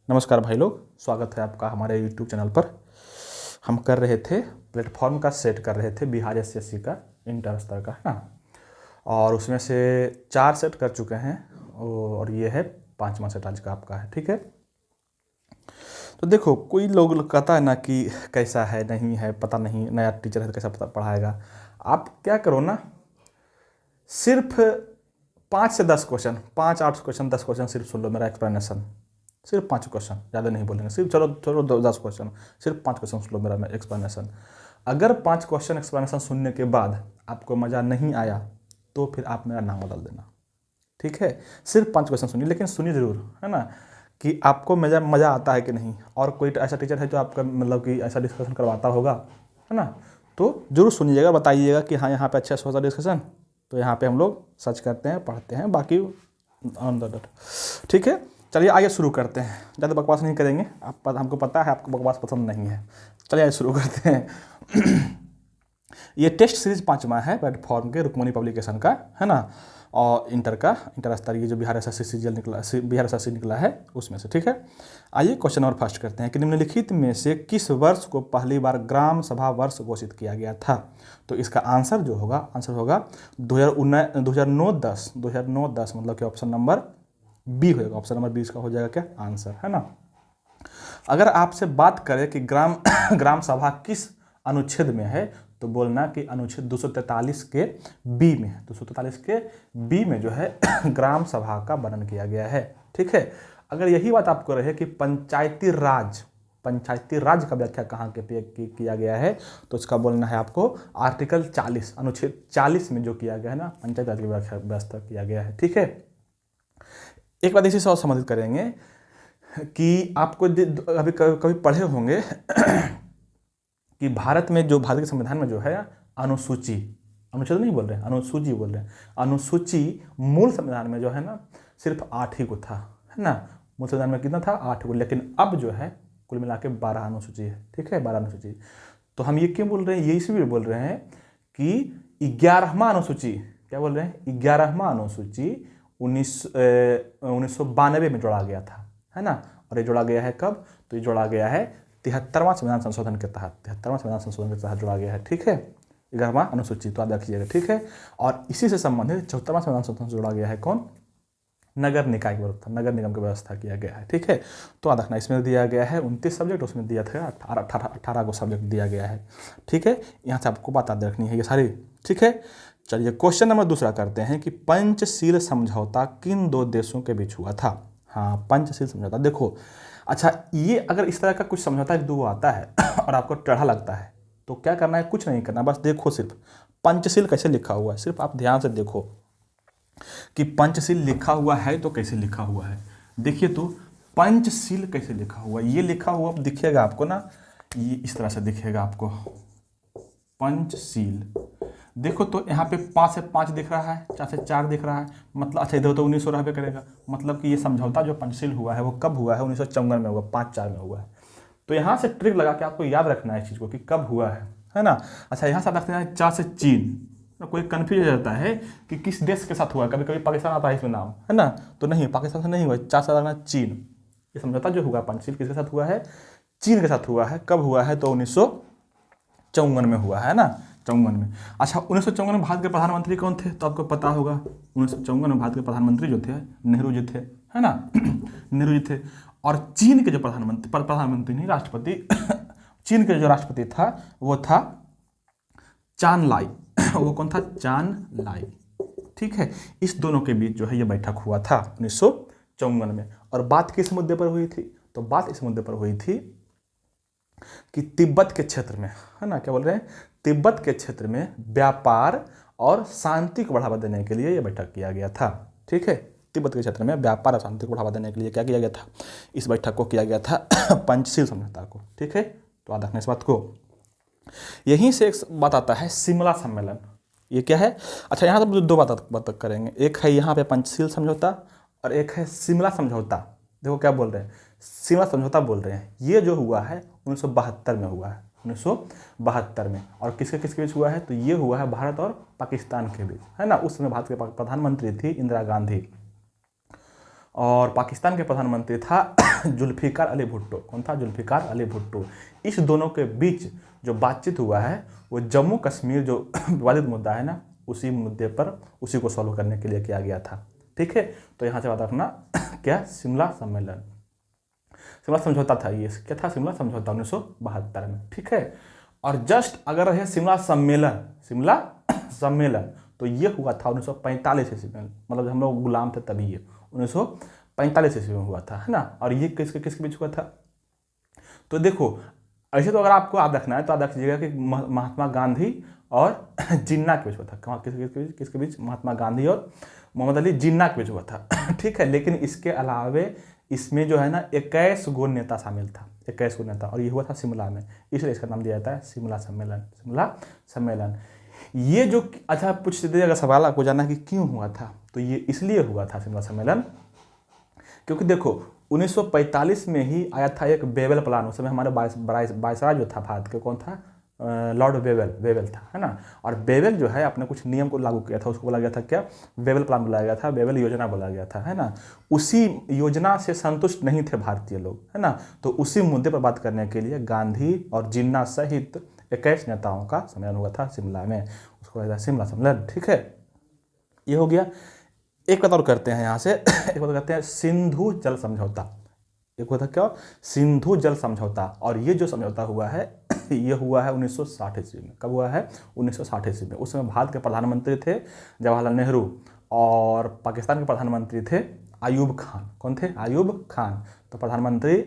नमस्कार भाई लोग, स्वागत है आपका हमारे यूट्यूब चैनल पर। हम कर रहे थे प्लेटफॉर्म का सेट कर रहे थे बिहार एसएससी का इंटर स्तर का, है ना। और उसमें से 4 सेट कर चुके हैं और ये है 5वां सेट आज का आपका है, ठीक है। तो देखो, कोई लोग कहता है ना कि कैसा है, नहीं है, पता नहीं, नया टीचर है तो कैसा पढ़ाएगा। आप क्या करो ना, सिर्फ 5 से 10 क्वेश्चन, 5-8 क्वेश्चन, 10 क्वेश्चन सिर्फ सुन लो मेरा एक्सप्लेनेशन। सिर्फ 5 क्वेश्चन, ज़्यादा नहीं बोलेंगे। सिर्फ चलो 10 क्वेश्चन, सिर्फ 5 क्वेश्चन सुन लो मेरा एक्सप्लेनेशन। अगर 5 क्वेश्चन एक्सप्लेनेशन सुनने के बाद आपको मज़ा नहीं आया तो फिर आप मेरा नाम बदल देना, ठीक है। सिर्फ 5 क्वेश्चन सुनिए, लेकिन सुनिए ज़रूर, है ना, कि आपको मज़ा आता है कि नहीं। और कोई ऐसा टीचर है जो आपका मतलब कि ऐसा डिस्कशन करवाता होगा, है ना, तो ज़रूर सुनिएगा, बताइएगा कि हाँ यहाँ पे अच्छा होता डिस्कशन। तो यहाँ पे हम लोग सर्च करते हैं, पढ़ते हैं, बाकी ऑन द डॉट, ठीक है। चलिए आगे शुरू करते हैं, ज़्यादा बकवास नहीं करेंगे। हमको पता है आपको बकवास पसंद नहीं है। चलिए आगे शुरू करते हैं। ये टेस्ट सीरीज 5वां है प्लेटफॉर्म के रुक्मणी पब्लिकेशन का, है ना। और इंटर स्तरीय जो बिहार एसएससी निकला है उसमें से, ठीक है। आइए क्वेश्चन नंबर फर्स्ट करते हैं कि निम्नलिखित में से किस वर्ष को पहली बार ग्राम सभा वर्ष घोषित किया गया था। तो इसका आंसर होगा 2009-10 मतलब कि ऑप्शन नंबर बी होगा। ऑप्शन नंबर 20 का हो जाएगा क्या आंसर, है ना। अगर आपसे बात करें कि ग्राम सभा किस अनुच्छेद में है, तो बोलना कि अनुच्छेद 243 के बी में है। 243 के बी में जो है ग्राम सभा का वर्णन किया गया है, ठीक है। अगर यही बात आपको रहे कि पंचायती राज का व्याख्या कहाँ के किया गया है, तो इसका बोलना है आपको आर्टिकल 40 अनुच्छेद 40 में जो किया गया है ना, पंचायती राज की व्याख्या व्यवस्था किया गया है, ठीक है। एक बात इसी से और संबंधित करेंगे कि आपको अभी कभी पढ़े होंगे कि भारत के संविधान में जो है अनुच्छेद नहीं बोल रहे हैं, अनुसूची बोल रहे हैं। अनुसूची मूल संविधान में जो है ना सिर्फ 8 ही को था, है ना। मूल संविधान में कितना था, 8 को, लेकिन अब जो है कुल मिला के 12 अनुसूची है, ठीक है, 12 अनुसूची। तो हम ये क्यों बोल रहे हैं, ये इसलिए बोल रहे हैं कि 11वां अनुसूची, क्या बोल रहे हैं, 11वां अनुसूची 1992 में जोड़ा गया था, है ना। और ये जोड़ा गया है कब, तो ये जोड़ा गया है 73वां संविधान संशोधन के तहत जोड़ा गया है, ठीक है। 11वां अनुसूची तो याद रखिएगा, ठीक है। और इसी से संबंधित 74वां संविधान संशोधन से जोड़ा गया है कौन, नगर निकाय की व्यवस्था, नगर निगम की व्यवस्था किया गया है, ठीक है। तो याद रखना, इसमें दिया गया है 29 सब्जेक्ट, उसमें दिया था 18 को सब्जेक्ट दिया गया है, ठीक है। यहाँ से आपको बात याद रखनी है ये सारी, ठीक है। चलिए क्वेश्चन नंबर दूसरा करते हैं कि पंचशील समझौता किन 2 देशों के बीच हुआ था। हाँ, पंचशील समझौता। देखो, अच्छा, ये अगर इस तरह का कुछ समझौता दो आता है और आपको टेढ़ा लगता है तो क्या करना है, कुछ नहीं करना, बस देखो सिर्फ पंचशील कैसे लिखा हुआ है। सिर्फ आप ध्यान से देखो कि पंचशील लिखा हुआ है तो कैसे लिखा हुआ है। देखिए तो पंचशील कैसे लिखा हुआ है, ये लिखा हुआ दिखेगा आपको ना, ये इस तरह से दिखेगा आपको पंचशील। देखो तो यहाँ पे 5 से 5 दिख रहा है, 4 से 4 दिख रहा है, मतलब अच्छा इधर तो 1900 रहबे करेगा। मतलब कि ये समझौता जो पंचशील हुआ है वो कब हुआ है, 1954 में हुआ, 5-4 में हुआ है। तो यहाँ से ट्रिक लगा के आपको याद रखना है इस चीज़ को कि कब हुआ है ना। अच्छा, यहाँ से रखते हैं 4 से चीन। तो कोई कन्फ्यूज हो जाता है कि किस देश के साथ हुआ है, कभी कभी पाकिस्तान आता है इसमें नाम, है ना। तो नहीं, पाकिस्तान से नहीं हुआ, 4 से रखना चीन। ये समझौता जो हुआ पंचशील किसके साथ हुआ है, चीन के साथ हुआ है। कब हुआ है, तो 1954 में हुआ है ना, 54 में। अच्छा, 1954 में भारत के प्रधानमंत्री कौन थे, तो आपको पता होगा 1954 में भारत के प्रधानमंत्री जो थे नेहरू जी थे, है ना। नेहरू जी थे। और चीन के जो प्रधानमंत्री नहीं, राष्ट्रपति चीन के जो राष्ट्रपति था वो था चान लाई। वो कौन था, चान लाई, ठीक है। इस दोनों के बीच जो है ये बैठक हुआ था 1954 में। और बात किस मुद्दे पर हुई थी, तो बात इस मुद्दे पर हुई थी कि तिब्बत के क्षेत्र में, है ना, क्या बोल रहे हैं, तिब्बत के क्षेत्र में व्यापार और शांति को बढ़ावा देने के लिए यह बैठक किया गया था, ठीक है। तिब्बत के क्षेत्र में व्यापार और शांति को बढ़ावा देने के लिए क्या किया गया था, इस बैठक को किया गया था पंचशील समझौता को, ठीक है। तो याद रखना इस बात को। यहीं से एक बात आता है शिमला सम्मेलन, ये क्या है। अच्छा, यहाँ तो 2 बात करेंगे, एक है यहाँ पे पंचशील समझौता और एक है शिमला समझौता। देखो क्या बोल रहे हैं, शिमला समझौता बोल रहे हैं। ये जो हुआ है 1972 में हुआ है, 1972 में। और किसके बीच हुआ है, तो ये हुआ है भारत और पाकिस्तान के बीच, है ना। उस समय भारत के प्रधानमंत्री थी इंदिरा गांधी। और पाकिस्तान के प्रधानमंत्री था जुल्फ़िकार अली भुट्टो। कौन था? जुल्फ़िकार अली भुट्टो। इस दोनों के बीच जो बातचीत हुआ है वो जम्मू कश्मीर जो विवादित मुद्दा है ना, उसी मुद्दे पर उसी को सॉल्व करने के लिए किया गया था। ठीक है, तो यहाँ से बात रखना क्या? शिमला सम्मेलन, शिमला समझौता था ये। क्या था? शिमला समझौता 1972 में। ठीक है, और जस्ट अगर रहे शिमला सम्मेलन, शिमला सम्मेलन तो ये हुआ था 1945 ईस्वी में, मतलब जब हम लोग गुलाम थे तभी ये 1945 ईस्वी में हुआ था, है ना। और ये किसके किसके बीच हुआ था? तो देखो, ऐसे तो अगर आपको याद रखना है तो याद रखिएगा कि महात्मा गांधी और जिन्ना के बीच हुआ था। कहाँ? किसके बीच? महात्मा गांधी और मोहम्मद अली जिन्ना के बीच हुआ था। ठीक है, लेकिन इसके अलावे इसमें जो है ना 21 गो नेता शामिल था, 21 गो नेता, और ये हुआ था शिमला में, इसलिए इसका नाम दिया जाता है शिमला सम्मेलन, शिमला सम्मेलन। ये जो अच्छा पूछ दे अगर सवाल आपको जानना है कि क्यों हुआ था, तो ये इसलिए हुआ था शिमला सम्मेलन क्योंकि देखो 1945 में ही आया था एक बेबल प्लान। उस समय हमारे वायसराय जो था भारत के, कौन था? लॉर्ड बेबल था, है ना। और बेबल जो है अपने कुछ नियम को लागू किया था, उसको बोला गया था क्या? बेबल प्लान बोला गया था, बेबल योजना बोला गया था, है ना। उसी योजना से संतुष्ट नहीं थे भारतीय लोग, है ना। तो उसी मुद्दे पर बात करने के लिए गांधी और जिन्ना सहित 21 नेताओं का सम्मेलन हुआ था शिमला में, उसको कहता है शिमला सम्मेलन। ठीक है, ये हो गया। एक बात और करते हैं यहाँ से एक बात करते हैं सिंधु जल समझौता। एक होता क्या? सिंधु जल समझौता। और ये जो समझौता हुआ है ये हुआ है 1960 ईस्वी में। कब हुआ है? 1960 ईस्वी में। उस समय भारत के प्रधानमंत्री थे जवाहरलाल नेहरू और पाकिस्तान के प्रधानमंत्री थे अयूब खान। कौन थे? अयूब खान। तो प्रधानमंत्री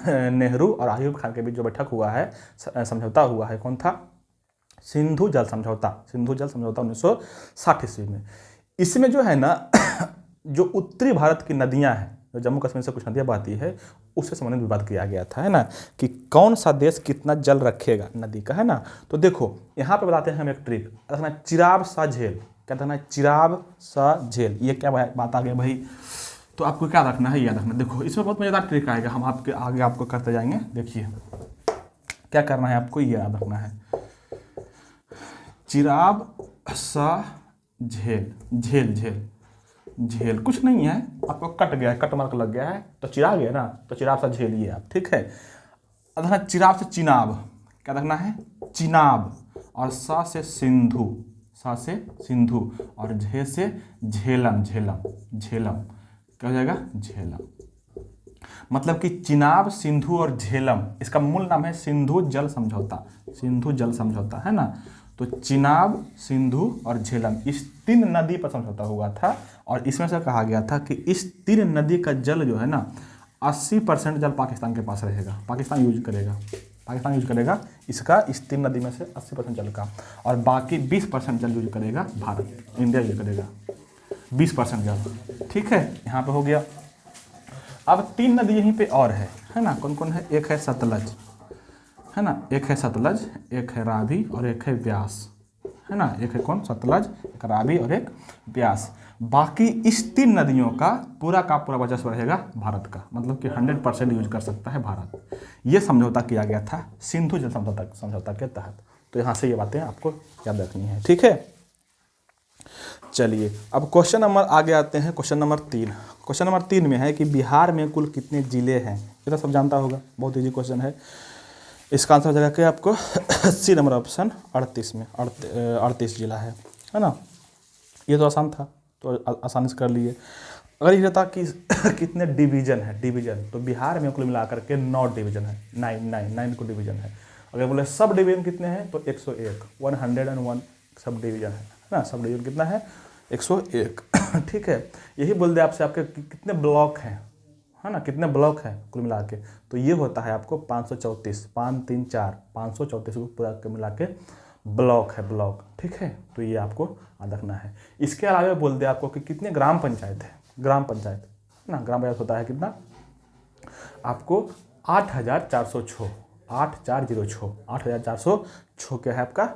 नेहरू और अयूब खान के बीच जो बैठक हुआ है, समझौता हुआ है, कौन था? सिंधु जल समझौता। सिंधु जल समझौता 1960 ईस्वी में। इसमें जो है ना जो उत्तरी भारत की नदियां हैं, जो जम्मू कश्मीर से कुछ नदियां बहती है, उससे संबंधित विवाद किया गया था, है ना, कि कौन सा देश कितना जल रखेगा नदी का, है ना। तो देखो यहाँ पे बताते हैं हम एक ट्रिक, चिराब सा झेल। क्या रखना है? चिराब सा झेल। ये क्या बात आ गई भाई? तो आपको क्या रखना है? याद रखना। देखो इसमें बहुत मजेदार ट्रिक आएगा, हम आपके आगे आपको करते जाएंगे। देखिए क्या करना है आपको, ये याद रखना है। चिराब सा झेल, झेल झेल झेल कुछ नहीं है, आपको कट गया है, कट मार्क लग गया है तो चिराग है ना, तो चिराब सा झेलिए आप। ठीक है, अब चिराब से चिनाब। क्या रखना है? चिनाब। और सा से सिंधु, सा से सिंधु, और झे से झेलम, झेलम झेलम। क्या हो जाएगा? झेलम। मतलब कि चिनाब, सिंधु और झेलम, इसका मूल नाम है सिंधु जल समझौता। सिंधु जल समझौता, है ना। तो चिनाब, सिंधु और झेलम, इस 3 नदी पर समझौता हुआ था। और इसमें से कहा गया था कि इस 3 नदी का जल जो है ना 80% जल पाकिस्तान के पास रहेगा, पाकिस्तान यूज करेगा, पाकिस्तान यूज करेगा इसका, इस 3 नदी में से 80% जल का। और बाकी 20% जल यूज करेगा भारत, इंडिया यूज करेगा 20% जल। ठीक है, यहाँ पे हो गया। अब 3 नदी यहीं पे और है ना। कौन कौन है? एक है सतलज, है ना, एक है सतलज, एक है रावी और एक है व्यास, है ना। एक है कौन? सतलज, एक रावी और एक व्यास। बाकी इस 3 नदियों का पूरा वर्चस्व रहेगा भारत का, मतलब कि 100% यूज कर सकता है भारत। ये समझौता किया गया था सिंधु जल समझौता के तहत। तो यहाँ से ये बातें आपको याद रखनी है। ठीक है, चलिए अब क्वेश्चन नंबर आगे आते हैं। Question number 3। क्वेश्चन नंबर 3 में है कि बिहार में कुल कितने जिले हैं? ये तो सब जानता होगा, बहुत ईजी क्वेश्चन है। इसका आंसर हो जाएगा कि आपको सी नंबर ऑप्शन 38 में 38 जिला है ना। ये तो आसान था, तो आसानी से कर लिए। अगर ये रहता कि कितने डिवीजन है, डिवीजन, तो बिहार में कुल मिलाकर के 9 डिवीजन है, 9 को डिवीजन है। अगर बोले सब डिवीजन कितने हैं तो 101, 101 सब डिवीजन है ना। सब डिवीजन कितना है? 101। ठीक है, यही बोल दे आपसे आपके कितने ब्लॉक हैं, है ना, कितने ब्लॉक हैं कुल मिला के, तो ये होता है आपको 534, 5 3 4 534 को पूरा के मिला के ब्लॉक है, ब्लॉक। ठीक है, तो ये आपको याद रखना है। इसके अलावा बोल दे आपको कि कितने ग्राम पंचायत है, ग्राम पंचायत, है ना। ग्राम पंचायत होता है कितना? आपको 8406, 8406, 8406 क्या है आपका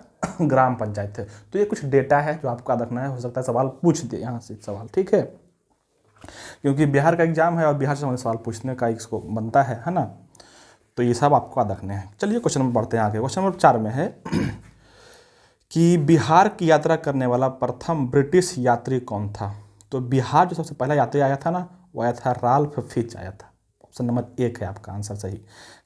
ग्राम पंचायत है। तो ये कुछ डेटा है जो आपको याद रखना है। हो सकता है सवाल पूछ दे यहाँ से सवाल, ठीक है, क्योंकि बिहार का एग्जाम है और बिहार से सवाल पूछने का इसको बनता है ना। तो ये सब आपको याद रखने हैं। चलिए क्वेश्चन नंबर पढ़ते हैं आगे। क्वेश्चन नंबर 4 में है कि बिहार की यात्रा करने वाला प्रथम ब्रिटिश यात्री कौन था? तो बिहार जो सबसे पहला यात्री आया था ना, वो आया था राल्फ फिच आया था। ऑप्शन नंबर 1 है आपका आंसर सही।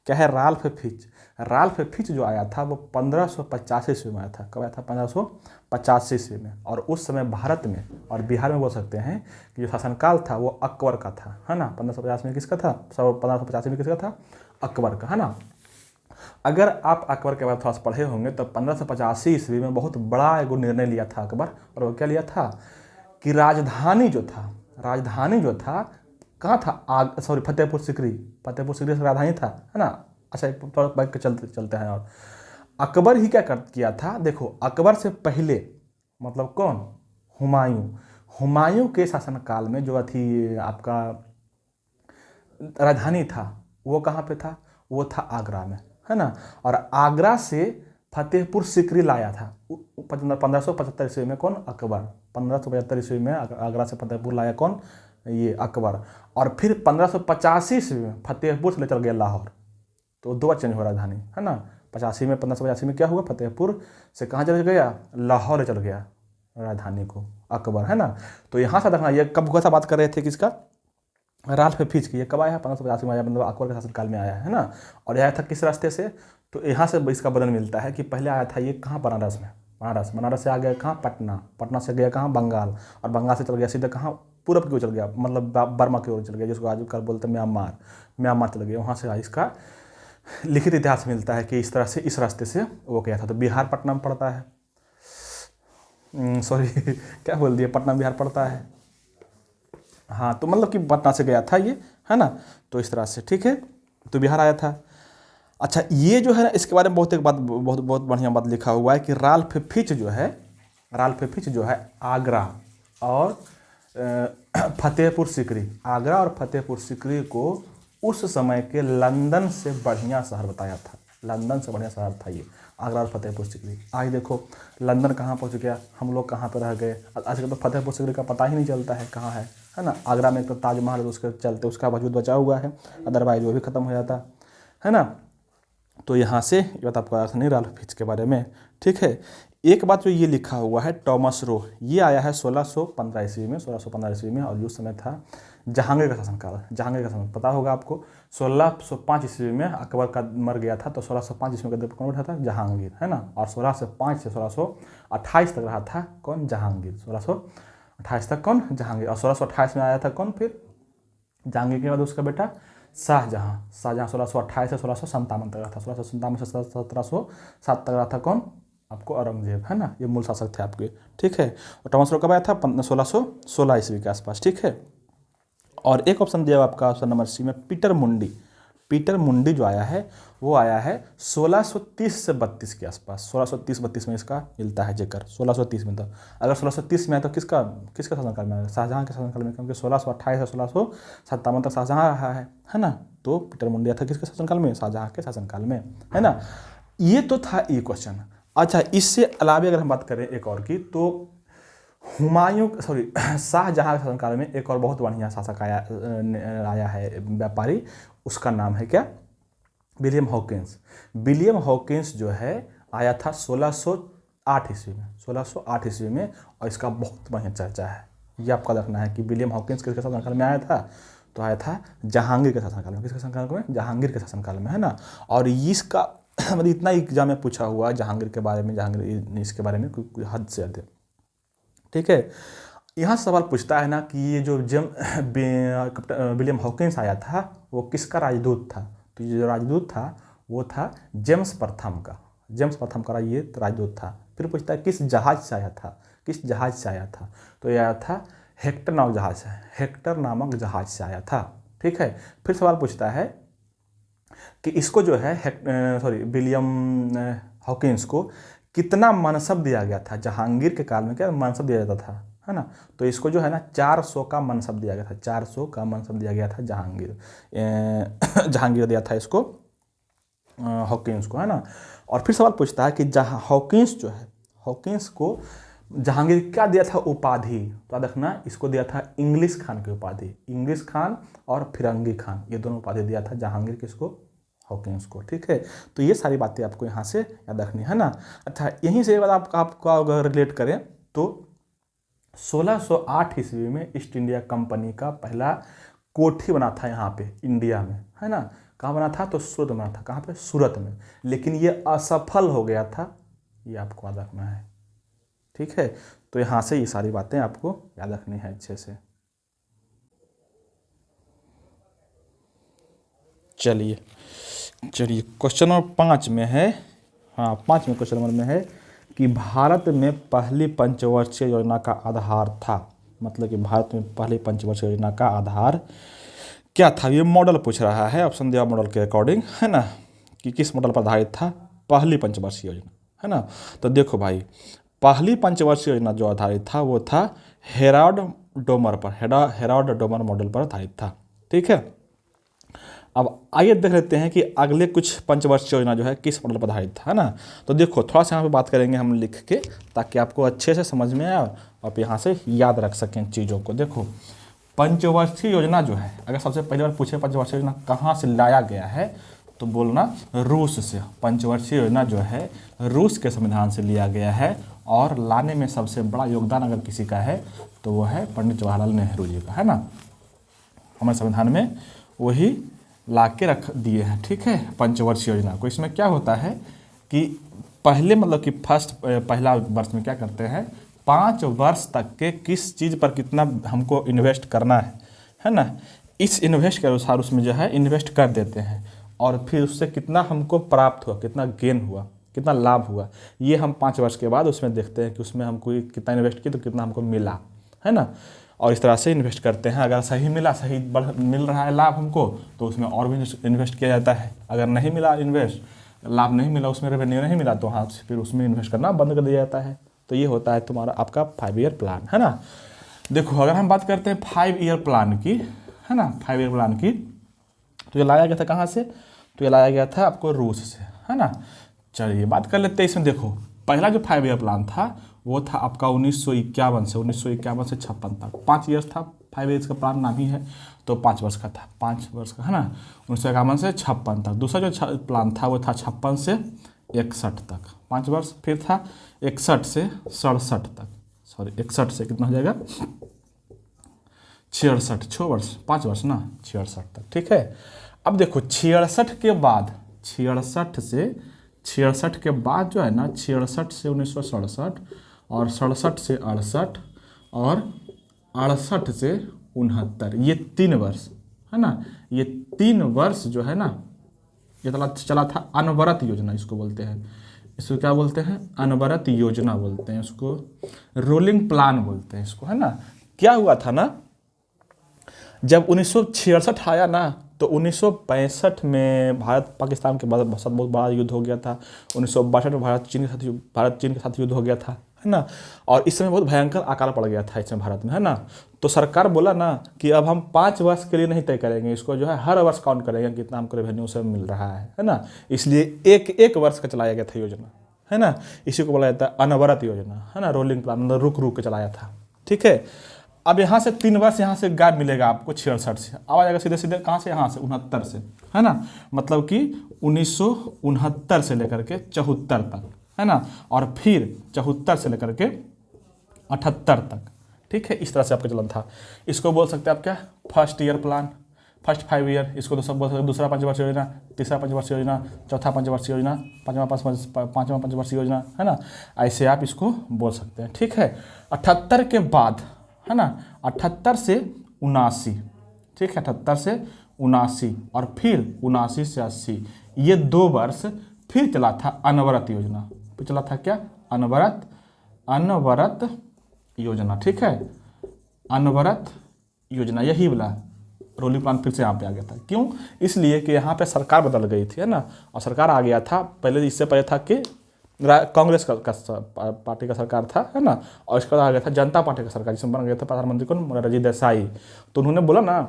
क्या है? Ralph Fitch. राल्फ फिच जो आया था वो 1585 ईस्वी में आया था। कब आया था? 1585 ईस्वी में। और उस समय भारत में और बिहार में बोल सकते हैं कि जो शासनकाल था वो अकबर का था, है ना। 1550 में किसका था? 1585 में किसका था? अकबर का, है ना। अगर आप अकबर के बारे में थोड़ा सा पढ़े होंगे तो 1585 ईस्वी में बहुत बड़ा एगो निर्णय लिया था अकबर। और वो क्या लिया था कि राजधानी जो था कहाँ था? फतेहपुर सीकरी। फतेहपुर सीकरी से राजधानी था, है ना। अच्छा, थोड़ा बैठ के चलते हैं। और अकबर ही क्या किया था? देखो, अकबर से पहले मतलब कौन? हुमायूं के शासनकाल में जो थी आपका राजधानी था वो कहाँ पे था? वो था आगरा में, है ना। और आगरा से फतेहपुर सीकरी लाया था 1575 ईस्वी में। कौन? अकबर। 1575 ईस्वी में आगरा से फतेहपुर लाया कौन? ये अकबर। और फिर 1585 ईस्वी में फतेहपुर से ले चल गया लाहौर। तो दो बार चेंज हुआ राजधानी, है ना। 1585 में क्या हुआ? फतेहपुर से कहाँ चल गया? लाहौर चल गया राजधानी को अकबर, है ना। तो यहाँ से देखना, ये कब हुआ था? बात कर रहे थे किसका? राल्फ फिच की। ये कब आया है? 1585 में आया, मतलब अकबर के शासनकाल में आया है ना। और यह आया था किस रास्ते से? तो यहाँ से इसका वर्णन मिलता है कि पहले आया था ये कहाँ? बनारस में। बनारस से आ गया कहाँ? पटना से गया कहाँ? बंगाल। और बंगाल से चल गया सीधा कहाँ? पूरब की ओर चल गया, मतलब बर्मा की ओर चल गया, जिसको आज कल बोलते हैं म्यांमार चल गया। वहाँ से इसका लिखित इतिहास मिलता है कि इस तरह से इस रास्ते से वो गया था। तो बिहार पटना में पड़ता है, सॉरी क्या बोल दिया, पटना बिहार पड़ता है। हाँ, तो मतलब कि पटना से गया था ये, है ना। तो इस तरह से, ठीक है, तो बिहार आया था। अच्छा, ये जो है ना, इसके बारे में बहुत बढ़िया बात लिखा हुआ है कि राल्फ फिच जो है आगरा और फतेहपुर सीकरी, आगरा और फतेहपुर सीकरी को उस समय के लंदन से बढ़िया शहर बताया था। लंदन से बढ़िया शहर था ये आगरा और फतेहपुर सीकरी। आज देखो लंदन कहाँ पहुँच गया, हम लोग कहाँ पर रह गए। आजकल तो फतेहपुर सीकरी का पता ही नहीं चलता है कहाँ है ना। आगरा में तो ताजमहल उसके चलते उसका वजूद बचा हुआ है, अदरवाइज वो भी ख़त्म हो जाता है ना। तो यहाँ से ये बात आपको याद नहीं राल्फ फिच के बारे में, ठीक है। एक बात जो ये लिखा हुआ है टॉमस रो, ये आया है 1615 ईस्वी में, 1615 ईस्वी में। और उस समय था जहांगीर का शासनकाल। जहांगीर का शासन पता होगा आपको। 1605 ईस्वी में अकबर का मर गया था, तो 1605 ईस्वी में कौन बैठा था? जहांगीर, है ना। और 1605 से 1628 तक रहा था कौन? जहांगीर। 1628 तक कौन? जहांगीर। और 1628 में आया था कौन फिर? जहांगीर के बाद उसका बेटा शाहजहाँ 1628 से 1657 तक रहा था। 1657 से 1707 तक रहा था कौन? आपको औरंगजेब, है ना। ये मूल शासक थे आपके, ठीक है। और टॉमस रो कब आया था? 1616 ईस्वी के आसपास, ठीक है। और एक ऑप्शन दिया आपका ऑप्शन नंबर सी में पीटर मुंडी जो आया है वो आया है 1630 से 32 के आसपास। 1630-32 में इसका मिलता है जिक्र, 1630 में। तो अगर 1630 में है तो किसका शासनकाल में आएगा? शाहजहाँ के शासनकाल में, क्योंकि 1628 से 1657 तक शाहजहाँ रहा है ना। तो पीटर मुंडी था किसके शासनकाल में? शाहजहाँ के शासनकाल में, है ना। ये तो था ये क्वेश्चन। अच्छा, इससे अलावा अगर हम बात करें एक और की, तो शाहजहाँ के शासनकाल में एक और बहुत बढ़िया शासक आया है व्यापारी। उसका नाम है क्या? विलियम हॉकिंस जो है आया था 1608 ईस्वी में। 1608 ईस्वी में। और इसका बहुत बढ़िया चर्चा है। ये आपका देखना है कि विलियम हॉकिंस किसके शासनकाल में आया था? तो आया था जहांगीर के शासनकाल में। किसके शासनकाल में? जहांगीर के शासनकाल में, है ना। और इसका मतलब इतना एग्जाम में पूछा हुआ जहांगीर के बारे में, इसके बारे में कोई हद से अधिक, ठीक है। यहाँ सवाल पूछता है ना कि ये जो विलियम हॉकिंस आया था वो किसका राजदूत था? तो ये जो राजदूत था वो था जेम्स प्रथम का ये राजदूत था। फिर पूछता है किस जहाज से आया था? तो ये आया था हेक्टर नामक जहाज से आया था, ठीक है। फिर सवाल पूछता है कि इसको जो है विलियम हॉकिंस को कितना मनसब दिया गया था? जहांगीर के काल में क्या मनसब दिया जाता था, है ना। तो इसको जो है ना 400 का मनसब दिया गया था। 400 का मनसब दिया गया था जहांगीर दिया था इसको हॉकिंस को, है ना। और फिर सवाल पूछता है कि हॉकिंस को जहांगीर क्या दिया था उपाधि? तो देखना, इसको दिया था इंग्लिश खान की उपाधि। इंग्लिश खान और फिरंगी खान, ये दोनों उपाधि दिया था जहांगीर किसको? हॉकिंस को, ठीक है। तो ये सारी बातें आपको यहाँ से याद रखनी है ना। अच्छा, यहीं से बात आपको अगर रिलेट करें तो 1608 ईस्वी में ईस्ट इंडिया कंपनी का पहला कोठी बना था यहाँ पे इंडिया में, है ना। कहाँ बना था? तो सूरत में बना था। कहाँ पे? सूरत में। लेकिन ये असफल हो गया था, ये आपको याद रखना है, ठीक है। तो यहाँ से ये सारी बातें आपको याद रखनी है अच्छे से। चलिए क्वेश्चन नंबर 5 में है, हाँ 5 में क्वेश्चन नंबर में है कि भारत में पहली पंचवर्षीय योजना का आधार था। मतलब कि भारत में पहली पंचवर्षीय योजना का आधार क्या था? ये मॉडल पूछ रहा है, ऑप्शन दिया मॉडल के अकॉर्डिंग, है ना, कि किस मॉडल पर आधारित था पहली पंचवर्षीय योजना, है ना। तो देखो भाई, पहली पंचवर्षीय योजना जो आधारित था वो था हेराल्ड डोमर पर, हेराल्ड डोमर मॉडल पर आधारित था, ठीक है। अब आइए देख लेते हैं कि अगले कुछ पंचवर्षीय योजना जो है किस मॉडल पर आधारित था, है ना। तो देखो थोड़ा सा यहाँ पे बात करेंगे हम लिख के, ताकि आपको अच्छे से समझ में आए और आप यहाँ से याद रख सकें चीज़ों को। देखो पंचवर्षीय योजना जो है, अगर सबसे पहली बार पूछे पंचवर्षीय योजना कहाँ से लाया गया है, तो बोलना रूस से। पंचवर्षीय योजना जो है रूस के संविधान से लिया गया है, और लाने में सबसे बड़ा योगदान अगर किसी का है तो वो है पंडित जवाहरलाल नेहरू जी का, है ना। हमारे संविधान में वही ला के रख दिए हैं, ठीक है, पंचवर्षीय योजना को। इसमें क्या होता है कि पहले मतलब कि पहला वर्ष में क्या करते हैं, 5 वर्ष तक के किस चीज़ पर कितना हमको इन्वेस्ट करना है ना, इस इन्वेस्ट के अनुसार उसमें जो है इन्वेस्ट कर देते हैं, और फिर उससे कितना हमको प्राप्त हुआ, कितना गेन हुआ, कितना लाभ हुआ, ये हम 5 वर्ष के बाद उसमें देखते हैं कि उसमें हमको कितना इन्वेस्ट किया तो कितना हमको मिला, है ना। और इस तरह से इन्वेस्ट करते हैं। अगर सही मिला, सही मिल रहा है लाभ हमको, तो उसमें और भी इन्वेस्ट किया जाता है। अगर नहीं मिला लाभ नहीं मिला, उसमें रेवेन्यू नहीं मिला, तो हाँ फिर उसमें इन्वेस्ट करना बंद कर दिया जाता है। तो ये होता है तुम्हारा आपका 5 ईयर प्लान, है ना। देखो अगर हम बात करते हैं 5 ईयर प्लान की, है ना, 5 ईयर प्लान की, तो ये लाया गया था कहाँ से? तो ये लाया गया था आपको रूस से, है ना। चलिए बात कर लेते हैं इसमें। देखो पहला जो 5 ईयर प्लान था वो था आपका 1951 से 56 तक, 5 ईयर्स था। 5 ईयर्स का प्लान नाम ही है, तो 5 वर्ष का था, 5 वर्ष का, है ना। 1951 से 56 तक। दूसरा जो प्लान था वो था 56 से 61 तक, 5 वर्ष। फिर था 61 से 67 तक, सॉरी 61 से कितना हो जाएगा, 66, 6 वर्ष, 5 वर्ष ना, 66 तक, ठीक है। अब देखो 66 के बाद, 66 के बाद जो है ना, 66 से 1967, और 67 से 68, और 68 से 69, ये 3 वर्ष, है ना। ये 3 वर्ष जो है ना, ये चला था अनवरत योजना, इसको बोलते हैं। इसको क्या बोलते हैं? अनवरत योजना बोलते हैं, इसको रोलिंग प्लान बोलते हैं इसको, है ना। क्या हुआ था ना, जब 1966 आया ना, तो 1965 में भारत पाकिस्तान के बाद बहुत बड़ा युद्ध हो गया था। 1962 में भारत चीन के साथ युद्ध हो गया था, है ना। और इस समय बहुत भयंकर अकाल पड़ गया था इसमें भारत में, है ना। तो सरकार बोला ना कि अब हम 5 वर्ष के लिए नहीं तय करेंगे, इसको जो है हर वर्ष काउंट करेंगे कितना हमको रेवेन्यू से मिल रहा है ना। इसलिए एक वर्ष का चलाया गया था योजना, है ना। इसी को बोला जाता है अनवरत योजना, है ना, रोलिंग प्लान, मतलब रुक के चलाया था, ठीक है। अब यहाँ से 3 वर्ष यहाँ से गैप मिलेगा आपको 66 से, अब आ जाएगा सीधे कहाँ से, यहाँ से 69 से, है ना। मतलब कि 1969 से लेकर के 74 तक, है ना, और फिर 74 से लेकर के 78 तक, ठीक है। इस तरह से आपका चलन था। इसको बोल सकते हैं आप क्या, first year plan, first 5 year. इसको तो सब बोल सकते हैं दूसरा पंचवर्षीय योजना, तीसरा पंचवर्षीय योजना, चौथा पंचवर्षीय योजना, पाँचवा पंचवर्षीय योजना, है ना। ऐसे आप इसको बोल सकते हैं, ठीक है। 78 के बाद, है ना, 78 से 79, ठीक है, 78 से 79, और फिर 79 से 80, ये 2 वर्ष फिर चला था अनवरत योजना। फिर चला था क्या, अनवरत योजना, ठीक है, अनवरत योजना, यही वाला रोलिंग प्लान फिर से यहाँ पे आ गया था। क्यों? इसलिए कि यहाँ पे सरकार बदल गई थी, है ना, और सरकार आ गया था पहले, इससे पहले था कि कांग्रेस का पार्टी का सरकार था, है ना, और इसके बाद आ गया था जनता पार्टी का सरकार, जिसमें बन गया था प्रधानमंत्री कौन, मोरारजी देसाई। तो उन्होंने बोला ना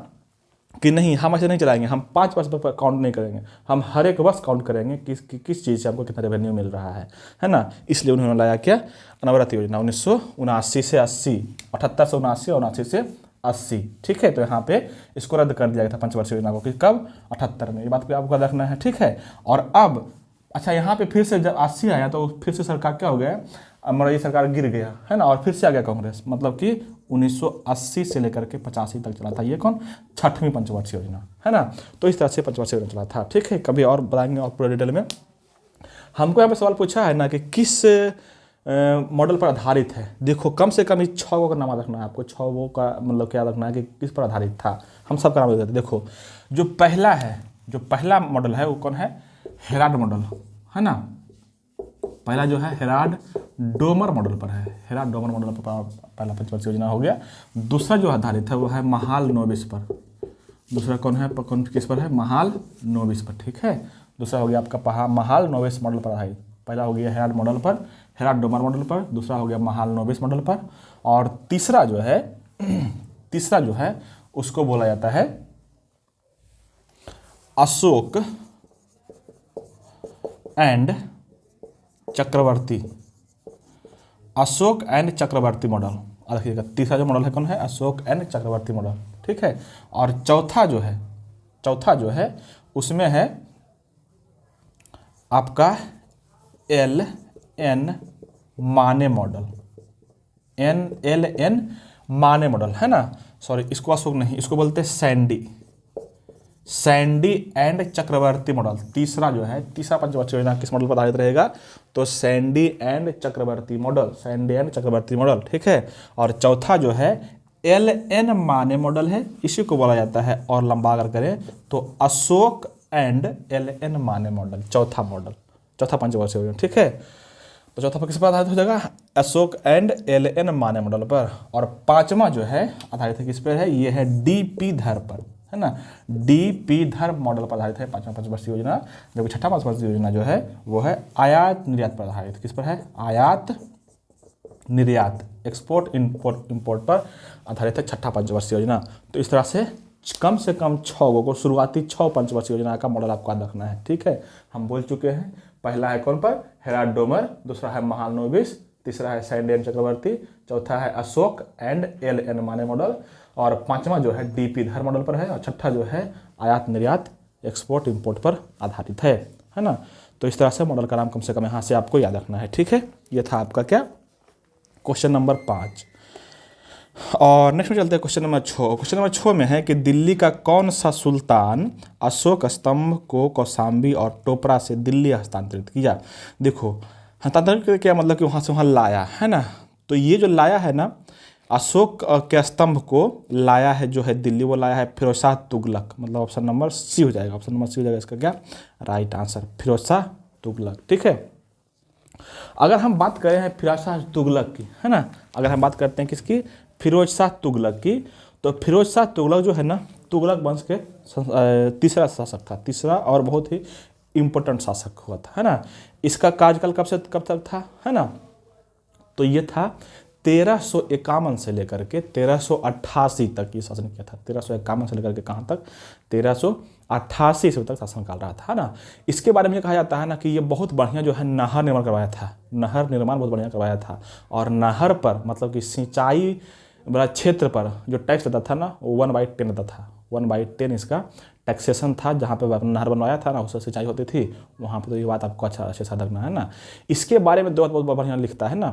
कि नहीं, हम ऐसे नहीं चलाएंगे, हम 5 वर्ष पर काउंट नहीं करेंगे, हम हर एक वर्ष काउंट करेंगे किस चीज़ से हमको कितना रेवेन्यू मिल रहा है ना। इसलिए उन्होंने लाया क्या, अनवरत योजना 1979 से 80, 78 से 79 और 79 से 80, ठीक है। तो यहाँ पे इसको रद्द कर दिया गया था पंचवर्षीय योजना को, कि कब, 78 में। ये बात को आपको रखना है, ठीक है। और अब अच्छा, यहाँ पे फिर से जब 80 आया तो फिर से सरकार क्या हो गया, मोरारजी सरकार गिर गया, है ना, और फिर से आ गया कांग्रेस। मतलब कि 1980 से लेकर के 85 तक चला था। ये कौन? छठवीं पंचवर्षीय योजना, है ना। तो इस तरह से पंचवर्षीय योजना चला था, ठीक है। कभी और बताएंगे और पूरे डिटेल में। हमको यहाँ पे सवाल पूछा है ना कि किस मॉडल पर आधारित है। देखो कम से कम इस 6 का नाम रखना है आपको, 6 का मतलब क्या रखना है कि किस पर आधारित था। हम सब का नाम देते हैं। देखो जो पहला मॉडल है वो कौन है? हेराल्ड मॉडल, है ना। पहला जो है हेराल्ड डोमर मॉडल पर है। हेराल्ड डोमर मॉडल पर पहला पंचवर्षीय योजना हो गया। दूसरा जो आधारित है वो है महालनोबिस पर। दूसरा कौन है? किस पर है? महालनोबिस पर, ठीक है। दूसरा हो गया आपका महालनोबिस मॉडल पर आधारित। पहला हो गया हेराल्ड मॉडल पर, हेराल्ड डोमर मॉडल पर। दूसरा हो गया महालनोबिस मॉडल पर। और तीसरा जो है उसको बोला जाता है अशोक एंड चक्रवर्ती मॉडल। और देखिएगा तीसरा जो मॉडल है कौन है? अशोक एंड चक्रवर्ती मॉडल, ठीक है। और चौथा जो है उसमें है आपका LN माने मॉडल। LN माने मॉडल, है ना। सॉरी, इसको अशोक नहीं, इसको बोलते हैं सैंडी एंड चक्रवर्ती मॉडल। तीसरा पंचवर्षीय योजना किस मॉडल पर आधारित रहेगा? तो सैंडी एंड चक्रवर्ती मॉडल, ठीक है। और चौथा जो है LN माने मॉडल है, इसी को बोला जाता है, और लंबा अगर करें तो अशोक एंड LN माने मॉडल। चौथा पंचवर्षीय योजना, ठीक है। तो चौथा पर किस पर आधारित हो जाएगा? अशोक एंड LN माने मॉडल पर। और पांचवा जो है आधारित है किस पर है? ये है DP धर पर, है ना। DP धर मॉडल पर आधारित है पांचवा पंचवर्षीय योजना। जबकि छठा पंचवर्षीय योजना जो है वो है आयात निर्यात पर आधारित। किस पर है? आयात निर्यात, एक्सपोर्ट इंपोर्ट पर आधारित है छठा पंचवर्षीय योजना। तो इस तरह से कम 6 को शुरुआती 6 पंचवर्षीय योजना का मॉडल आपको याद रखना है, ठीक है। हम बोल चुके हैं। पहला है कौन पर? Herald Domar. दूसरा है महालनोबिस। तीसरा है सैंडी एंड चक्रवर्ती। चौथा है अशोक एंड LN माने मॉडल। और पांचवा जो है DP धर मॉडल पर है। और छठा जो है आयात निर्यात एक्सपोर्ट इंपोर्ट पर आधारित है ना। तो इस तरह से मॉडल का नाम कम से कम यहाँ से आपको याद रखना है, ठीक है। ये था आपका क्या? Question number 5। और नेक्स्ट में चलते हैं क्वेश्चन नंबर 6। क्वेश्चन नंबर 6 में है कि दिल्ली का कौन सा सुल्तान अशोक स्तंभ को कौशाम्बी और टोपरा से दिल्ली हस्तांतरित किया? देखो हस्तांतरित क्या मतलब कि वहाँ से वहाँ लाया, है ना। तो ये जो लाया है ना, अशोक के स्तंभ को लाया है जो है दिल्ली, वो लाया है फिरोज शाह तुगलक। मतलब ऑप्शन नंबर सी हो जाएगा। ऑप्शन नंबर सी हो जाएगा इसका क्या? राइट आंसर, फिरोज शाह तुगलक, ठीक है। अगर हम बात करें हैं फिरोज शाह तुगलक की, है ना, अगर हम बात करते हैं किसकी? फिरोज शाह तुगलक की। तो फिरोज शाह तुगलक जो है ना, तुगलक वंश के तीसरा शासक था, तीसरा और बहुत ही इम्पोर्टेंट शासक हुआ था, है ना। इसका कार्यकाल कब से कब तक था, है ना। तो ये था 1351 से लेकर के 1388 तक ये शासन किया था। 1351 से लेकर के कहाँ तक? 1388 से तक शासन काल रहा था, है ना। इसके बारे में कहा जाता है ना कि ये बहुत बढ़िया जो है नहर निर्माण करवाया था। नहर निर्माण बहुत बढ़िया करवाया था। और नहर पर मतलब कि सिंचाई वाला क्षेत्र पर जो टैक्स देता था ना, वो 1/10 देता था। 1/10 इसका टैक्सेशन था। जहाँ पे नहर बनवाया था ना, उससे सिंचाई होती थी वहाँ पर। तो ये बात आपको अच्छे से रखना है ना। इसके बारे में बहुत बढ़िया लिखता है ना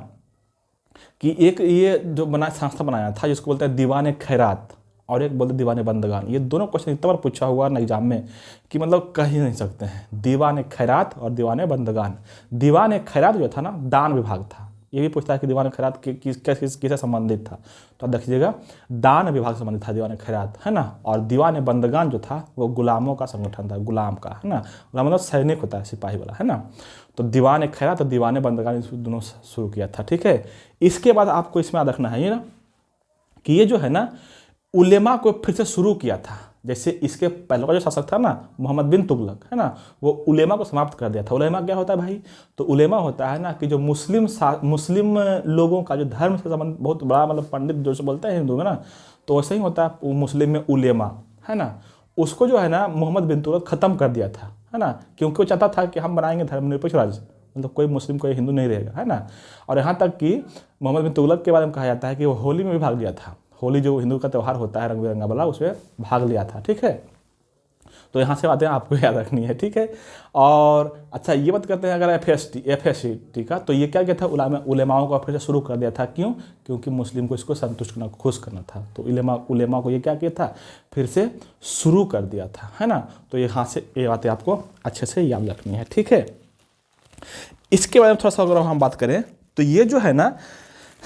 कि एक ये जो संस्था बनाया था जिसको बोलते हैं दीवाने खैरात, और एक बोलते दीवाने बंदगान। ये दोनों क्वेश्चन इतना बार पूछा हुआ ना एग्जाम में कि मतलब कह ही नहीं सकते हैं। दीवाने खैरात और दीवाने बंदगान। दीवाने खैरात जो था ना, दान विभाग था। ये भी पूछता है कि दीवाने खैरात किससे संबंधित था। तो आप देखिएगा दान विभाग से संबंधित था दीवाने खैरात, है ना। और दीवाने बंदगान जो था वो गुलामों का संगठन था, गुलाम का, है ना। गुलाम मतलब सैनिक होता है, सिपाही वाला, है ना। तो दीवाने खैरात और दीवाने बंदगान दोनों शुरू किया था, ठीक है। इसके बाद आपको इसमें याद रखना है ये ना कि ये जो है ना उलेमा को फिर से शुरू किया था। जैसे इसके पहले का जो शासक था ना मोहम्मद बिन तुगलक, है ना, वो उलेमा को समाप्त कर दिया था। उलेमा क्या होता है भाई? तो उलेमा होता है ना कि जो मुस्लिम लोगों का जो धर्म से संबंध बहुत बड़ा, मतलब पंडित जो से बोलते हैं हिंदू में ना, तो वैसे ही होता है मुस्लिम में उलेमा, है ना। उसको जो है ना मोहम्मद बिन तुगलक ख़त्म कर दिया था, है ना, क्योंकि वो चाहता था कि हम बनाएंगे धर्मनिरपेक्ष राज्य, मतलब कोई मुस्लिम कोई हिंदू नहीं रहेगा, है ना। और यहाँ तक कि मोहम्मद बिन तुगलक के बारे में कहा जाता है कि वो होली में भी भाग लिया था। होली जो हिंदू का त्यौहार होता है रंग बिरंगा वाला, उसमें भाग लिया था, ठीक है। तो यहाँ से बातें आपको याद रखनी है, ठीक है। और अच्छा ये बात करते हैं अगर एफ.एस.टी का, तो ये क्या किया था, उलेमाओं को फिर से शुरू कर दिया था। क्यों? क्योंकि मुस्लिम को इसको संतुष्ट करना, खुश करना था। तो उलेमा को ये क्या किया था, फिर से शुरू कर दिया था, है ना। तो यहाँ से ये बातें आपको अच्छे से याद रखनी है, ठीक है। इसके बारे में थोड़ा सा अगर हम बात करें तो ये जो है ना,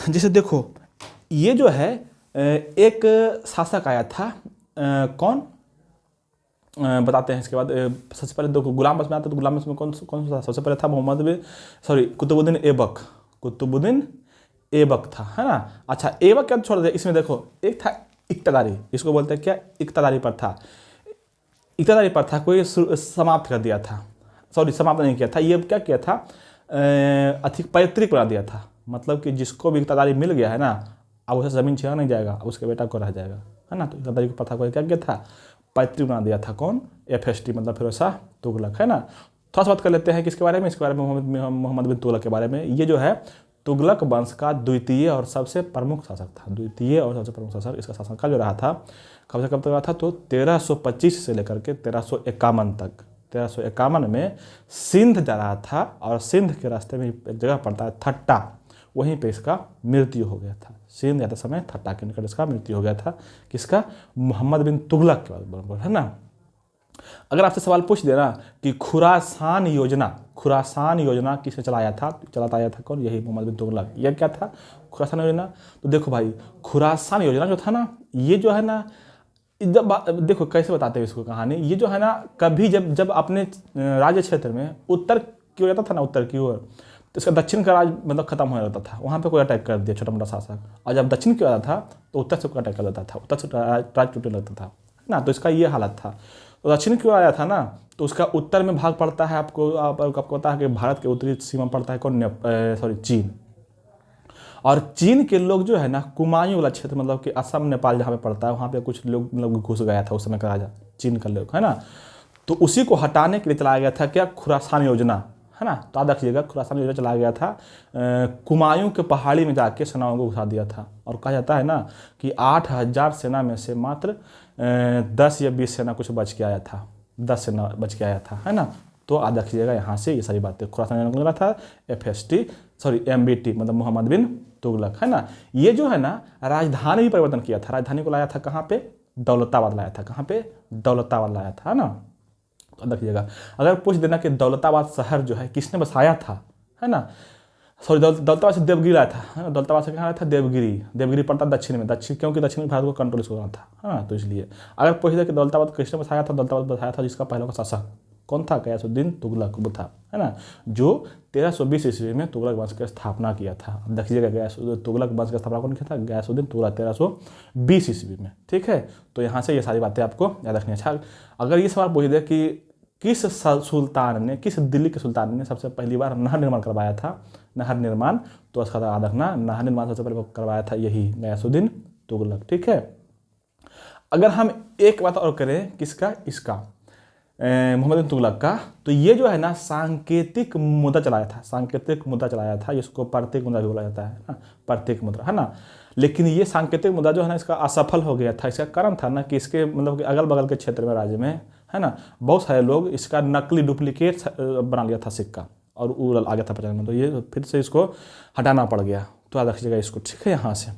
जैसे देखो ये जो है एक शासक आया था, कौन बताते हैं। इसके बाद सबसे पहले देखो गुलाम बख्श में आता, तो गुलाम बख्श में कौन सा सबसे पहले था, कुतुबुद्दीन ऐबक था, है ना। अच्छा ऐबक क्या छोड़ दिया इसमें, देखो एक था इक्तदारी, इसको बोलते हैं क्या, इक्तदारी पर था कोई समाप्त कर दिया था, समाप्त नहीं किया था, ये क्या किया था, अधिक पैतृक बना दिया था। मतलब कि जिसको भी इक्तदारी मिल गया है ना, अब उसे ज़मीन छीना नहीं जाएगा, अब उसके बेटा को रह जाएगा, है ना। तो इक्तदारी को प्रथा को क्या किया था, पैतृक बना दिया था। कौन? एफ.एस.टी मतलब फिरोज शाह तुगलक, है ना। थोड़ा सा बात कर लेते हैं किसके बारे में, इसके बारे में मोहम्मद बिन तुगलक के बारे में। ये जो है तुगलक वंश का द्वितीय और सबसे प्रमुख शासक था, इसका शासनकाल जो रहा था कब से कब तक रहा था, तो 1325 से लेकर के 1351 तक। 1351 में सिंध जा रहा था, और सिंध के रास्ते में एक जगह पड़ता है थट्टा, वहीं पे इसका मृत्यु हो गया था। सिंध जाते समय थट्टा के निकट इसका मृत्यु हो गया था। किसका? मोहम्मद बिन तुगलक के बाद, है ना। अगर आपसे सवाल पूछ दे ना कि खुरासान योजना किसने चलाता आया था, कौन? यही मोहम्मद बिन तुगलक। यह क्या था खुरासान योजना? तो देखो भाई, खुरासान योजना जो था ना, ये जो है ना, देखो कैसे बताते हैं इसको कहानी। ये जो है ना, कभी जब अपने राज्य क्षेत्र में उत्तर की ओर जाता था ना, उत्तर की ओर, तो इसका दक्षिण का राज मतलब खत्म हो जाता था, वहाँ पे कोई अटैक कर दिया छोटा मोटा शासक, और जब दक्षिण की ओर आता था तो उत्तर से कोई अटैक कर देता था, उत्तर से राज टूटने लगता था, है ना। तो इसका ये हालत था। तो दक्षिण की ओर आया था ना, तो उसका उत्तर में भाग पड़ता है, आपको पता है कि भारत के उत्तरी सीमा पड़ता है कौन? चीन। और चीन के लोग जो है ना, कुमायूं वाला क्षेत्र मतलब कि असम नेपाल जहाँ पे पड़ता है, वहाँ पे कुछ लोग मतलब घुस गया था उस समय का राजा, चीन का लोग, है ना। तो उसी को हटाने के लिए चलाया गया था क्या, खुरासान योजना, है ना। तो याद रखिएगा, खुरासान योजना चलाया गया था। कुमायूं के पहाड़ी में जाके सेनाओं को घुसा दिया था, और कहा जाता है ना कि 8000 सेना में से मात्र 10 या 20 सेना कुछ बच के आया था, 10 सेना बच के आया था, है ना। तो याद रखिएगा यहाँ से ये सारी बातें। खुरासान योजना लगा था MBT मतलब मोहम्मद बिन तुगलक, है ना। ये जो है ना, राजधानी भी परिवर्तन किया था। राजधानी को लाया था कहाँ पे? दौलताबाद लाया था। कहाँ पे? दौलताबाद लाया था, है ना। तो रखिएगा, अगर पूछ देना कि दौलताबाद शहर जो है किसने बसाया था, है ना। दौलताबाद से देवगिरी आया था, है ना। दौलताबाद से कहाँ आया था? देवगिरी पड़ता दक्षिण में, क्योंकि दक्षिण में भारत को कंट्रोल इसको करना था, है ना। तो इसलिए अगर पूछ दे कि दौलताबाद किसने बसाया था, दौलताबाद बसाया था जिसका पहले का शासक कौन था? गयासुद्दीन तुगलक वो था, है ना, जो 1320 ईस्वी में तुगलक वंश की स्थापना किया था। देखिएगा, तुगलक वंश की स्थापना कौन किया था? गयासुद्दीन तुगलक 1320 ईस्वी में, ठीक है। तो यहाँ से ये सारी बातें आपको याद रखनी है। अच्छा, अगर ये सवाल पूछ दे कि किस दिल्ली के सुल्तान ने सबसे पहली बार नहर निर्माण करवाया था, तो उसका याद रखना, नहर निर्माण सबसे पहले करवाया था यही गयासुद्दीन तुगलक, ठीक है। अगर हम एक बात और करें किसका, इसका मोहम्मद बिन तुगलक का, तो ये जो है ना सांकेतिक मुद्रा चलाया था, जिसको प्रतीक मुद्रा भी बोला जाता है ना, प्रतीक मुद्रा, है ना। लेकिन ये सांकेतिक मुद्रा जो है ना, इसका असफल हो गया था। इसका कारण था ना कि इसके मतलब कि अगल बगल के क्षेत्र में, राज्य में, है ना, बहुत सारे लोग इसका नकली डुप्लीकेट बना लिया था सिक्का, और वो आ गया था प्रचलन में। तो ये फिर से इसको हटाना पड़ गया। तो याद रखिएगा इसको, ठीक है। यहाँ से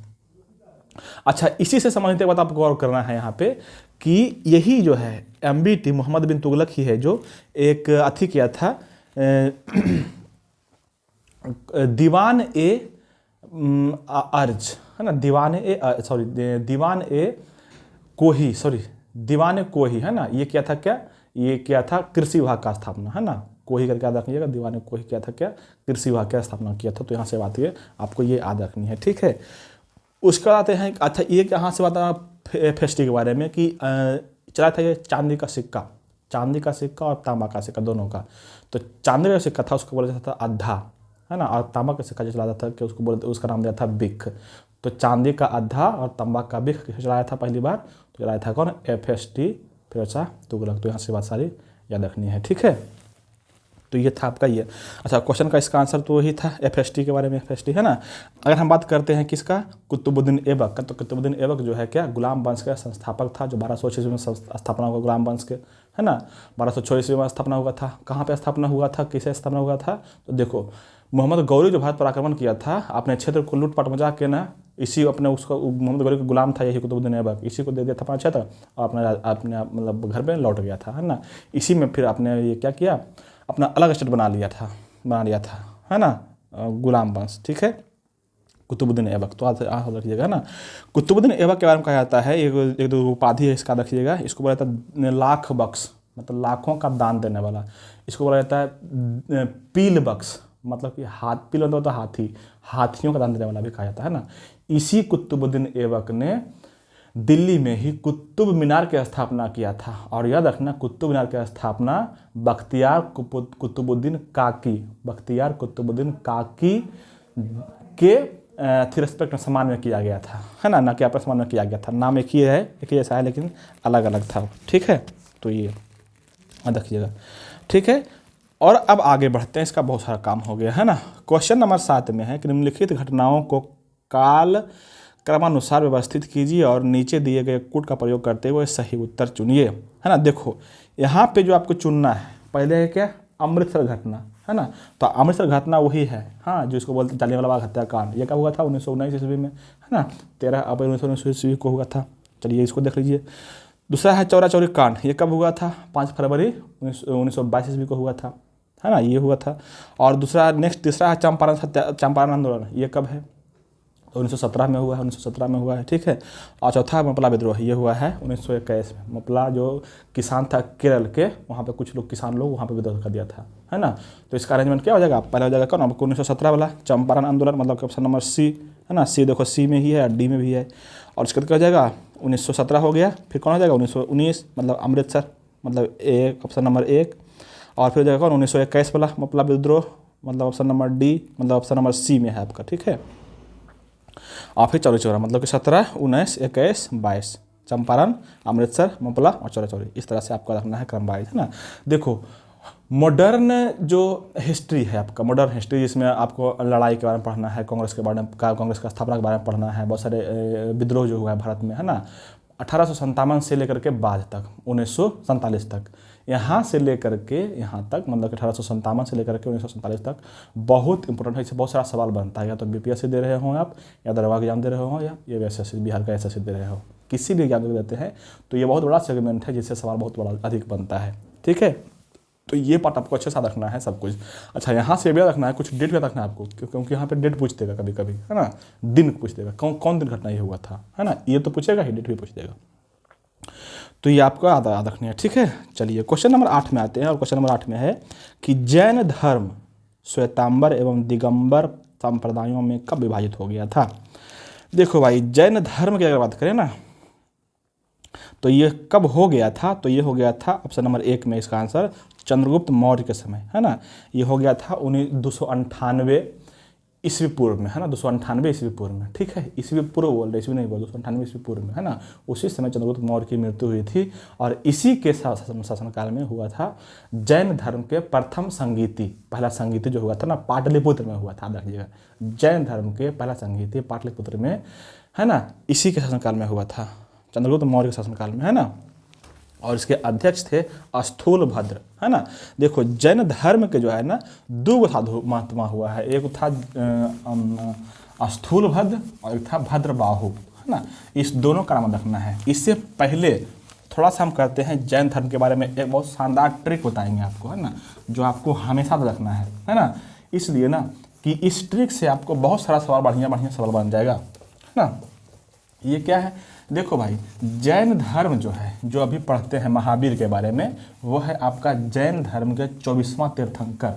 अच्छा, इसी से संबंधित बात आपको गौर करना है यहाँ पे कि यही जो है MBT मोहम्मद बिन तुगलक ही है जो एक अथी किया था, दीवान अर्ज, है ना, दीवान कोही, है ना। ये क्या था, क्या ये क्या था? कृषि विभाग का स्थापना, है ना। कोही करके याद रखिएगा, दीवान कोही क्या था, क्या कृषि विभाग का स्थापना किया था। तो यहाँ से बात है आपको ये याद रखनी है, ठीक है। उसके बाद आते हैं, अच्छा ये यहाँ से बात फेस्टी के बारे में कि चला था ये चांदी का सिक्का और तांबा का सिक्का दोनों का। तो चांदी का सिक्का था, उसको बोला जाता था अद्धा, है ना। और तांबा का सिक्का जो चलाता था कि उसका नाम दिया था बिख। तो चांदी का अद्धा और तांबा का बिख किसे चलाया था पहली बार? तो चलाया था कौन? FST फिरोज शाह तुगलक। तो यहाँ से बात सारी याद रखनी है, ठीक है। तो ये था आपका ये। अच्छा, क्वेश्चन का इसका आंसर तो वही था FST के बारे में, FST, है ना। अगर हम बात करते हैं किसका, कुतुबुद्दीन ऐबक का, तो कुतुबुद्दीन ऐबक जो है क्या गुलाम वंश का संस्थापक था, जो 1200 ईस्वी में स्थापना हुआ गुलाम वंश के। है ना। 1224 ईस्वी में स्थापना हुआ था। कहाँ पे स्थापना हुआ था, किसे स्थापना हुआ था? तो देखो मोहम्मद गौरी जो भारत पर आक्रमण किया था, अपने क्षेत्र को लूटपाट मचा के ना, इसी अपने उसका मोहम्मद गौरी का गुलाम था यही कुतुबुद्दीन ऐबक, इसी को दे दिया था अपना क्षेत्र और अपने मतलब घर पे लौट गया था, है ना। इसी में फिर आपने ये क्या किया, अपना अलग स्टेट बना लिया था, है ना, गुलाम वंश, ठीक है, कुतुबुद्दीन ऐबक। तो आज रखिएगा ना, कुतुबुद्दीन ऐबक के बारे में कहा जाता है, एक दो उपाधि है इसका रखिएगा। इसको बोला जाता है लाख बख्श, मतलब लाखों का दान देने वाला। इसको बोला जाता है पील बख्श, मतलब कि पील मतलब होता है हाथियों का दान देने वाला भी कहा जाता है ना। इसी कुतुबुद्दीन ऐबक ने दिल्ली में ही कुतुब मीनार की स्थापना किया था। और याद रखना, कुतुब मीनार की स्थापना बख्तियार कुतुबुद्दीन काकी के रिस्पेक्ट में सम्मान में किया गया था, है ना, ना कि आपस सम्मान में किया गया था। नाम एक ही है, एक ही जैसा है, लेकिन अलग अलग था, ठीक है। तो ये देखिएगा, ठीक है। और अब आगे बढ़ते हैं, इसका बहुत सारा काम हो गया, है ना। क्वेश्चन नंबर 7 में है कि निम्नलिखित घटनाओं को काल क्रमानुसार व्यवस्थित कीजिए और नीचे दिए गए कूट का प्रयोग करते हुए सही उत्तर चुनिए, है ना। देखो यहाँ पे जो आपको चुनना है, पहले है क्या, अमृतसर घटना, है ना। तो अमृतसर घटना वही है, हाँ, जो इसको बोलते जालियांवाला बाग हत्याकांड। ये कब हुआ था? 1919 ईस्वी में, है ना, 13 अप्रैल 1919 ईस्वी को हुआ था। चलिए इसको देख लीजिए। दूसरा है चौरा चौरी कांड, ये कब हुआ था? 5 फरवरी 1922 ईस्वी को हुआ था, है ना, ये हुआ था। और तीसरा है चंपारण आंदोलन, ये कब है? 1917 में हुआ है, 1917 में हुआ है, ठीक है। और चौथा है मपला विद्रोह, ये हुआ है 1921 में। मपला जो किसान था केरल के, वहाँ पे कुछ लोग किसान लोग वहाँ पे विद्रोह कर दिया था, है ना। तो इसका अरेंजमेंट क्या हो जाएगा? पहला हो जाएगा कौन? आपको 1917 वाला चंपारण आंदोलन, मतलब ऑप्शन नंबर सी, है ना। सी देखो, सी में ही है, डी में भी है। और इसके बाद क्या हो जाएगा? 1917 हो गया। फिर कौन हो जाएगा? 1919, मतलब अमृतसर, मतलब एक, ऑप्शन नंबर 1। और फिर हो जाएगा कौन? 1921 वाला मपला विद्रोह, मतलब ऑप्शन नंबर डी, मतलब ऑप्शन नंबर सी में है आपका, ठीक है। और फिर चौरी चौरा, मतलब कि 17, 19, 21, 22, चंपारण, अमृतसर, मपला और चौरा चौरी। इस तरह से आपको रखना है क्रम वाइज, है ना। देखो मॉडर्न जो हिस्ट्री है आपका, मॉडर्न हिस्ट्री, जिसमें आपको लड़ाई के बारे में पढ़ना है, कांग्रेस के बारे में, कांग्रेस का स्थापना के बारे में पढ़ना है, बहुत सारे विद्रोह जो हुआ है भारत में, है ना, 1857 से लेकर के बाद तक 1947 तक, यहाँ से लेकर के यहाँ तक, मतलब कि 1857 से लेकर के 1947 तक बहुत इंपॉर्टेंट है। इससे बहुत सारा सवाल बनता है, या तो बीपीएससी दे रहे हो आप, या दरवा एग्जाम दे रहे हो, या ये एसएससी, बिहार का एसएससी दे रहे हो, किसी भी एग्जाम देते हैं, तो ये बहुत बड़ा सेगमेंट है जिससे सवाल बहुत बड़ा अधिक बनता है, ठीक है। तो ये पार्ट आपको अच्छे से रखना है सब कुछ। अच्छा, यहाँ से भी रखना है, कुछ डेट भी रखना है आपको, क्योंकि यहाँ पे डेट पूछ देगा कभी कभी, है ना, दिन पूछ देगा, कौन दिन घटना ये हुआ था, है ना, ये तो पूछेगा ही, डेट भी पूछ देगा। तो ये आपको याद रखनी है, ठीक है। चलिए क्वेश्चन नंबर 8 में आते हैं। और क्वेश्चन नंबर 8 में है कि जैन धर्म श्वेतांबर एवं दिगंबर संप्रदायों में कब विभाजित हो गया था? देखो भाई, जैन धर्म की अगर बात करें ना, तो ये कब हो गया था? तो ये हो गया था ऑप्शन नंबर 1 में इसका आंसर चंद्रगुप्त मौर्य के समय, है ना। ये हो गया था 298 ईस्वी पूर्व में, है ना, 298 ईस्वी पूर्व में, ठीक है। ईस्वी पूर्व बोल रहे, ईस्वी नहीं बोल, 298 ईस्वी पूर्व में, है ना। उसी समय चंद्रगुप्त मौर्य की मृत्यु हुई थी। और इसी के शासनकाल में हुआ था जैन धर्म के प्रथम संगीति, पहला संगीति जो हुआ था ना, पाटलिपुत्र में हुआ था, याद रखिएगा। जैन धर्म के पहला संगीति पाटलिपुत्र में, है ना, इसी के शासनकाल में हुआ था, चंद्रगुप्त मौर्य के शासनकाल में, है ना। और इसके अध्यक्ष थे स्थूलभद्र, है ना। देखो जैन धर्म के जो है ना, 2 साधु महात्मा हुआ है, एक था स्थूलभद्र और एक था भद्रबाहु, है ना। इस दोनों का नाम रखना है। इससे पहले थोड़ा सा हम करते हैं जैन धर्म के बारे में, एक बहुत शानदार ट्रिक बताएंगे आपको, है ना, जो आपको हमेशा रखना है ना। इसलिए ना कि इस ट्रिक से आपको बहुत सारा सवाल, बढ़िया सवाल बन जाएगा, है ना। ये क्या है? देखो भाई, जैन धर्म जो है, जो अभी पढ़ते हैं महावीर के बारे में, वो है आपका जैन धर्म के 24वां तीर्थंकर।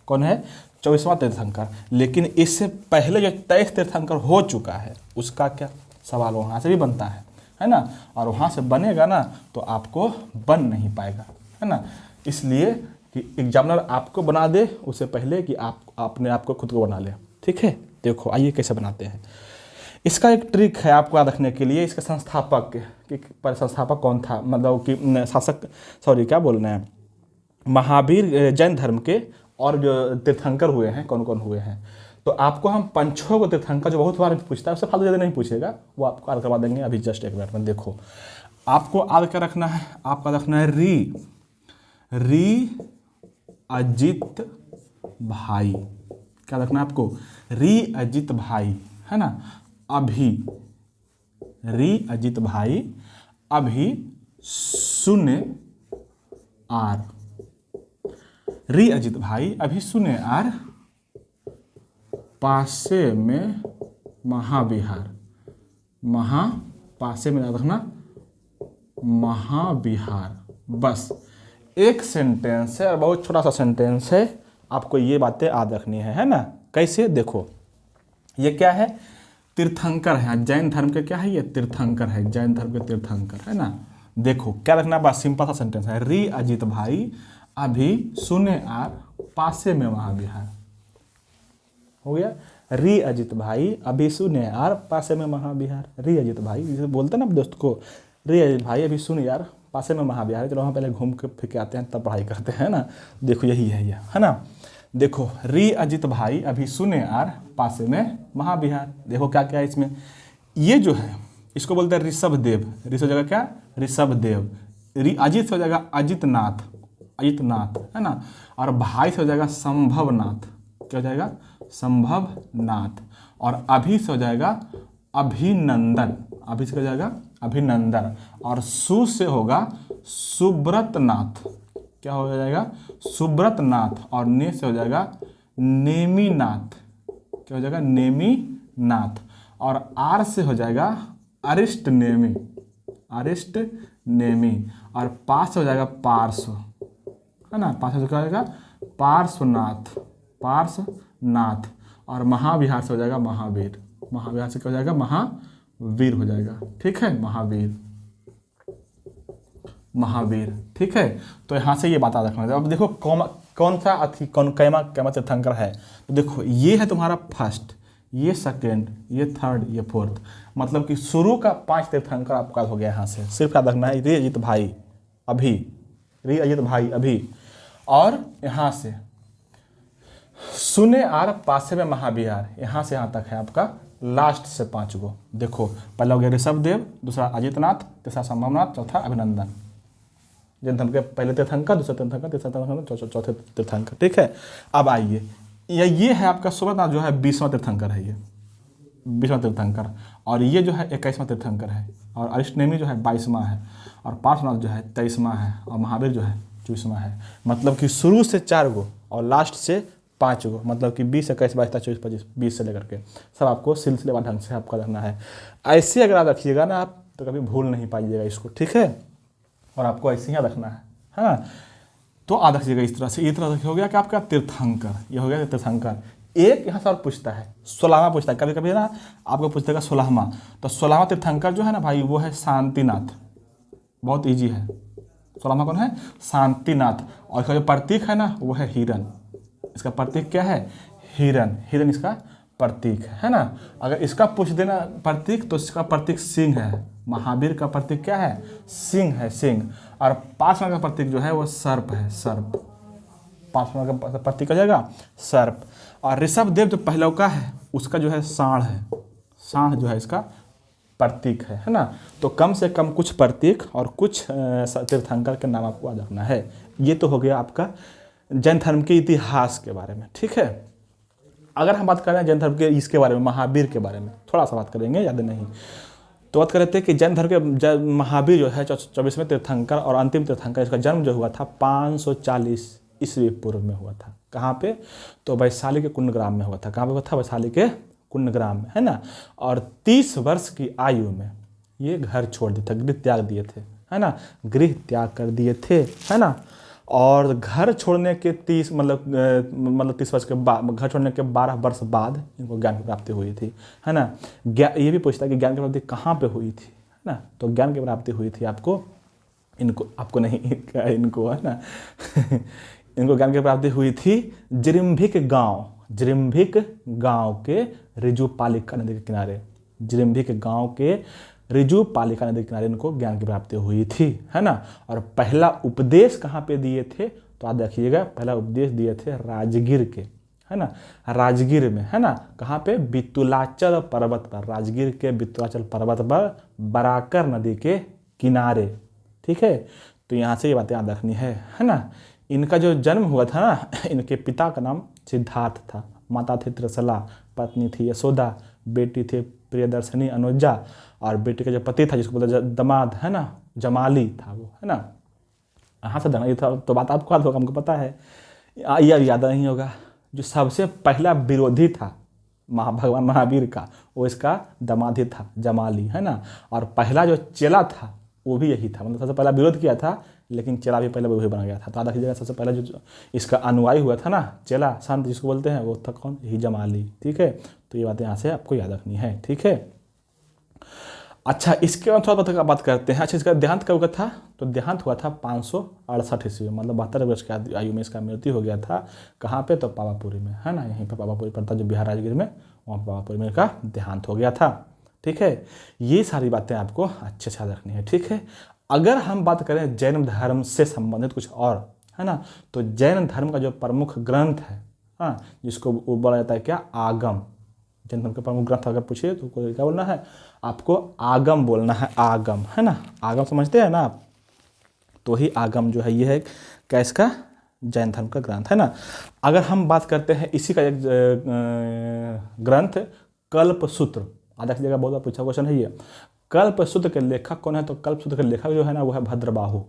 कौन है? 24वां तीर्थंकर। लेकिन इससे पहले जो 23 तीर्थंकर हो चुका है, उसका क्या सवाल वहाँ से भी बनता है ना। और वहाँ से बनेगा ना तो आपको बन नहीं पाएगा, है ना। इसलिए कि एग्जामिनर आपको बना दे उससे पहले कि आप अपने आप को खुद को बना ले, ठीक है। देखो आइए कैसे बनाते हैं। इसका एक ट्रिक है आपको याद रखने के लिए। इसके संस्थापक कौन था, मतलब कि शासक, सॉरी क्या बोल रहे हैं, महावीर जैन धर्म के, और जो तीर्थंकर हुए हैं कौन कौन हुए हैं। तो आपको हम पंचों को तीर्थंकर, जो बहुत बार पूछता है, उससे फालतू ज़्यादा नहीं पूछेगा, वो आपको याद करवा देंगे अभी जस्ट एक मिनट में। देखो आपको याद क्या रखना है, आपका रखना है री री अजित भाई, क्या रखना है आपको, री अजित भाई, है ना, अभी, री अजित भाई अभी शून्य आर, री अजित भाई अभी शून्य आर पासे में महाविहार, पासे में याद रखना महाविहार। बस एक सेंटेंस है और बहुत छोटा सा सेंटेंस है, आपको ये बातें याद रखनी है ना। कैसे, देखो ये क्या है, तीर्थंकर है, जैन धर्म के क्या है, ये तीर्थंकर है, जैन धर्म के तीर्थंकर, है ना। देखो क्या रखना, बस सिंपल सा सेंटेंस है, री अजित भाई अभी शून्य आर पासे में महाविहार, हो गया। री अजित भाई अभी शून्य आर पासे में महाविहार, री अजित भाई जैसे बोलते हैं ना दोस्त को, री अजित भाई अभी शून्य आर पासे में महाविहार, चलो वहाँ पहले घूम के फिर के आते हैं तब पढ़ाई करते हैं ना। देखो यही है ये, है ना। देखो री अजित भाई अभी शून्य आर पासे में महाविहार, देखो क्या क्या है इसमें, ये जो है इसको बोलते हैं ऋषभ देव, ऋषभ जगह क्या, ऋषभ देव, अजित से हो जाएगा अजितनाथ, अजितनाथ, है ना, और भाई से हो जाएगा संभवनाथ, क्या हो जाएगा, संभवनाथ, और अभी से हो जाएगा अभिनंदन, अभी से हो जाएगा अभिनंदन, और सु से होगा सुब्रतनाथ, क्या हो जाएगा, सुब्रतनाथ, और ने से हो जाएगा नेमीनाथ, क्या हो जाएगा, नेमीनाथ, और आर से हो जाएगा अरिष्ट नेमी, अरिष्ट नेमी, और पास से हो जाएगा पार्श्व, है ना, पास से क्या हो जाएगा पार्श्वनाथ, पार्श्वनाथ, और महाविहार से हो जाएगा महावीर, महाविहार से क्या हो जाएगा महावीर हो जाएगा, ठीक है, महावीर, महावीर, ठीक है। तो यहाँ से ये बात याद रखना। अब देखो कौन सा अथी कौन कैमा तीर्थंकर है, तो देखो ये है तुम्हारा फर्स्ट, ये सेकंड, ये थर्ड, ये फोर्थ, मतलब कि शुरू का 5 तीर्थंकर आपका हो गया। यहाँ से सिर्फ याद रखना है री अजित भाई अभी, री अजित भाई अभी, और यहाँ से शून्य आर पासे में महाविहार, यहाँ से यहाँ तक है आपका लास्ट से 5 गो। देखो पहला हो गया ऋषभ देव, दूसरा अजितनाथ, तीसरा संभवनाथ, चौथा अभिनंदन, जैन धर्म के पहले तीर्थंकर, दूसरा तीर्थंकर, तीसरा तीर्थंकर, चौथे तीर्थंकर, ठीक है। अब आइए ये है आपका सुब्रतनाथ जो है 20वां तीर्थंकर है, ये 20वां तीर्थंकर, और ये जो है 21वां तीर्थंकर है, और अरिष्टनेमी जो है 22वां है, और पार्श्वनाथ जो है 23वां है, और महावीर जो है 24वां है। मतलब कि शुरू से 4 गो और लास्ट से 5 गो, मतलब कि 20, 21, 22, 24, 25, 20 से लेकर के सब आपको सिलसिलेवार ढंग से आपका रखना है। ऐसे अगर आप रखिएगा ना आप तो कभी भूल नहीं पाइएगा इसको, ठीक है, और आपको ऐसे ही रखना है, हाँ। तो याद रखिएगा इस तरह से, ये तरह से हो गया कि आपका तीर्थंकर, ये हो गया तीर्थंकर। एक यहाँ से और पूछता है 16वां पूछता है, कभी कभी ना आपको पूछतेगा 16वां, तो 16वां तीर्थंकर जो है ना भाई वो है शांतिनाथ, बहुत ईजी है। 16वां कौन है, शांतिनाथ, और इसका जो प्रतीक है ना वो है हिरन, इसका प्रतीक क्या है, हिरन, हिरन इसका प्रतीक है ना। अगर इसका पूछ देना प्रतीक तो इसका प्रतीक सिंह है, महावीर का प्रतीक क्या है, सिंह है, सिंह, और पार्श्वनाथ का प्रतीक जो है वो सर्प है, सर्प, पार्श्वनाथ का प्रतीक हो जाएगा सर्प, और ऋषभ देव जो पहला का है उसका जो है सांड है, सांड जो है इसका प्रतीक है ना। तो कम से कम कुछ प्रतीक और कुछ तीर्थंकर के नाम आपको याद रखना है। ये तो हो गया आपका जैन धर्म के इतिहास के बारे में, ठीक है। अगर हम बात करें जैन धर्म के इसके बारे में, महावीर के बारे में थोड़ा सा बात करेंगे, याद नहीं, तो बात कर रहे थे कि जैन धर्म के महावीर जो है 24वें तीर्थंकर और अंतिम तीर्थंकर, इसका जन्म जो हुआ था 540 ईस्वी पूर्व में हुआ था। कहाँ पे, तो वैशाली के कुंडग्राम में हुआ था। कहाँ पे हुआ था, वैशाली के कुंडग्राम में, है ना। और 30 वर्ष की आयु में ये घर छोड़ दिए थे, गृह त्याग दिए थे, है ना, गृह त्याग कर दिए थे, है ना। और घर छोड़ने के 30 30 वर्ष के बाद, घर छोड़ने के 12 वर्ष बाद इनको ज्ञान की प्राप्ति हुई थी, है ना। ये भी पूछता है कि ज्ञान की प्राप्ति कहाँ पे हुई थी, है ना। तो ज्ञान की प्राप्ति हुई थी आपको, आपको नहीं, इनको, है ना इनको ज्ञान की प्राप्ति हुई थी जिरिम्भिक गांव के ऋजुपालिका नदी के किनारे, जिरिम्भिक गांव के ऋजुपालिका नदी के किनारे इनको ज्ञान की प्राप्ति हुई थी, है ना। और पहला उपदेश कहाँ पे दिए थे, तो आप देखिएगा पहला उपदेश दिए थे राजगीर के, है ना, राजगीर में, है ना। कहाँ पे, बितुलाचल पर्वत पर, राजगीर के बितुलाचल पर्वत पर बराकर नदी के किनारे, ठीक है। तो यहाँ से ये बातें याद रखनी है ना। इनका जो जन्म हुआ था ना, इनके पिता का नाम सिद्धार्थ था, माता थी त्रिशला, पत्नी थी यशोदा, बेटी थी प्रियदर्शनी अनुजा, और बेटे का जो पति था जिसको बोलते दमाद है ना, जमाली था वो, है ना। यहाँ से ये था तो बात आपको याद होगा, हमको पता है, यह याद नहीं होगा। जो सबसे पहला विरोधी था भगवान महावीर का, वो इसका दमाद ही था, जमाली, है ना। और पहला जो चेला था वो भी यही था, मतलब सबसे पहला विरोध किया था, लेकिन चेला भी पहले वही बना गया था। तो याद रखिएगा, सबसे पहला जो इसका अनुयायी हुआ था ना, चेला संत जिसको बोलते हैं, वो था कौन, यही जमाली, ठीक है। तो ये बातें यहाँ से आपको याद रखनी है, ठीक है। अच्छा, इसके बाद थोड़ा बात करते हैं। अच्छा, इसका देहांत कब हुआ था? तो देहांत हुआ था 568 ईस्वी में, मतलब 72 वर्ष की आयु में इसका मृत्यु हो गया था। कहाँ पे? तो पावापुरी में, है ना। यहीं पे पावापुरी पड़ता जो बिहार राजगीर में, वहाँ पावापुरी में इसका देहांत हो गया था, ठीक है। ये सारी बातें आपको अच्छे से याद रखनी है, ठीक है। अगर हम बात करें जैन धर्म से संबंधित कुछ और, है ना, तो जैन धर्म का जो प्रमुख ग्रंथ है, हाँ, जिसको बोला जाता है क्या, आगम। जैन धर्म का प्रमुख ग्रंथ अगर पूछिए तो क्या बोलना है आपको? आगम बोलना है, आगम, है ना। आगम समझते हैं ना आप? तो ही आगम जो है ये है क्या, इसका जैन धर्म का ग्रंथ, है ना। अगर हम बात करते हैं इसी का एक ग्रंथ कल्पसूत्र, आधा की जगह बहुत पूछा क्वेश्चन है ये। कल्पसूत्र के लेखक कौन है? तो कल्पसूत्र के लेखक जो है ना वो है भद्रबाहु।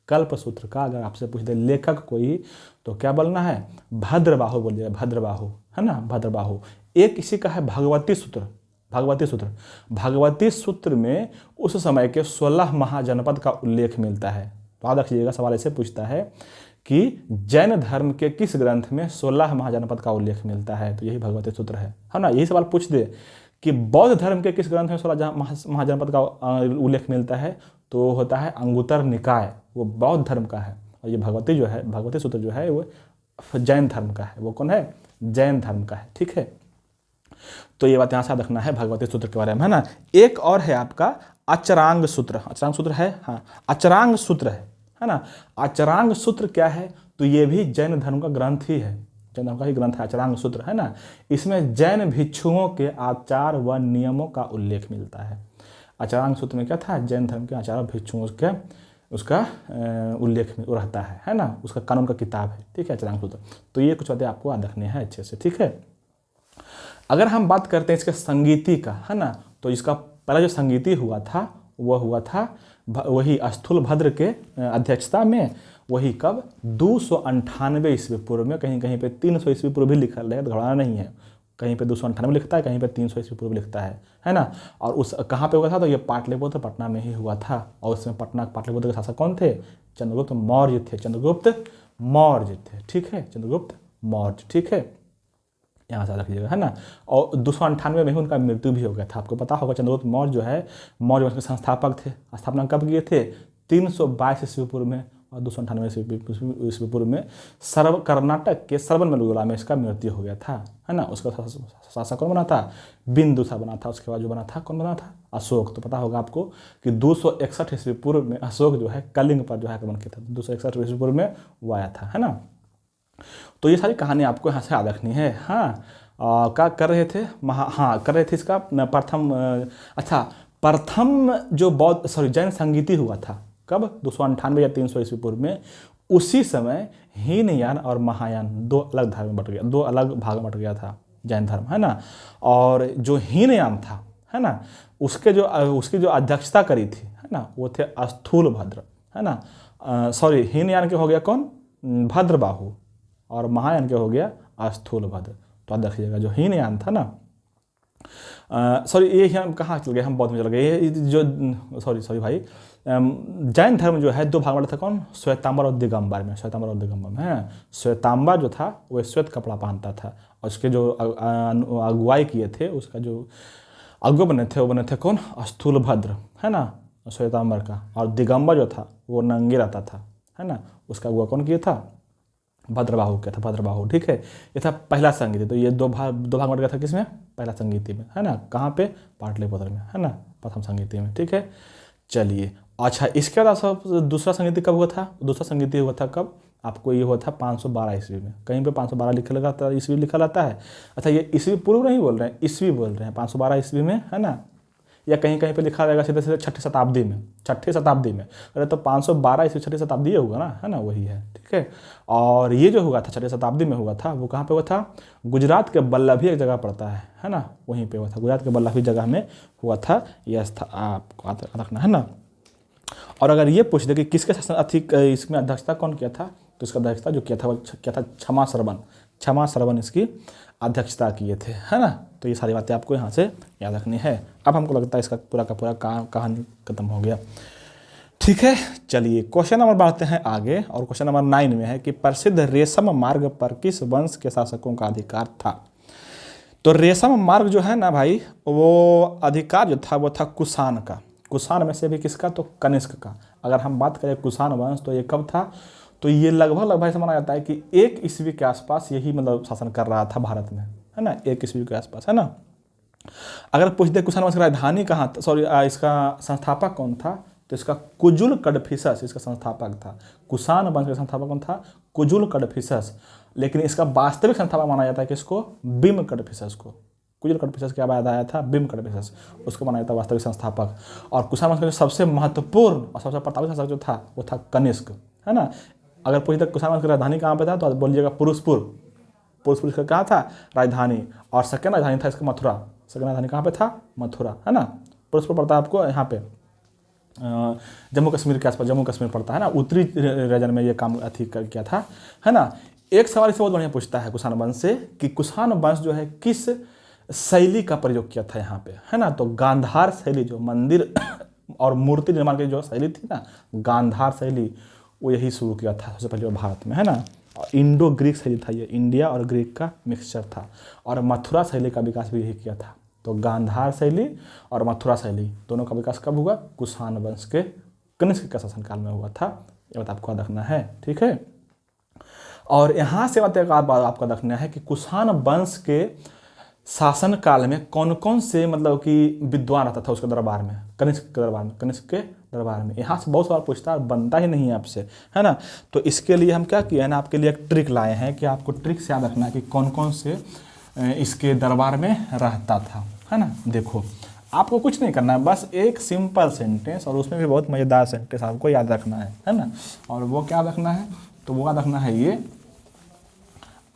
कल्पसूत्र का अगर आपसे पूछ दे लेखक कोई, तो क्या बोलना है? भद्रबाहु बोलिएगा, भद्रबाहु, है ना, भद्रबाहु। एक इसी का है भगवती सूत्र। भगवती सूत्र, भगवती सूत्र में उस समय के 16 महाजनपद का उल्लेख मिलता है। तो याद रखिएगा, सवाल ऐसे पूछता है कि जैन धर्म के किस ग्रंथ में 16 महाजनपद का उल्लेख मिलता है? तो यही भगवती सूत्र है ना। यही सवाल पूछ दे कि बौद्ध धर्म के किस ग्रंथ में 16 महाजनपद का उल्लेख मिलता है? तो होता है अंगुत्तर निकाय, वो बौद्ध धर्म का है। और ये भगवती जो है, भगवती सूत्र जो है वो जैन धर्म का है। वो कौन है? जैन धर्म का है, ठीक है। तो ये बात यहाँ से रखना है भगवती सूत्र के बारे में, है ना। एक और है आपका अचरांग सूत्र। अचरांग सूत्र है, हाँ, अचरांग सूत्र है ना। अचरांग सूत्र क्या है? तो ये भी जैन धर्म का ग्रंथ ही है, जैन धर्म का ही ग्रंथ है अचरांग सूत्र, है ना। इसमें जैन भिक्षुओं के आचार व नियमों का उल्लेख मिलता है। अचरांग सूत्र में क्या था? जैन धर्म के आचार भिक्षुओं के उसका उल्लेख में रहता है ना। उसका कानून का किताब है, ठीक है, अचरांग सूत्र। तो ये कुछ बातें आपको याद रखनी है अच्छे से, ठीक है। अगर हम बात करते हैं इसके संगीति का, है ना, तो इसका पहला जो संगीति हुआ था वह हुआ था वही स्थूलभद्र के अध्यक्षता में। वही कब? 298 ईस्वी पूर्व में। कहीं कहीं पे 300 ईस्वी पूर्व भी लिखा है, घबराना नहीं है। कहीं पे 298 लिखता है, कहीं पे 300 ईस्वी पूर्व लिखता है ना। और उस कहाँ पे हुआ था? तो ये पाटलिपुत्र पटना में ही हुआ था। और उसमें पाटलिपुत्र के शासक कौन थे? चंद्रगुप्त मौर्य थे, चंद्रगुप्त मौर्य थे, ठीक है, चंद्रगुप्त मौर्य, ठीक है। यहाँ से रखिएगा, है ना। और 298 में ही उनका मृत्यु भी हो गया था। आपको पता होगा चंद्रगुप्त मौर्य जो है, मौर्य वंश के संस्थापक थे। स्थापना कब किए थे? 322 ईस्वी पूर्व में। और 298 ईस्वी पूर्व में कर्नाटक के सरवनबेलगोला में इसका मृत्यु हो गया था, है ना। उसका शासक कौन बना था? बिंदुसार बना था। उसके बाद जो बना था, कौन बना था? अशोक। तो पता होगा आपको कि 261 ईस्वी पूर्व में अशोक जो है कलिंग पर जो है आक्रमण किया था। 261 ईस्वी पूर्व में वो आया था, है ना। तो ये सारी कहानी आपको यहाँ से याद रखनी है, हाँ। क्या कर रहे थे? कर रहे थे इसका प्रथम, अच्छा, प्रथम जो बौद्ध जैन संगीति हुआ था कब? 298 या 300 ईस्वी पूर्व में। उसी समय हीनयान और महायान दो अलग धर्म में बट गया, दो अलग भाग में बट गया था जैन धर्म, है ना। और जो हीनयान था, है ना, उसकी जो अध्यक्षता करी थी, है ना, वो थे स्थूलभद्र, है ना। हीनयान के हो गया कौन? भद्रबाहु। और महायान के हो गया स्थूलभद्र। तो याद रखिएगा, जो हीनयान था ना, ये हम कहाँ चल गए? हम बौद्ध में चल गए। ये जो सॉरी भाई, जैन धर्म जो है दो भाग में था। कौन? श्वेतांबर और दिगंबर में। श्वेतांबर और दिगंबर में, है। श्वेतांबर जो था वो श्वेत कपड़ा पहनता था, और उसके जो अगुवाई किए थे, उसका जो अगुवा बने थे वो बने थे कौन? स्थूलभद्र, है ना, श्वेतांबर का। और दिगंबर जो था वो नंगे रहता था, है ना। उसका अगुवा कौन किया था? भद्रबाहु क्या था? भद्रबाहु, ठीक है। ये था पहला संगीति। तो ये दो भाग बट गया था किसमें? पहला संगीति में, है ना। कहाँ पे? पाटलिपुत्र में, है ना, प्रथम संगीति में, ठीक है। चलिए, अच्छा, इसके बाद दूसरा संगीति कब हुआ था? दूसरा संगीति हुआ था कब? आपको ये हुआ था 512 ईस्वी में। कहीं पे 512 लिखा रहता है, ईस्वी लिखा रहता है। अच्छा, ये ईस्वी पूर्व नहीं बोल रहे हैं, ईस्वी बोल रहे हैं। 512 ईस्वी में, है ना, या कहीं कहीं पे लिखा रहेगा सीधे सीधे छठी शताब्दी में। अरे तो 512 ईस्वी छठी शताब्दी ये होगा ना, है ना, वही है, ठीक है। और ये जो हुआ था छठी शताब्दी में हुआ था, वो कहाँ पे हुआ था? गुजरात के बल्लभी एक जगह पड़ता है ना, वहीं पे हुआ था, गुजरात के बल्लभी जगह में हुआ था। यह आपको याद रखना है ना। और अगर ये पूछ दे कि किसके शासन इसमें अध्यक्षता कौन किया था, तो इसका अध्यक्षता जो किया था वो क्या था? क्षमा श्रवण इसकी अध्यक्षता किए थे, है ना। तो ये सारी बातें आपको यहाँ से याद रखनी है। अब हमको लगता है इसका पूरा का पूरा कहानी खत्म हो गया, ठीक है। चलिए क्वेश्चन नंबर बढ़ते हैं आगे, और क्वेश्चन नंबर 9 में है कि प्रसिद्ध रेशम मार्ग पर किस वंश के शासकों का अधिकार था? तो रेशम मार्ग जो है ना भाई, वो अधिकार जो था वो था कुषाण का। कुषाण में से भी किसका? तो कनिष्क का। अगर हम बात करें कुषाण वंश, तो ये कब था? तो ये लगभग ऐसा माना जाता है कि 1 ईस्वी के आसपास यही मतलब शासन कर रहा था भारत में, है ना, 1 ईस्वी के आसपास, है ना। अगर पूछ दे कुषाण वंश की राजधानी कहाँ, सॉरी इसका संस्थापक कौन था, तो इसका कुजुल कडफिसस इसका संस्थापक था। कुषाण वंश का संस्थापक कौन था? कुजुल कडफिसस। लेकिन इसका वास्तविक संस्थापक माना जाता है किसको? बिम कडफिसस को। कुजुल कडफिसस के बाद आया था बिम कडफिसस, उसको माना जाता है वास्तविक संस्थापक। और कुषाण वंश का जो सबसे महत्वपूर्ण और सबसे प्रतापी शासक जो था वो था कनिष्क, है ना। अगर पूछे तक कुषाण वंश की राजधानी कहाँ पे था, तो बोलिएगा पुरुषपुर इसका कहाँ था? राजधानी। और सेकेंड राजधानी था इसका मथुरा। सेकेंड राजधानी कहाँ पे था? मथुरा, है ना। पुरुषपुर पड़ता है आपको यहाँ पे जम्मू कश्मीर के आसपास, जम्मू कश्मीर पड़ता है ना, उत्तरी रीजन में ये काम किया था, है ना। एक सवाल इससे बहुत बढ़िया पूछता है कुषाण वंश से कि कुषाण वंश जो है किस शैली का प्रयोग किया था यहाँ पे, है ना। तो गांधार शैली, जो मंदिर और मूर्ति निर्माण की जो शैली थी ना, गांधार शैली, वो यही शुरू किया था सबसे पहले भारत में, है ना। इंडो ग्रीक शैली था ये, इंडिया और ग्रीक का मिक्सचर था। और मथुरा शैली का विकास भी यही किया था। तो गांधार शैली और मथुरा शैली दोनों का विकास कब हुआ? कुषाण वंश के कनिष्क के शासनकाल में हुआ था। ये बात आपको याद रखना है, ठीक है। और यहाँ से बात आपको रखना है कि कुषाण वंश के शासन काल में कौन कौन से मतलब कि विद्वान रहता था उसके दरबार में, कनिष्क के दरबार में। यहाँ से बहुत सवाल पूछता है, बनता ही नहीं है आपसे, है ना। तो इसके लिए हम क्या किए हैं ना, आपके लिए एक ट्रिक लाए हैं कि आपको ट्रिक से याद रखना है कि कौन कौन से इसके दरबार में रहता था, है ना। देखो आपको कुछ नहीं करना है, बस एक सिंपल सेंटेंस, और उसमें भी बहुत मज़ेदार सेंटेंस आपको याद रखना है ना। और वो क्या रखना है? तो वो याद रखना है, ये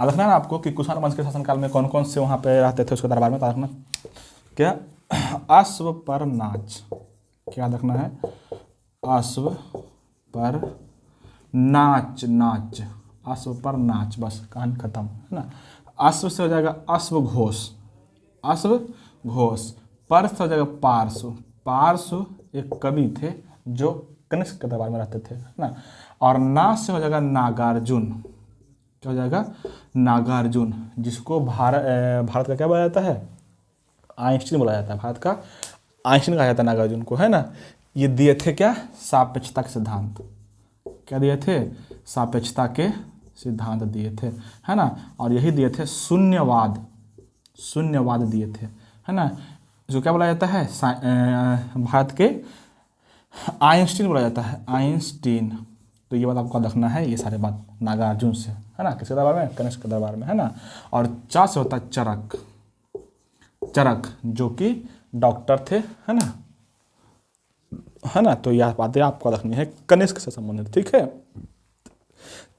याद रखना है आपको कि कुषाण वंश के शासनकाल में कौन कौन से वहाँ पे रहते थे उसके दरबार में। याद रखना क्या? अश्व पर नाच, क्या याद रखना है? अश्व पर नाच, अश्व पर नाच, बस कहानी खत्म, है ना। अश्व से हो जाएगा अश्वघोष, पर से हो जाएगा पार्श्व एक कवि थे जो कनिष्क के दरबार में रहते थे, है ना। और नाच से हो जाएगा नागार्जुन, क्या हो जाएगा? नागार्जुन, जिसको भारत का क्या बोला जाता है? आइंस्टीन बोला जाता है, भारत का आइंस्टीन कहा जाता है नागार्जुन को, है ना। ये दिए थे क्या? सापेक्षता के सिद्धांत। क्या दिए थे? सापेक्षता के सिद्धांत दिए थे, है ना। और यही दिए थे शून्यवाद दिए थे, है ना। जो क्या बोला जाता है? भारत के आइंस्टीन बोला जाता है, आइंस्टीन। तो ये बात आपको रखना है, ये सारे बात नागार्जुन से, है ना, किसके दरबार में? कनिष्क के दरबार में, है ना। और चा से होता है चरक, जो कि डॉक्टर थे, है ना। तो यह बातें आपको रखनी है कनिष्क से संबंधित, ठीक है।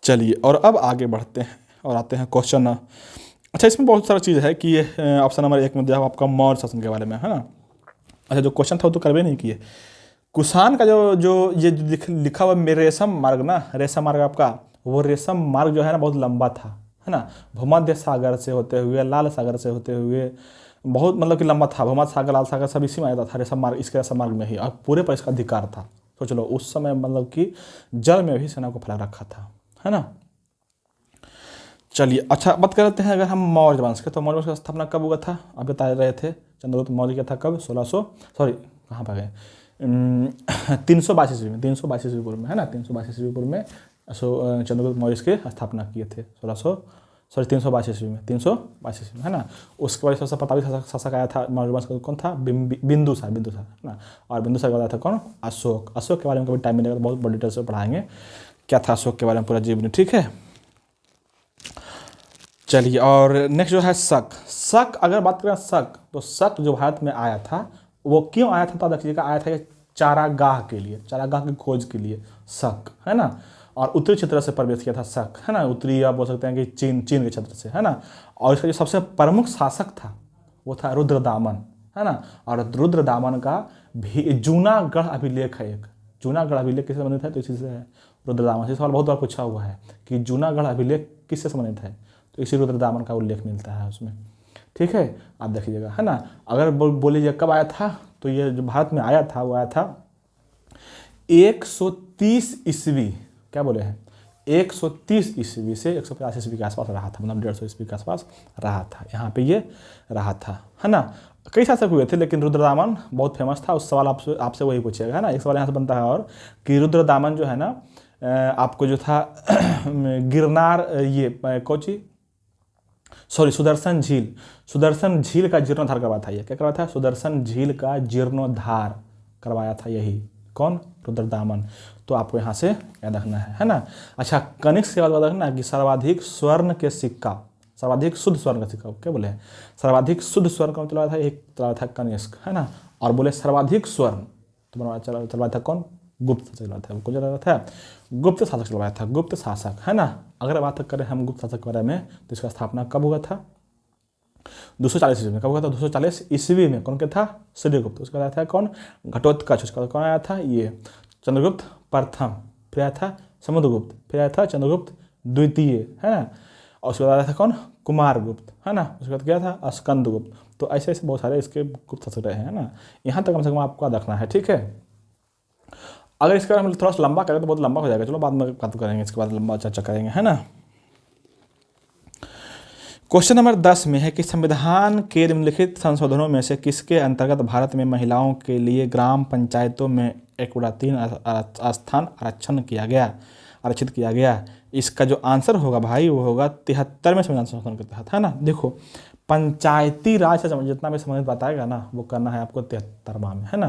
चलिए और अब आगे बढ़ते हैं और आते हैं क्वेश्चन। अच्छा, इसमें बहुत सारा चीज़ है कि ये ऑप्शन नंबर 1 में दिया आपका मौर्य शासन के बारे में, है ना। अच्छा, जो क्वेश्चन था वो तो करवे नहीं किए। कुषाण का जो ये लिखा हुआ रेशम मार्ग आपका, वो रेशम मार्ग जो है ना बहुत लंबा था, है ना। भूमध्य सागर से होते हुए, लाल सागर से होते हुए, बहुत मतलब कि लंबा था। भूमध्य सागर, लाल सागर सब इसी में आता था रेशम मार्ग, इसके रेशम मार्ग में ही, और पूरे पर इसका अधिकार था। तो चलो उस समय मतलब कि जल में भी सेना को फैला रखा था, है ना। चलिए अच्छा बात कर लेते हैं अगर हम मौर्य वंश के, तो मौर्य वंश का स्थापना कब हुआ था? आप बता रहे थे चंद्रगुप्त मौर्य का था कब? 322 ईस्वी में, 322 ईस्वी पूर्व में, है ना। 322 ईस्वी पूर्व में चंद्रगुप्त मौर्य की स्थापना किए थे 322 ईस्वी में, 322 ईस्वी में, है ना। उसके बाद सबसे प्रतापी शासक आया था मौर्य वंश का, कौन था? बिंदुसार, है ना। और बिंदुसार के बाद आया था कौन? अशोक के बारे में कभी टाइम मिलेगा तो बहुत बड़ी डिटेल से पढ़ाएंगे क्या था अशोक के बारे में पूरा जीवनी, ठीक है। चलिए और नेक्स्ट जो है शक। अगर बात करें शक, तो शक जो भारत में आया था वो क्यों आया था तो देखिएगा, आया था ये चारागाह के लिए, चारागाह की खोज के लिए शक, है ना। और उत्तरी क्षेत्र से प्रवेश किया था शक, है ना, उत्तरी आप बोल सकते हैं कि चीन के क्षेत्र से, है ना। और इसका जो सबसे प्रमुख शासक था वो था रुद्रदामन, है ना। और रुद्रदामन का भी जूनागढ़ अभिलेख है एक, जूनागढ़ अभिलेख किससे संबंधित है तो इसी से है, रुद्रदामन से। सवाल बहुत बार पूछा हुआ है कि जूनागढ़ अभिलेख किससे संबंधित है, तो इसी रुद्रदामन का उल्लेख मिलता है उसमें, ठीक है। आप देखिएगा, है ना। अगर बोलिए कब आया था, तो ये जो भारत में आया था वो आया था 130 ईस्वी, क्या बोले हैं, 130 ईस्वी से 150 ईस्वी के आसपास रहा था, मतलब 150 ईस्वी के आसपास रहा था, यहाँ पे ये रहा था, है ना। कई शासक हुए थे लेकिन रुद्रदामन बहुत फेमस था। उस सवाल आपसे वही पूछेगा, है ना। एक सवाल यहाँ से बनता है और कि रुद्रदामन जो है ना, आपको जो था गिरनार, ये कोची, सॉरी, सुदर्शन झील का जीर्णोद्धार करवाया था। ये क्या करवाया था, सुदर्शन झील का जीर्णोद्धार करवाया था, यही कौन, रुद्रदामन। तो आपको यहाँ से याद रखना है ना। अच्छा, कनिष्क के बाद याद रखना कि सर्वाधिक स्वर्ण के सिक्का, सर्वाधिक शुद्ध स्वर्ण का सिक्का, क्या बोले, सर्वाधिक शुद्ध स्वर्ण का चलाया था, एक चलाया था कनिष्क, है ना। और बोले सर्वाधिक स्वर्ण तो चलवाया था कौन, गुप्त चलवाया था, कौन चलवाया था, गुप्त शासक चलवाया था, गुप्त शासक, है ना। अगर बात करें हम गुप्त शासक के बारे में तो इसका स्थापना कब हुआ था, 240 ईस्वी में। कब हुआ था, 240 ईस्वी में। कौन क्या था, सूर्यगुप्त। उसका आया था कौन, घटोत्कच। उसका कौन आया था, ये चंद्रगुप्त प्रथम। फिर आया था समुद्रगुप्त, फिर आया था चंद्रगुप्त द्वितीय, है ना। और उसके बाद आया था कौन, कुमारगुप्त, है ना। उसके बाद क्या था, स्कंदगुप्त। तो ऐसे ऐसे बहुत सारे इसके गुप्त शासक रहे हैं, है ना। यहाँ तक कम से कम आपको याद रखना है, ठीक है। अगर इसके बारे में थोड़ा सा लंबा करें तो बहुत लंबा हो जाएगा, चलो बाद में बात करेंगे, इसके बाद लंबा चर्चा करेंगे, है ना। क्वेश्चन नंबर 10 में है कि संविधान के निम्नलिखित संशोधनों में से किसके अंतर्गत भारत में महिलाओं के लिए ग्राम पंचायतों में 1/3 स्थान आरक्षित किया गया। इसका जो आंसर होगा भाई वो होगा 73वें संविधान संशोधन के तहत, है ना। देखो, पंचायती राज से जितना भी संबंधित बताएगा ना वो करना है आपको 73वां में, है ना।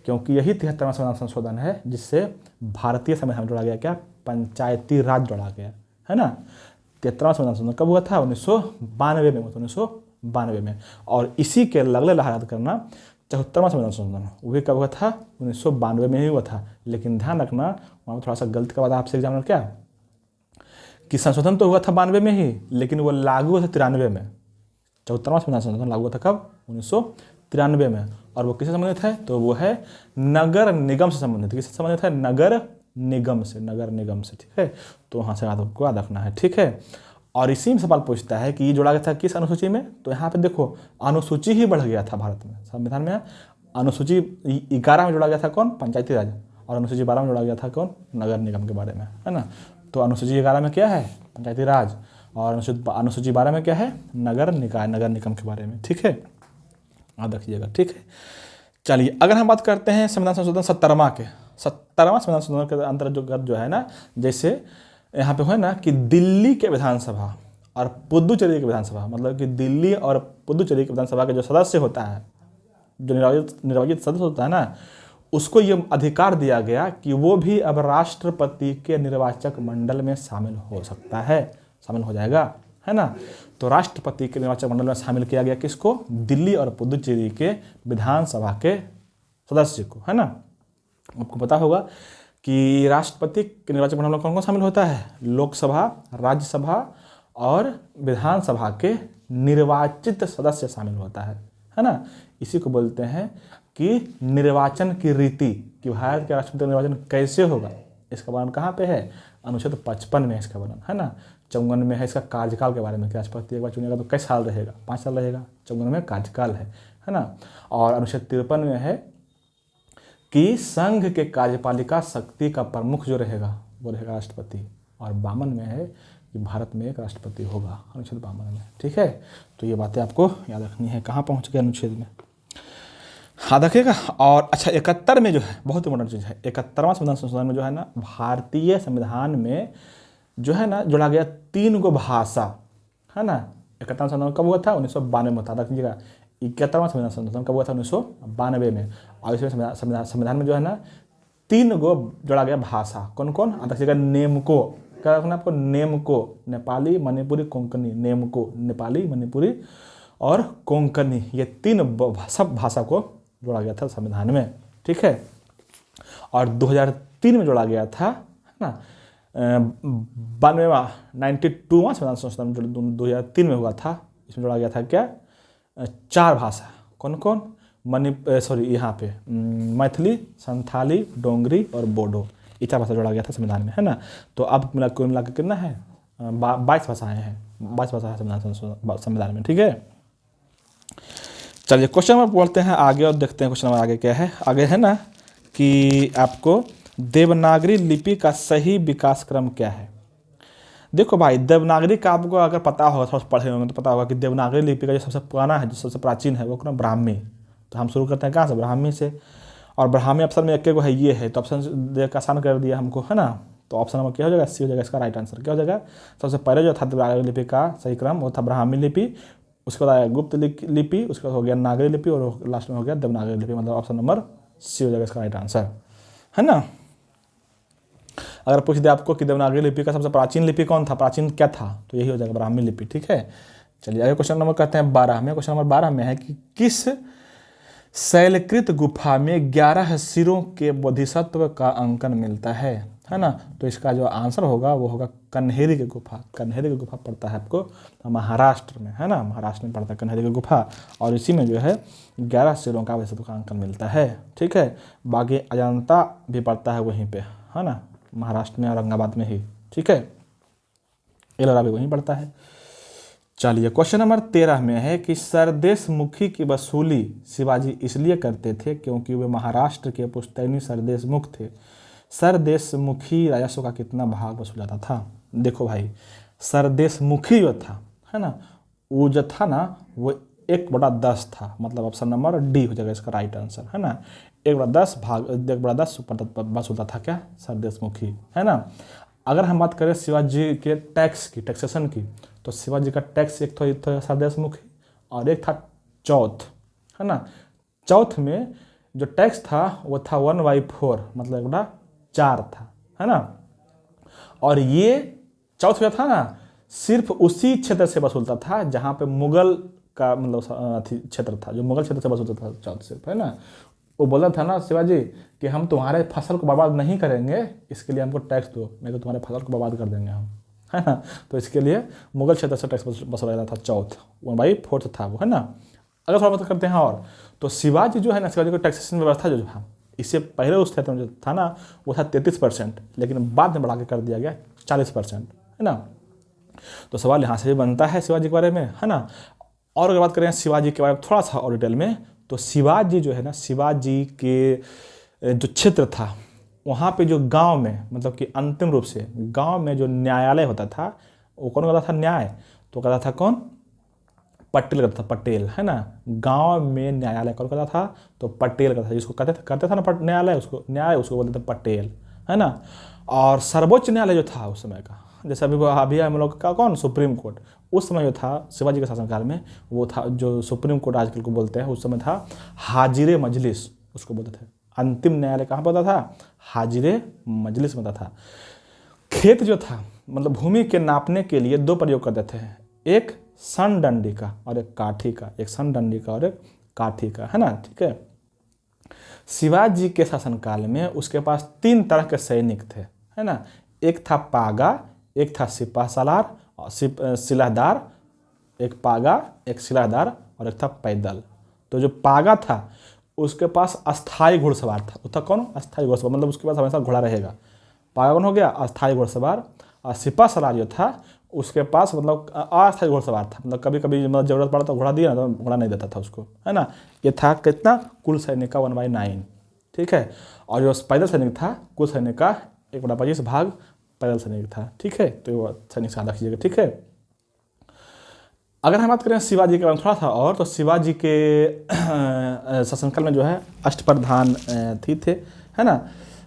क्योंकि यही 73वां संविधान संशोधन है जिससे भारतीय संविधान में जोड़ा गया क्या, पंचायती राज जोड़ा गया, है ना। 73वां संविधान संशोधन कब हुआ था, 1992 में हुआ था, 1992 में। और इसी के अगले याद करना 74वां संविधान संशोधन, वो भी कब हुआ था, 1992 में ही हुआ था। लेकिन ध्यान रखना वहाँ थोड़ा सा गलती का बाद आपसे एग्जाम में क्या कि संशोधन तो हुआ था 92 में ही, लेकिन वो लागू हुआ था 93 में। 74वां संविधान संशोधन लागू हुआ था कब, 1993 में। और वो किससे संबंधित है, तो वो है नगर निगम से संबंधित। किससे संबंधित है, नगर निगम से, ठीक है। तो वहाँ से आपको याद रखना है, ठीक है। और इसी में सवाल पूछता है कि ये जोड़ा गया था किस अनुसूची में, तो यहाँ पे देखो अनुसूची ही बढ़ गया था भारत में, संविधान में अनुसूची 11 में जोड़ा गया था कौन, पंचायती राज। और अनुसूची 12 में जोड़ा गया था कौन, नगर निगम के बारे में, है ना। तो अनुसूची 11 में क्या है, पंचायती राज। और अनुसूची 12 में क्या है, नगर निगम के बारे में, ठीक है। याद रखिएगा, ठीक है। चलिए, अगर हम बात करते हैं संविधान संशोधन 70वां संविधान संशोधन के अंतर्गत जो है ना, जैसे यहाँ पे है ना कि दिल्ली के विधानसभा और पुदुचेरी के विधानसभा, मतलब कि दिल्ली और पुदुचेरी के विधानसभा के जो सदस्य होता है, जो निर्वाचित सदस्य होता है ना, उसको ये अधिकार दिया गया कि वो भी अब राष्ट्रपति के निर्वाचक मंडल में शामिल हो सकता है, शामिल हो जाएगा, है ना। तो राष्ट्रपति के निर्वाचक मंडल में शामिल किया गया किसको, दिल्ली और पुदुचेरी के विधानसभा के सदस्य को, है ना। आपको पता होगा कि राष्ट्रपति के निर्वाचक मंडल में कौन कौन शामिल होता है, लोकसभा, राज्यसभा और विधानसभा के निर्वाचित सदस्य शामिल होता है ना। इसी को बोलते हैं कि निर्वाचन की रीति, कि भारत के राष्ट्रपति का निर्वाचन कैसे होगा, इसका वर्णन कहाँ पे है, अनुच्छेद 55 में इसका वर्णन, है ना। 54 में है इसका कार्यकाल के बारे में, कि राष्ट्रपति एक बार चुनेगा तो कई साल रहेगा, 5 साल रहेगा। 54 में कार्यकाल है ना। और अनुच्छेद 53 में है कि संघ के कार्यपालिका शक्ति का प्रमुख जो रहेगा वो रहेगा राष्ट्रपति। और 52 में है कि भारत में एक राष्ट्रपति होगा, अनुच्छेद 52 में, ठीक है। तो ये बातें आपको याद रखनी है। कहाँ पहुँच गए अनुच्छेद में, याद रखिएगा। और अच्छा, 71 में जो है बहुत इंपॉर्टेंट चीज़ है, 71वां संविधान संशोधन में जो है ना, भारतीय संविधान में जो है ना जोड़ा गया 3 गो भाषा, है ना। 71वां संविधान कब हुआ था, 1992 में, याद रखिएगा। 71वां संविधान संशोधन कब हुआ था, 1992 में। और इसमें संविधान में जो है ना 3 गो जोड़ा गया भाषा, कौन कौन, याद रखिएगा। नेमको, क्या रखना आपको, नेमको, नेपाली, मणिपुरी, कोंकणी। नेमको नेपाली, मणिपुरी और कोंकणी, ये 3 सब भाषा को जोड़ा गया था संविधान में, ठीक है। और 2003 में जोड़ा गया था, है ना, 92वां 92वां संविधान संशोधन जो 2003 में हुआ था, इसमें जोड़ा गया था क्या, 4 भाषा, कौन कौन, यहाँ पे मैथिली, संथाली, डोंगरी और बोडो, ये 4 भाषा जोड़ा गया था संविधान में, है ना। तो अब कुल मिला के कितना है, 22 भाषाएं हैं, 22 भाषा है संविधान में, ठीक है। चलिए क्वेश्चन नंबर पढ़ते हैं आगे और देखते हैं क्वेश्चन नंबर आगे क्या है। आगे है ना कि आपको देवनागरी लिपि का सही विकास क्रम क्या है। देखो भाई, देवनागरी का आपको अगर पता होगा, थोड़ा पढ़े होंगे तो पता होगा कि देवनागरी लिपि का जो सबसे पुराना है, जो सबसे प्राचीन है, वो क्रम ब्राह्मी। तो हम शुरू करते हैं कहाँ से, ब्राह्मी से। और ब्राह्मी ऑप्शन में एक है, ये है, तो ऑप्शन देख के आसान कर दिया हमको, है ना। तो ऑप्शन नंबर क्या हो जाएगा, सी हो जाएगा इसका राइट आंसर। क्या हो जाएगा, सबसे पहले जो था देवनागरी लिपि का सही क्रम वो था ब्राह्मी लिपि, उसके बाद आया गुप्त लिपि, उसके बाद हो गया नागरी लिपि और लास्ट में हो गया देवनागरी लिपि। मतलब ऑप्शन नंबर सी हो जाएगा इसका राइट आंसर, है ना। अगर पूछ दे आपको कि देवनागरी लिपि का सबसे प्राचीन लिपि कौन था, प्राचीन क्या था, तो यही हो जाएगा ब्राह्मी लिपि, ठीक है। चलिए आगे क्वेश्चन नंबर कहते हैं 12 में। क्वेश्चन नंबर 12 में है कि किस शैलकृत गुफा में 11 सिरों के बोधिसत्व का अंकन मिलता है ना। तो इसका जो आंसर होगा वो होगा कन्हेरी की गुफा। कन्हेरी की गुफा पड़ता है आपको महाराष्ट्र में, है ना, महाराष्ट्र में पड़ता है कन्हेरी की गुफा। और इसी में जो है 11 सिरों का बोधिसत्व का अंकन मिलता है, ठीक है। बाकी अजंता भी पड़ता है वहीं पे, है ना, महाराष्ट्र में, औरंगाबाद में ही, ठीक है। एलोरा भी वहीं पड़ता है। चलिए क्वेश्चन नंबर 13 में है कि सरदेश मुखी की वसूली शिवाजी इसलिए करते थे क्योंकि वे महाराष्ट्र के पुश्तैनी सरदेश मुख थे। सरदेश मुखी राजस्व का कितना भाग वसूलाता था। देखो भाई, सरदेश मुखी जो था, है ना, वो जो था ना वो 1/10 था। मतलब ऑप्शन नंबर डी हो जाएगा इसका राइट आंसर, है ना। 1/10 भाग 1/10 वसूलता था क्या, सरदेश मुखी, है ना। अगर हम बात करें शिवाजी के टैक्स की, टैक्सेशन की, तो शिवाजी का टैक्स एक था सरदेश मुखी और एक था चौथ, है ना। चौथ में जो टैक्स था वो था 1/4, मतलब 1/4 था, है ना। और ये चौथ जो था ना सिर्फ उसी क्षेत्र से वसूलता था जहाँ पे मुगल का मतलब क्षेत्र था, जो मुगल क्षेत्र से वसूलता था चौथ सिर्फ, है ना। वो बोला था ना शिवाजी कि हम तुम्हारे फसल को बर्बाद नहीं करेंगे, इसके लिए हमको टैक्स दो, नहीं तो तुम्हारे फसल को बर्बाद कर देंगे हम, है ना। तो इसके लिए मुगल क्षेत्र से टैक्स वसूला जाता था चौथ, 1/4 था वो, है ना। अगर थोड़ा बात करते हैं और तो शिवाजी जो है ना, शिवाजी को टैक्सेशन व्यवस्था जो था, इससे पहले उस क्षेत्र में जो था ना वो था 33%, लेकिन बाद में बढ़ा के कर दिया गया 40%, है ना। तो सवाल यहाँ से भी बनता है शिवाजी के बारे में, है ना। और अगर बात करें शिवाजी के बारे में थोड़ा सा और डिटेल में, तो शिवाजी जो है ना, शिवाजी के जो क्षेत्र था वहाँ पे जो गांव में, मतलब कि अंतिम रूप से गांव में जो न्यायालय होता था वो कौन करता था न्याय, तो करता था कौन, पटेल करता था, पटेल, है ना। गांव में न्यायालय कौन करता था, तो पटेल करता था, जिसको करते था ना न्यायालय, उसको न्याय उसको बोलते थे पटेल, है ना। और सर्वोच्च न्यायालय जो था उस समय का, जैसे अभी हम लोग का कौन, सुप्रीम कोर्ट, उस समय जो था शिवाजी के शासनकाल में वो था, जो सुप्रीम कोर्ट आजकल को बोलते हैं, उस समय था हाजिर मजलिस, उसको बोलते थे। अंतिम न्यायालय कहाँ पर होता था, हाजिर मजलिस में होता था। खेत जो था, मतलब भूमि के नापने के लिए 2 प्रयोग करते थे, एक सन डंडी का और एक काठी का, एक सन डंडी का और एक काठी का, है ना, ठीक है। शिवाजी के शासनकाल में उसके पास 3 तरह के सैनिक थे, है ना। एक था पागा, एक था सिपाह सालार और सिलाहदार, एक पागा, एक सिलाहदार और एक था पैदल। तो जो पागा था उसके पास अस्थाई घुड़सवार था, वो था कौन, अस्थाई घुड़सवार, मतलब उसके पास हमेशा घोड़ा रहेगा। पागा कौन हो गया, अस्थाई घुड़सवार। और सिपाह सालार जो था उसके पास मतलब अस्थाई घुड़सवार था, मतलब कभी कभी मतलब जरूरत पड़ा तो घोड़ा दिया तो घोड़ा नहीं देता था उसको, है ना। ये था कितना, कुल सैनिक का 1/9, ठीक है। और जो पैदल सैनिक था कुल सैनिक का 1/25 भाग पैदल सैनिक था, ठीक है। तो वो सैनिक से आधा कीजिएगा, ठीक है। अगर हम बात करें शिवाजी के बारे में थोड़ा सा और, तो शिवाजी के शासनकाल में जो है अष्टप्रधान थे, है ना।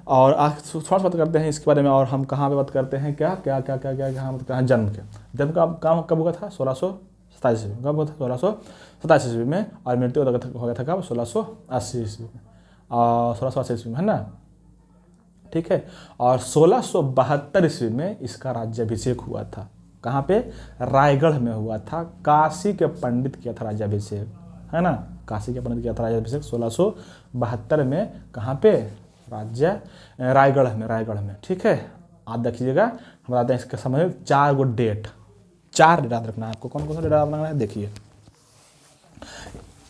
और थोड़ा सा बात करते हैं इसके बारे में, और हम कहाँ पे बात करते हैं, क्या क्या क्या क्या क्या कहाँ बात करते हैं, जन्म का कब हुआ था, 1627 ईस्वी, कब हुआ था, 1627 ईस्वी में। और मृत्यु हो गया था कब, 1680 ईस्वी में, और 1680 ईस्वी में, है ना, ठीक है। और 1672 ईस्वी में इसका राज्याभिषेक हुआ था। कहाँ पे, रायगढ़ में हुआ था। काशी के पंडित किया था राज्याभिषेक, है ना, काशी के पंडित किया था राज्याभिषेक 1672 में। कहाँ पे? राज्य रायगढ़ में। ठीक है, आप देखिएगा। हम बताते हैं इसके समय 4 गो डेट, 4 डेट याद रखना है आपको। कौन कौन सा डेट याद रखना है देखिए।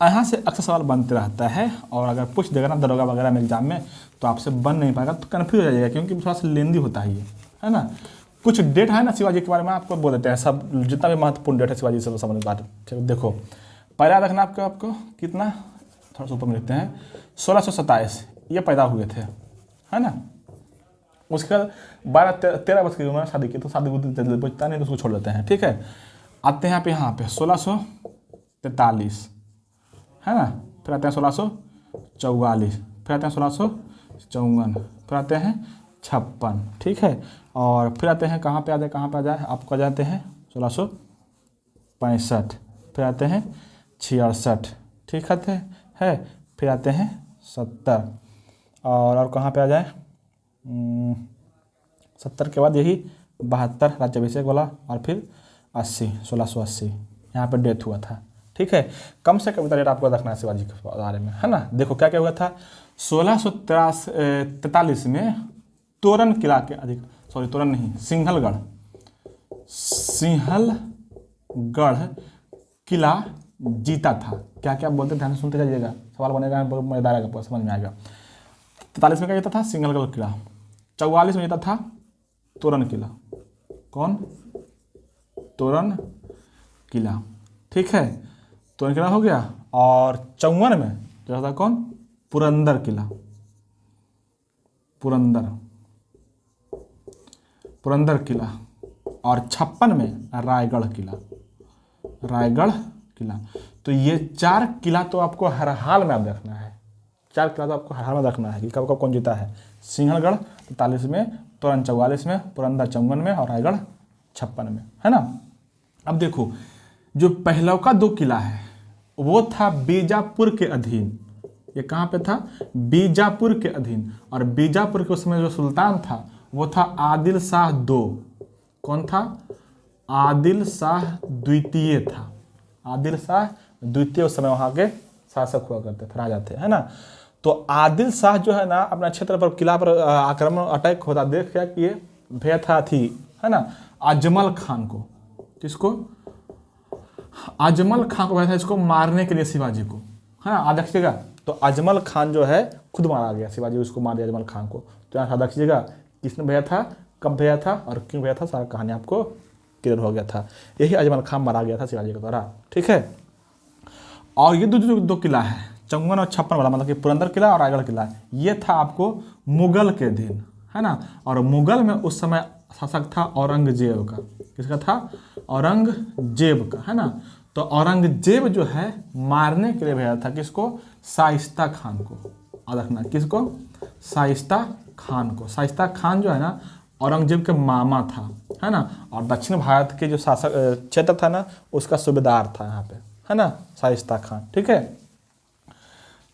यहाँ से अक्सर सवाल बनते रहता है, और अगर पूछ देगा ना दरोगा वगैरह में एग्जाम में, तो आपसे बन नहीं पाएगा, तो कन्फ्यूज हो जाएगा, क्योंकि थोड़ा सा लेंदी होता है ये, है ना। कुछ डेट है ना शिवाजी के बारे में आपको बोल देते हैं, सब जितना भी महत्वपूर्ण डेट है शिवाजी से समझ बात। ठीक, देखो पहला रखना आपको कितना, थोड़ा सा ऊपर में लिखते हैं, 1627 ये पैदा हुए थे, है ना। उसके बाद 12-13 वर्ष की उम्र में शादी की, तो शादी बचता नहीं तो उसको छोड़ देते हैं। ठीक है, आते हैं यहाँ पे 1643, है ना। फिर आते हैं 1644, फिर आते हैं 1654, फिर आते हैं 56। ठीक है, और फिर आते हैं कहाँ पे आ जाए आपको आ जाते हैं 1665, फिर आते हैं 66। ठीक है, फिर आते हैं 70, और कहाँ पे आ जाए 70 के बाद यही 72 राज्याभिषेक वाला, और फिर 1680 यहाँ पे डेथ हुआ था। ठीक है, कम से कम रेट आपको रखना है शिवाजी के बारे में, है ना। देखो क्या क्या हुआ था 1643 में तोरण किला के तोरण नहीं, सिंहलगढ़ किला जीता था। क्या क्या बोलते ध्यान से सुनते जाइएगा, सवाल बनेगा मजेदार आएगा, समझ में आएगा। 43 में क्या जीता था? सिंहलगढ़ किला। 44 में जीता था तोरण किला। कौन? तोरण किला। ठीक है, तोरण किला हो गया। और 54 में जीता था कौन? पुरंदर किला। पुरंदर किला। और 56 में रायगढ़ किला। तो ये 4 किला तो आपको हर हाल में आप देखना है, 4 किला तो आपको हर हाल में देखना है कि कब कब कौन जीता है। सिंहलगढ़ 43 में, तोरण 44 में, पुरंदर 54 में, और रायगढ़ 56 में, है ना। अब देखो जो पहला का 2 किला है वो था बीजापुर के अधीन। ये कहाँ पे था? बीजापुर के अधीन। और बीजापुर के उसमें जो सुल्तान था वो था आदिल शाह II। कौन था? आदिल शाह द्वितीय था। आदिल शाह द्वितीय उस समय वहाँ के शासक हुआ करते थे, राजा थे, है ना। तो आदिल शाह जो है ना अपना क्षेत्र पर किला पर आक्रमण अटैक होता देख क्या किए, भेजा था थी, है ना, अजमल खान को। किसको? अजमल खान को भेजा था इसको मारने के लिए शिवाजी को, है ना। आप देखिएगा तो अजमल खान जो है खुद मारा गया, शिवाजी उसको मार दिया अजमल खान को। तो यहाँ देखिएगा किसने भेजा था, कब भेजा था और क्यों भेजा था, सारा कहानी आपको क्लियर हो गया था। यही अजमल खान मारा गया था शिवाजी के द्वारा। ठीक है, और ये दो किला है 54 और 56 वाला, मतलब कि पुरंदर किला और रायगढ़ किला, ये था आपको मुगल के दिन, है ना। और मुगल में उस समय शासक था औरंगजेब का। किसका था? औरंगजेब का, है ना। तो औरंगजेब जो है मारने के लिए भेजा था किसको? शाइस्ता खान को। और रखना किसको? शाइस्ता खान को। शाइस्ता खान जो है ना औरंगजेब के मामा था, है ना। और दक्षिण भारत के जो शासक क्षेत्र था ना उसका सूबेदार था यहाँ पे, है ना, शाइस्ता खान। ठीक है,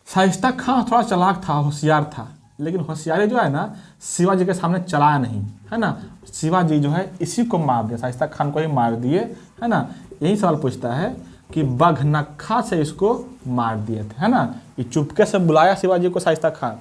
शाइस्ता खान थोड़ा चालाक था, होशियार था, लेकिन होशियारी जो है ना शिवाजी के सामने चलाया नहीं, है ना। शिवाजी जो है इसी को मार दिया, शाइस्ता खान को ही मार दिए, है ना। यही सवाल पूछता है कि बघनखा से इसको मार दिए थे, है ना। ये चुपके से बुलाया शिवाजी को शाइस्ता खान,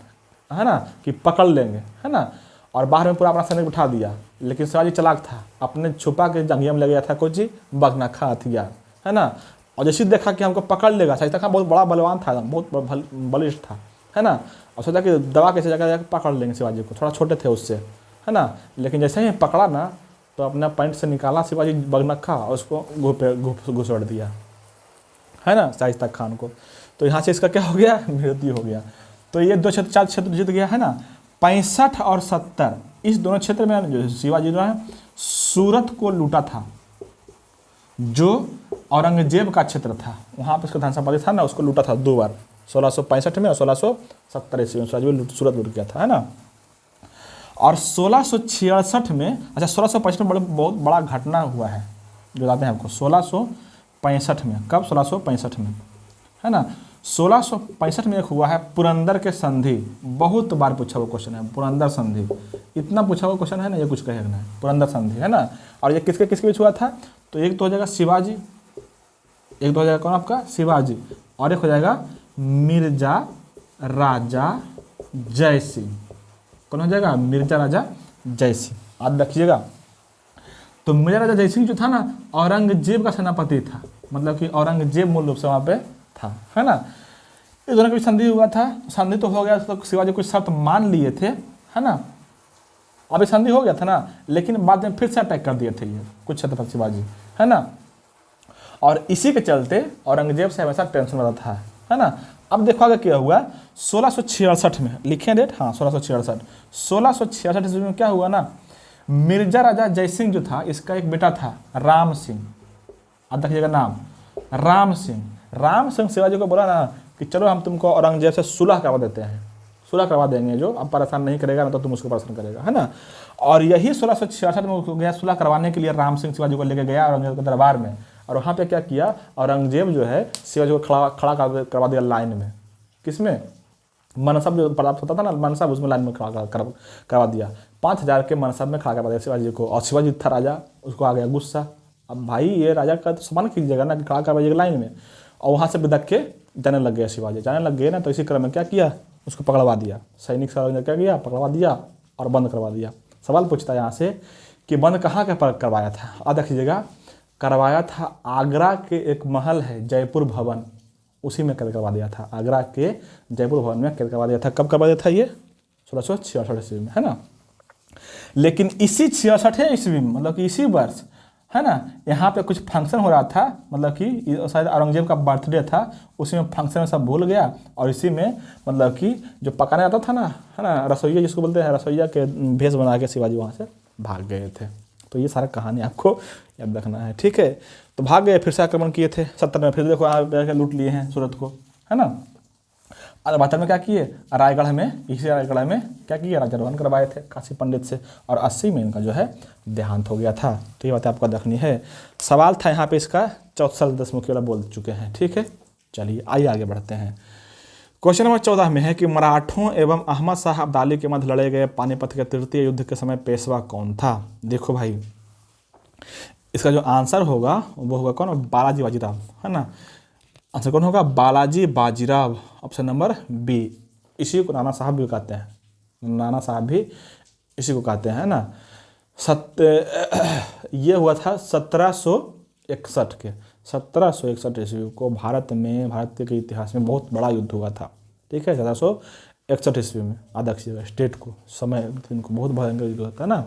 है ना, कि पकड़ लेंगे, है ना। और बाहर में पूरा अपना सैनिक बिठा दिया, लेकिन शिवाजी चालाक था, अपने छुपा के जंगिया में ले गया था कुछ बघनखा हथियार, है ना। और जैसे देखा कि हमको पकड़ लेगा, शाइस्ता खान बहुत बड़ा बलवान था, बहुत बलिष्ठ था, है ना। और सोचा कि दबा कैसे जाकर पकड़ लेंगे शिवाजी को, थोड़ा छोटे थे उससे, है ना। लेकिन जैसे ही पकड़ा ना तो अपना पैंट से निकाला शिवाजी बघनखा और उसको घुसड़ दिया, है ना, शाइस्ता खान को। तो यहाँ से इसका क्या हो गया? मृत्यु हो गया। तो ये 4 क्षेत्र जीत गया, है ना। 65 और 70 इस दोनों क्षेत्र में जो शिवाजी जो है सूरत को लूटा था, जो औरंगजेब का क्षेत्र था, वहाँ पर उसका धन संपत्ति था ना, उसको लूटा था 2 बार, 1665 में और 1670 ईस्वी में शिवाजी सूरत लूट गया था, है ना। और 1666 में, अच्छा 1665 में बहुत बड़ा घटना हुआ है जो बताते हैं आपको। 1665 में, कब? 1665 में, है ना। 1665 में एक हुआ है पुरंदर के संधि। बहुत बार पूछा हुआ क्वेश्चन है पुरंदर संधि, इतना पूछा हुआ क्वेश्चन है ना, ये कुछ कहेगा नहीं, पुरंदर संधि, है ना। और ये किसके किसके बीच हुआ था? तो एक तो हो जाएगा शिवाजी एक तो हो जाएगा कौन आपका शिवाजी, और एक हो जाएगा मिर्जा राजा जय सिंह। कौन हो जाएगा? मिर्जा राजा जय सिंह। याद रखिएगा। तो मिर्जा राजा जय सिंह जो था ना, औरंगजेब का सेनापति था, मतलब कि औरंगजेब मूल रूप से वहाँ पे था, है ना। इस दोनों की संधि हुआ था, संधि तो हो गया, तो शिवाजी कुछ शर्त मान लिए थे, है ना। अभी संधि हो गया था ना, लेकिन बाद में फिर से अटैक कर दिए थे ये कुछ छत्रपति शिवाजी, है ना। और इसी के चलते औरंगजेब से हमेशा टेंशन रहता था, है ना। अब देखो आगे क्या हुआ, 1666 में, लिखे डेट, हाँ 1666 ईस्वी में क्या हुआ ना, मिर्जा राजा जय सिंह जो था, इसका एक बेटा था राम सिंह। अब देखिएगा नाम, राम सिंह। राम सिंह शिवाजी को बोला ना कि चलो हम तुमको औरंगजेब से सुलह करवा देते हैं, सुलह करवा देंगे, जो अब परेशान नहीं करेगा ना तो तुम उसको परेशान करेगा, है ना। और यही 1666 में उसको गया सुलह करवाने के लिए, राम सिंह शिवाजी को लेकर गया औरंगजेब के दरबार में। और वहाँ पे क्या किया, औरंगजेब जो है शिवाजी को खड़ा करवा दिया लाइन में, किसमें, मनसब जो प्राप्त होता था ना, मनसब, उसमें लाइन में खड़ा करवा दिया। 5000 के मनसब में खड़ा करवा दिया शिवाजी को। और शिवाजी था राजा, उसको आ गया गुस्सा, अब भाई ये राजा का तो सम्मान कीजिएगा ना, कि खड़ा करवाइएगा लाइन में। और वहाँ से बिदक के जाने लग गया शिवाजी, जाने लग गए ना, तो इसी क्रम में क्या किया, उसको पकड़वा दिया। सैनिक ने क्या किया, पकड़वा दिया और बंद करवा दिया। सवाल पूछता है यहाँ से कि बंद कहाँ के पर करवाया था, अब देखिएगा, करवाया था आगरा के एक महल है जयपुर भवन, उसी में कैद करवा दिया था। आगरा के जयपुर भवन में कैद करवा दिया था। कब करवा दिया था ये? 1666 ईस्वी में, है ना। लेकिन इसी 66 ईस्वी में, मतलब कि इसी वर्ष, है ना, यहाँ पे कुछ फंक्शन हो रहा था, मतलब कि शायद औरंगजेब का बर्थडे था, उसी में फंक्शन में सब भूल गया। और इसी में मतलब कि जो पकाने आता था ना, है ना, रसोइया जिसको बोलते हैं, रसोइया के भेष बना के शिवाजी वहाँ से भाग गए थे। तो ये सारा कहानी आपको याद रखना है, ठीक है। तो भाग गए, फिर से आक्रमण किए थे 70 में, फिर देखो यहाँ लूट लिए हैं सूरत को, है ना। और 72 में क्या किए, रायगढ़ में, इसी रायगढ़ में क्या किए, राज्यारोहण करवाए थे काशी पंडित से। और 80 में इनका जो है देहांत हो गया था। तो ये बात आपको देखनी है। सवाल था यहाँ पे इसका 64 दशमुखी वाला बोल चुके हैं, ठीक है। चलिए आइए आगे बढ़ते हैं। क्वेश्चन नंबर 14 में है कि मराठों एवं अहमद शाह अब्दाली के मध्य लड़े गए पानीपत के तृतीय युद्ध के समय पेशवा कौन था? देखो भाई, इसका जो आंसर होगा वो होगा कौन, बालाजी बाजीराव, है ना। आंसर कौन होगा, Balaji Bajirao, option number B. इसी को नाना साहब भी कहते हैं, नाना साहब भी इसी को कहते हैं, है ना। ये हुआ था 1761 के, 1761 ईस्वी को भारत के इतिहास में बहुत बड़ा युद्ध हुआ था, ठीक है। 1761 ईस्वी में, याद रखिएगा स्टेट को, समय दिन को, बहुत भयंकर युद्ध होता है ना।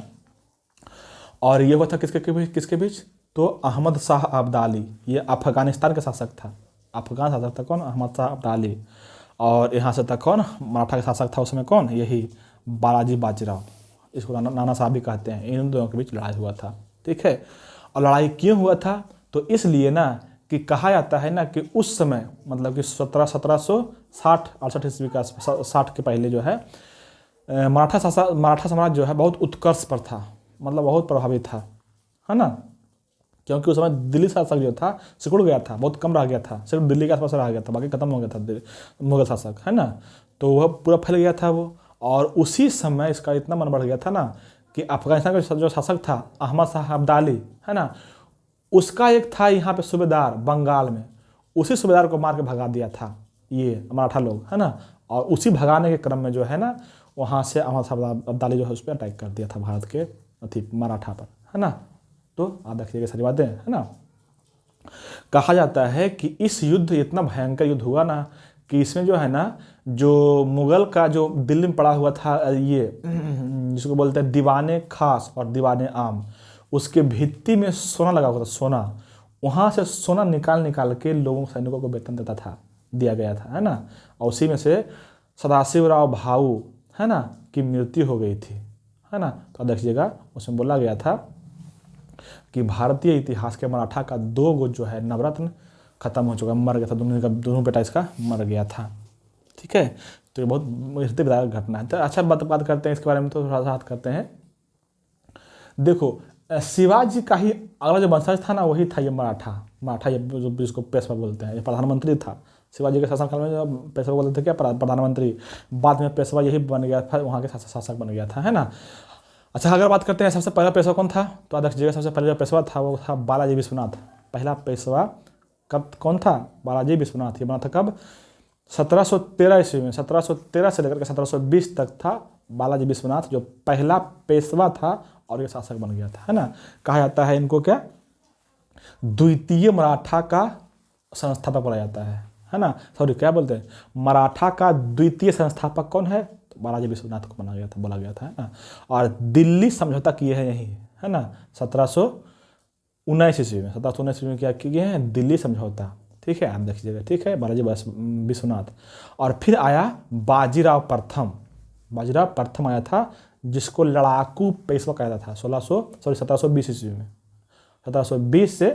और ये हुआ था किसके बीच, तो अहमद शाह अब्दाली, ये अफगानिस्तान का शासक था, अफगान शासक था कौन, अहमद शाह अब्दाली। और यहाँ से था कौन, मराठा का शासक था उसमें कौन, यही बालाजी बाजीराव, इसको नाना साहब भी कहते हैं। इन दोनों के बीच लड़ाई हुआ था, ठीक है। और लड़ाई क्यों हुआ था, तो इसलिए ना कि कहा जाता है ना कि उस समय, मतलब कि 1760-68 ईस्वी का 60 के पहले जो है मराठा साम्राज्य जो है बहुत उत्कर्ष पर था, मतलब बहुत प्रभावित था, है ना। क्योंकि उस समय दिल्ली शासक जो था सिकुड़ गया था, बहुत कम रह गया था, सिर्फ दिल्ली के आसपास रह गया था, बाकी खत्म हो गया था मुगल शासक, है ना। तो वह पूरा फैल गया था वो। और उसी समय इसका इतना मन बढ़ गया था ना कि अफगानिस्तान का जो शासक था अहमद शाह अब्दाली, है ना, उसका एक था यहाँ पे सूबेदार बंगाल में, उसी सूबेदार को मार के भगा दिया था ये मराठा लोग, है ना। और उसी भगाने के क्रम में जो है ना, वहाँ से अहमद शाह अब्दाली जो है उस पर अटैक कर दिया था भारत के मराठा पर, है ना। तो आप देखिएगा सारी बातें, है ना। कहा जाता है कि इस युद्ध इतना भयंकर युद्ध हुआ ना कि इसमें जो है ना, जो मुगल का जो दिल्ली में पड़ा हुआ था ये जिसको बोलते हैं दीवाने खास और दीवाने आम, उसके भित्ति में सोना लगा हुआ था, सोना, वहाँ से सोना निकाल के लोगों सैनिकों को वेतन देता था, दिया गया था, है ना। और उसी में से सदाशिवराव भाऊ, है ना, की मृत्यु हो गई थी, है ना। तो देखिएगा उसमें बोला गया था कि भारतीय इतिहास के मराठा का 2 गो जो है नवरत्न खत्म हो चुका, मर गया था, दोनों बेटा इसका मर गया था, ठीक है। तो ये बहुत हृदय विदारक घटना है। तो अच्छा बात करते हैं इसके बारे में, तो थोड़ा सा बात करते हैं। देखो शिवाजी का ही अगला जो वंशज था ना, वही था ये मराठा ये जिसको पेशवा बोलते हैं, ये प्रधानमंत्री था शिवाजी के शासनकाल में। जो पेशवा बोलते थे क्या, प्रधानमंत्री, बाद में पेशवा यही बन गया था, वहाँ के शासक बन गया था, है ना। अच्छा अगर बात करते हैं सबसे पहला पेशवा कौन था, तो देखिएगा सबसे पहले जो पेशवा था वो था बालाजी विश्वनाथ, पहला पेशवा कब कौन था? बालाजी विश्वनाथ। ये बना था कब? 1713 ईस्वी में। 1713 से लेकर के 1720 तक था बालाजी विश्वनाथ, जो पहला पेशवा था और ये शासक बन गया था, है ना। कहा जाता है इनको क्या? द्वितीय मराठा का संस्थापक बोला जाता है ना। सॉरी, क्या बोलते हैं? मराठा का द्वितीय संस्थापक कौन है? तो बालाजी विश्वनाथ को माना गया था, बोला गया था, है ना। और दिल्ली समझौता किए हैं यही, है ना, 1719 ईस्वी में। 1719 ईस्वी में क्या किए हैं? दिल्ली समझौता, ठीक है, आप देखिएगा, ठीक है, बालाजी विश्वनाथ। और फिर आया बाजीराव प्रथम। बाजीराव प्रथम आया था, जिसको लड़ाकू पेशवा कहता था 1720 ईस्वी में। 1720 से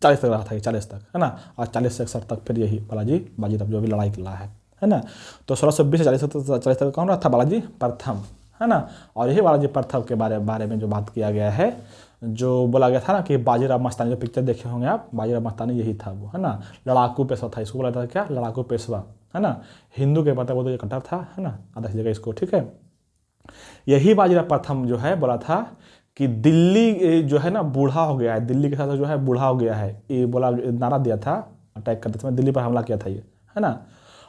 40 तक रहा था, 40 तक, है ना। और 40 से 61 तक फिर यही बाजीराव जो भी लड़ाई लड़ा है ना। तो 1620 से 40 तक कौन रहा था? बालाजी प्रथम, है ना। और यही बालाजी प्रथम के बारे में जो बात किया गया है, जो बोला गया था ना कि बाजीराव मस्तानी, जो पिक्चर देखे होंगे आप, बाजीराव मस्तानी यही था वो, है ना। लड़ाकू पेशवा था, इसको बोला था क्या? लड़ाकू पेशवा, है ना। हिंदू के पता वो तो ये कट्टर था, है ना। आधा जगह इसको, ठीक है। यही बाजीराव प्रथम जो है बोला था कि दिल्ली जो है ना बूढ़ा हो गया है, दिल्ली के साथ जो है बूढ़ा हो गया है, ये बोला, नारा दिया था अटैक करते समय, दिल्ली पर हमला किया था ये, है ना।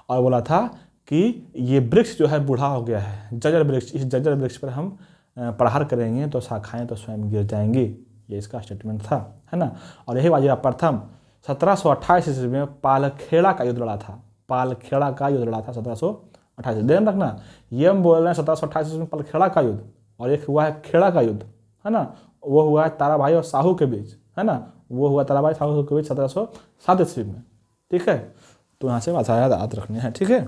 और बोला था कि ये वृक्ष जो है बूढ़ा हो गया है, जर्जर वृक्ष, इस जर्जर वृक्ष पर हम प्रहार करेंगे तो शाखाएं तो स्वयं गिर जाएंगी, ये इसका स्टेटमेंट था, है ना। और यही बाजीराव प्रथम 1728 ईस्वी में पालखेड़ा का युद्ध लड़ा था। पालखेड़ा का युद्ध लड़ा था 1728। ध्यान रखना, ये हम बोल रहे हैं 1728 ईस्वी में पालखेड़ा का युद्ध, और एक हुआ है खेड़ा का युद्ध, है ना। वो हुआ है ताराबाई और साहू के बीच, है ना। वो हुआ ताराबाई साहू के बीच 1707 ईस्वी में, ठीक है। तो यहाँ से बात याद रखनी है, ठीक है।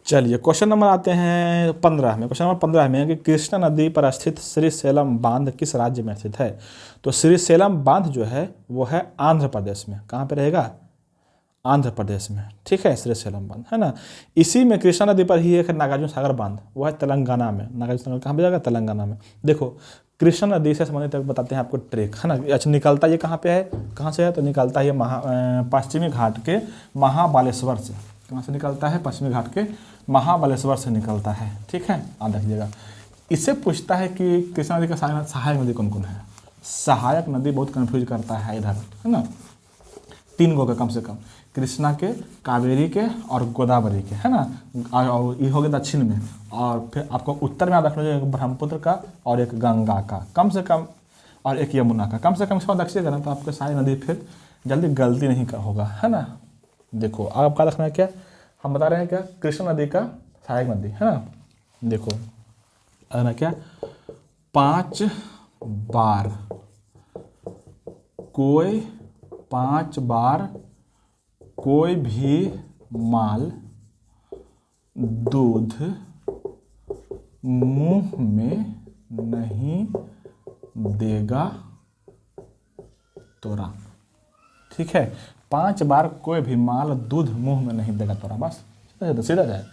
चलिए क्वेश्चन नंबर आते हैं 15 में। क्वेश्चन नंबर 15 में है कि कृष्णा नदी पर स्थित श्रीशैलम बांध किस राज्य में स्थित है? तो श्रीशैलम बांध जो है वो है आंध्र प्रदेश में। कहाँ पे रहेगा? आंध्र प्रदेश में, ठीक है, श्रीशैलम बांध, है ना। इसी में कृष्णा नदी पर ही एक नागार्जुन सागर बांध, वो है तेलंगाना में। नागार्जुन सागर कहाँ पे जाएगा? तेलंगाना में। देखो, कृष्णा नदी से संबंधित बताते हैं आपको ट्रेक, है ना। अच्छा, निकलता ये कहाँ पे है? कहाँ से है? तो निकलता है ये पश्चिमी घाट के महाबालेश्वर से। कहाँ से निकलता है? पश्चिमी घाट के महाबालेश्वर से निकलता है, ठीक है, आप देखिएगा। इससे पूछता है कि कृष्णा नदी का सहायक नदी कौन कौन है। सहायक नदी बहुत कन्फ्यूज करता है इधर, है ना। 3 गो का कम से कम, कृष्णा के, कावेरी के और गोदावरी के, है ना। और ये हो गया दक्षिण में, और फिर आपको उत्तर में आप रख लीजिए एक ब्रह्मपुत्र का और एक गंगा का कम से कम, और एक यमुना का कम से कम। इसको रखिएगा ना तो आपके सारी नदी फिर जल्दी गलती नहीं होगा, है ना। देखो आपका रखना है क्या, हम बता रहे हैं क्या, कृष्णा नदी का सहायक नदी, है ना। देखो ना क्या, 5 बार कोई भी माल दूध मुंह में नहीं देगा तोरा, ठीक है। 5 बार कोई भी माल दूध मुंह में नहीं देगा तोरा, बस सीधा जाए।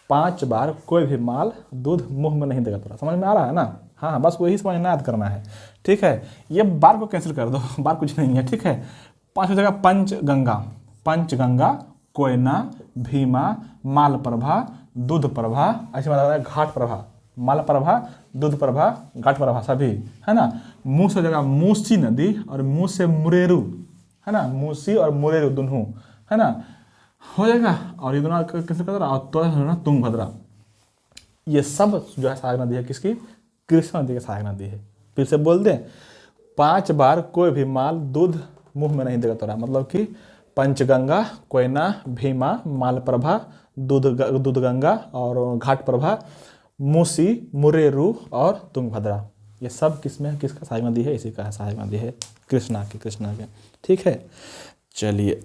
5 बार कोई भी माल दूध मुंह में नहीं देगा तोरा, समझ में आ रहा है ना। हाँ, बस वही समझना, याद करना है, ठीक है। ये बार को कैंसिल कर दो, बार कुछ नहीं है, ठीक है। 5 हो जाएगा पंचगंगा, कोयना, भीमा, मालप्रभा, दूध प्रभा, ऐसे मतलब है घाट प्रभा, मालप्रभा, दूध प्रभा, घाट प्रभा, सभी, है ना। मुँह से हो जाएगा मूसी नदी, और मुँह से मुरेरू, है ना, मूसी और मुरेरू दोनों, है ना, हो जाएगा। और ये दोनों कैसे कर रहा, तो है ना तुंगभद्रा। ये सब जो है सहायक नदी है किसकी? कृष्णा नदी की सहायक नदी है। फिर से बोल दें, 5 बार कोई भी माल दूध मुंह में नहीं देगा तोरा, मतलब कि पंचगंगा, कोयना, भीमा, मालप्रभा, दूध गंगा और घाट प्रभा, मूसी, मुरेरू और तुंगभद्रा, ये सब किसमें है? किसका सहायक नदी है? इसी का सहायक नदी है, कृष्णा के, ठीक है। चलिए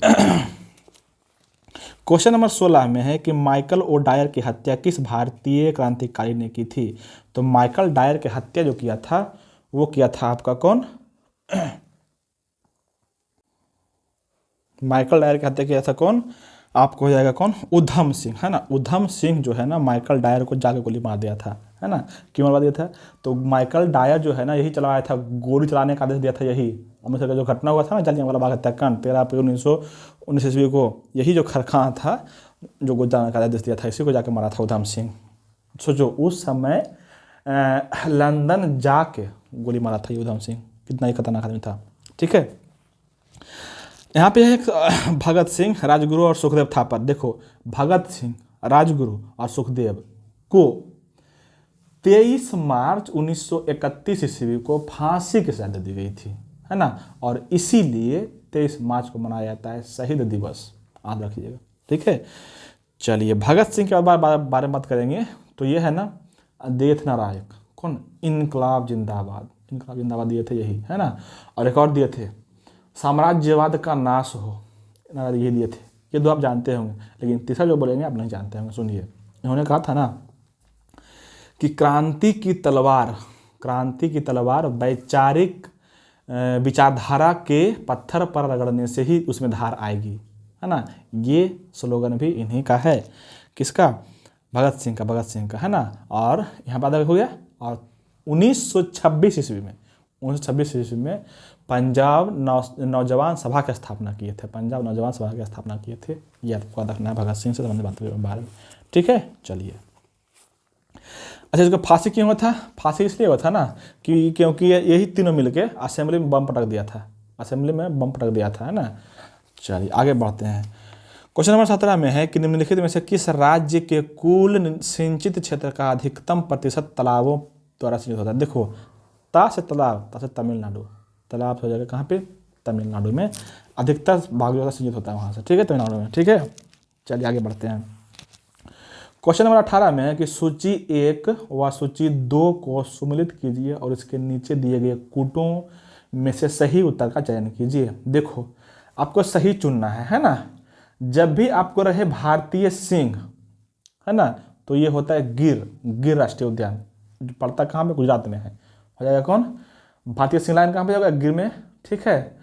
क्वेश्चन नंबर 16 में है कि माइकल ओ डायर की हत्या किस भारतीय क्रांतिकारी ने की थी? तो माइकल डायर की हत्या जो किया था वो किया था आपका कौन? माइकल डायर की हत्या किया था कौन? आपको हो जाएगा कौन? उधम सिंह, है ना। उधम सिंह जो है ना माइकल डायर को जाके गोली मार दिया था, है ना। क्यों मार दिया था? तो माइकल डायर जो है ना यही चलाया था, गोली चलाने का आदेश दिया था यही। अमृतसर का जो घटना हुआ था ना, जलियांवाला बाग हत्याकांड 13 अप्रैल 1919 ईस्वी को, यही जो खरखा था जो गोली चलाने का आदेश दिया था, इसी को जाके मारा था उधम सिंह। सोचो उस समय लंदन जाके गोली मारा था ये उधम सिंह, कितना ही खतरनाक आदमी था, ठीक है। यहाँ पे है एक भगत सिंह, राजगुरु और सुखदेव थापर। देखो भगत सिंह, राजगुरु और सुखदेव को 23 मार्च 1931 ईस्वी को फांसी की सजा दे दी गई थी, है ना। और इसीलिए 23 मार्च को मनाया जाता है शहीद दिवस, याद रखिएगा, ठीक है। चलिए भगत सिंह के बारे में बात करेंगे तो ये है ना देश नायक, कौन, इनकलाब जिंदाबाद, इनकलाब जिंदाबाद दिए थे यही, है ना। और एक और दिए थे साम्राज्यवाद का नाश हो, ये दिए थे। ये दो आप जानते होंगे, लेकिन तीसरा जो बोलेंगे आप नहीं जानते होंगे। सुनिए, इन्होंने कहा था ना कि क्रांति की तलवार वैचारिक विचारधारा के पत्थर पर रगड़ने से ही उसमें धार आएगी, है ना। ये स्लोगन भी इन्हीं का है, किसका, भगत सिंह का, है ना। और यहाँ पर हो गया। और 1926 ईस्वी में पंजाब नौजवान सभा की स्थापना किए थे, ये आपको रखना है भगत सिंह से संबंधित बात के बारे में, ठीक है। चलिए, अच्छा इसको फांसी क्यों हुआ था? फांसी इसलिए हुआ था ना कि क्योंकि यही तीनों मिलके असेंबली में बम पटक दिया था, है ना। चलिए आगे बढ़ते हैं। क्वेश्चन नंबर 17 में है कि निम्नलिखित में से किस राज्य के कुल सिंचित क्षेत्र का अधिकतम प्रतिशत तालाबों द्वारा सिंचित होता है? देखो ता से तमिलनाडु, तालाब हो जाएगा कहाँ पे, तमिलनाडु में अधिकतर भाग जो सिंचित होता है वहाँ से, ठीक है, तमिलनाडु में, ठीक है। चलिए आगे बढ़ते हैं। क्वेश्चन नंबर 18 में है कि सूची 1 व सूची 2 को सम्मिलित कीजिए और इसके नीचे दिए गए कूटों में से सही उत्तर का चयन कीजिए। देखो आपको सही चुनना है ना। जब भी आपको रहे भारतीय सिंह, है ना, तो ये होता है गिर राष्ट्रीय उद्यान, जो पड़ता कहाँ में, गुजरात में है। हो जाएगा कौन, भारतीय सिंह लाइन कहाँ पे जाएगा, गिर में, ठीक है।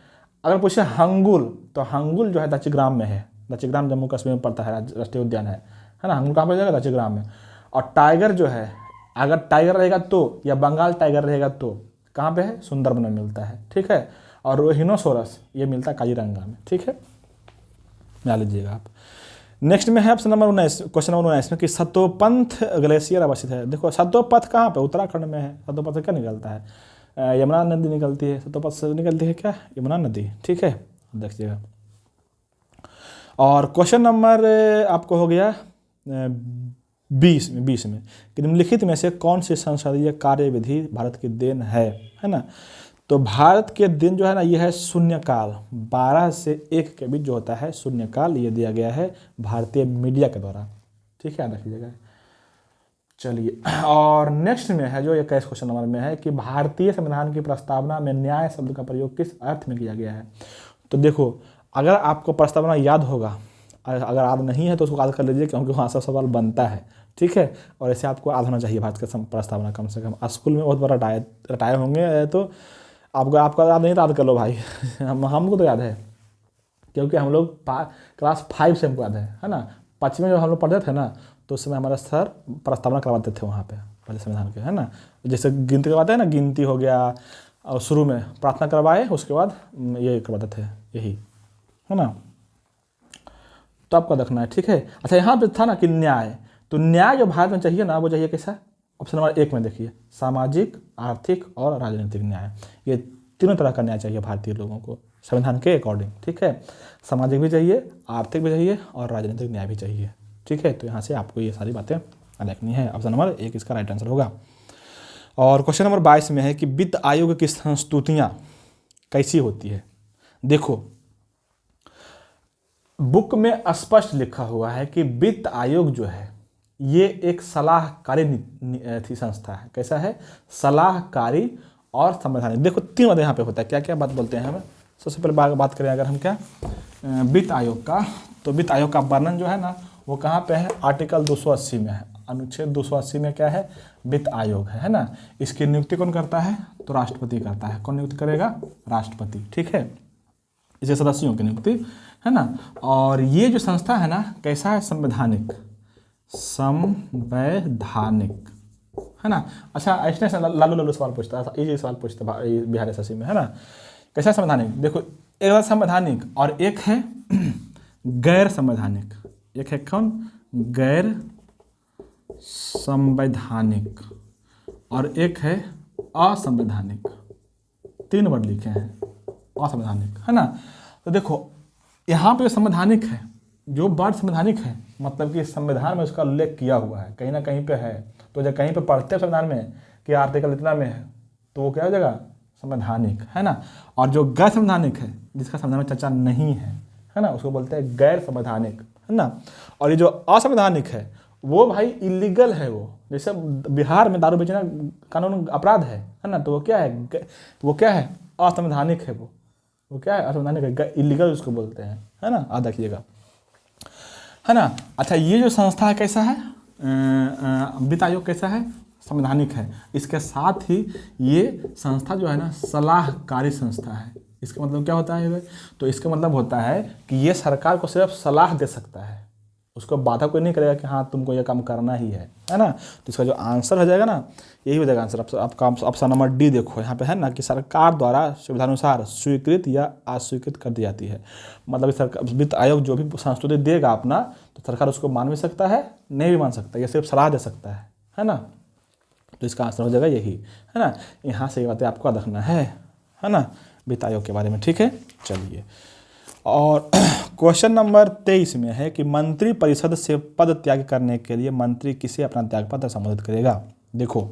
अगर पूछे हंगुल, तो हंगुल जो है दचिग्राम में है, दचिग्राम जम्मू कश्मीर में पड़ता है, राष्ट्रीय उद्यान है ना। हंगुल कहाँ पर जाएगा, दचिग्राम में। और टाइगर जो है, अगर टाइगर रहेगा तो, या बंगाल टाइगर रहेगा तो कहाँ पे है, सुंदरबन में मिलता है, ठीक है। और हिनोसोरस ये मिलता है काजीरंगा में, ठीक है, याद लीजिएगा आप। नेक्स्ट में है ऑप्शन नंबर 19, क्वेश्चन नंबर 19 में कि सतोपंथ ग्लेशियर अवस्थित है। देखो सतोपथ कहाँ पे, उत्तराखंड में है। सतोपथ से क्या निकलता है, यमुना नदी निकलती है, सतोपथ से निकलती है क्या, यमुना नदी, ठीक है, देखिएगा। और क्वेश्चन नंबर आपको हो गया 20 में कि निम्नलिखित में से कौन सी संसदीय कार्यविधि भारत की देन है ना। तो भारत के दिन जो है ना, ये है शून्यकाल, 12 से 1 के बीच जो होता है शून्यकाल, ये दिया गया है भारतीय मीडिया के द्वारा, ठीक है, याद रखिएगा। चलिए, और नेक्स्ट में है जो 21 क्वेश्चन नंबर में है कि भारतीय संविधान की प्रस्तावना में न्याय शब्द का प्रयोग किस अर्थ में किया गया है। तो देखो अगर आपको प्रस्तावना याद होगा, अगर याद नहीं है तो उसको याद कर लीजिए, क्योंकि वहाँ से सवाल बनता है, ठीक है। और ऐसे आपको याद होना चाहिए भारत का प्रस्तावना, कम से कम स्कूल में बहुत बार रटाए होंगे, तो आपका याद नहीं, याद कर लो भाई। हमको तो याद है, क्योंकि हम लोग क्लास 5 से हमको याद है ना। 5वीं में जब हम लोग पढ़ते थे ना, तो उस समय हमारे सर प्रस्तावना करवाते थे वहाँ पे पहले संविधान के, है ना। जैसे गिनती करवाते हैं ना, गिनती हो गया, और शुरू में प्रार्थना करवाए, उसके बाद ये करवाते थे, यही है ना। तो आपको देखना है, ठीक है। अच्छा यहाँ पे था ना कि न्याय, तो न्याय जो भारत में चाहिए ना, वो चाहिए कैसा, ऑप्शन नंबर 1 में देखिए, सामाजिक, आर्थिक और राजनीतिक न्याय। ये तीनों तरह का न्याय चाहिए भारतीय लोगों को संविधान के अकॉर्डिंग, ठीक है। सामाजिक भी चाहिए, आर्थिक भी चाहिए और राजनीतिक न्याय भी चाहिए, ठीक है। तो यहाँ से आपको ये सारी बातें देखनी है। ऑप्शन नंबर 1 इसका राइट आंसर होगा। और क्वेश्चन नंबर 22 में है कि वित्त आयोग की संस्तुतियाँ कैसी होती है। देखो बुक में स्पष्ट लिखा हुआ है कि वित्त आयोग जो है ये एक सलाहकारी थी संस्था है। कैसा है, सलाहकारी और संवैधानिक। देखो 3 बातें यहाँ पे होता है, क्या क्या बात बोलते हैं हम। सबसे पहले बात करें अगर हम क्या वित्त आयोग का, तो वित्त आयोग का वर्णन जो है ना, वो कहाँ पे है, आर्टिकल 280 में है, अनुच्छेद 280 में क्या है, वित्त आयोग है ना। इसकी नियुक्ति कौन करता है, तो राष्ट्रपति करता है। कौन नियुक्त करेगा, राष्ट्रपति, ठीक है। इसे सदस्यों की नियुक्ति, है ना। और ये जो संस्था है ना, कैसा है, संवैधानिक है ना। अच्छा ऐसे लालू सवाल पूछता है, ये सवाल पूछता है बिहार एसएससी में, है ना। कैसा संवैधानिक, देखो एक है संवैधानिक और एक है गैर संवैधानिक। एक है कौन, गैर संवैधानिक, और एक है असंवैधानिक। 3 वर्ड लिखे हैं, असंवैधानिक, है ना। तो देखो यहाँ पे संवैधानिक है, जो वर्ड संवैधानिक है मतलब कि संविधान में उसका उल्लेख किया हुआ है, कहीं ना कहीं पे है। तो जब कहीं पे पढ़ते हैं संविधान में कि आर्टिकल इतना में है तो वो क्या हो जाएगा, संवैधानिक, है ना। और जो गैर संवैधानिक है, जिसका संविधान में चर्चा नहीं है ना, उसको बोलते हैं गैर संवैधानिक, है ना। और ये जो असंवैधानिक है वो भाई इलीगल है। वो जैसे बिहार में दारू बेचना कानून अपराध है ना, तो वो क्या है, वो क्या है, असंवैधानिक है। वो क्या है, असंवैधानिक है, इलीगल उसको बोलते हैं, है ना। याद रखिएगा, है ना। अच्छा, ये जो संस्था है कैसा है, वित्त आयोग कैसा है, संवैधानिक है। इसके साथ ही ये संस्था जो है ना सलाहकारी संस्था है। इसका मतलब क्या होता है, तो इसका मतलब होता है कि ये सरकार को सिर्फ सलाह दे सकता है, उसको बाधा कोई नहीं करेगा कि हाँ तुमको ये काम करना ही है ना। तो इसका जो आंसर हो जाएगा ना, यही हो जाएगा आंसर। आपका ऑप्शन नंबर डी देखो यहाँ पे है ना, कि सरकार द्वारा सुविधानुसार स्वीकृत या अस्वीकृत कर दी जाती है। मतलब सरकार, वित्त आयोग जो भी संस्तुति देगा अपना, तो सरकार उसको मान भी सकता है, नहीं भी मान सकता, ये सिर्फ सलाह दे सकता है ना। तो इसका आंसर हो जाएगा यही, है ना। यहाँ से ये बातें आपको रखना है ना, वित्त आयोग के बारे में, ठीक है। चलिए, और क्वेश्चन नंबर 23 में है कि मंत्री परिषद से पद त्याग करने के लिए मंत्री किसे अपना त्यागपत्र संबोधित करेगा। देखो,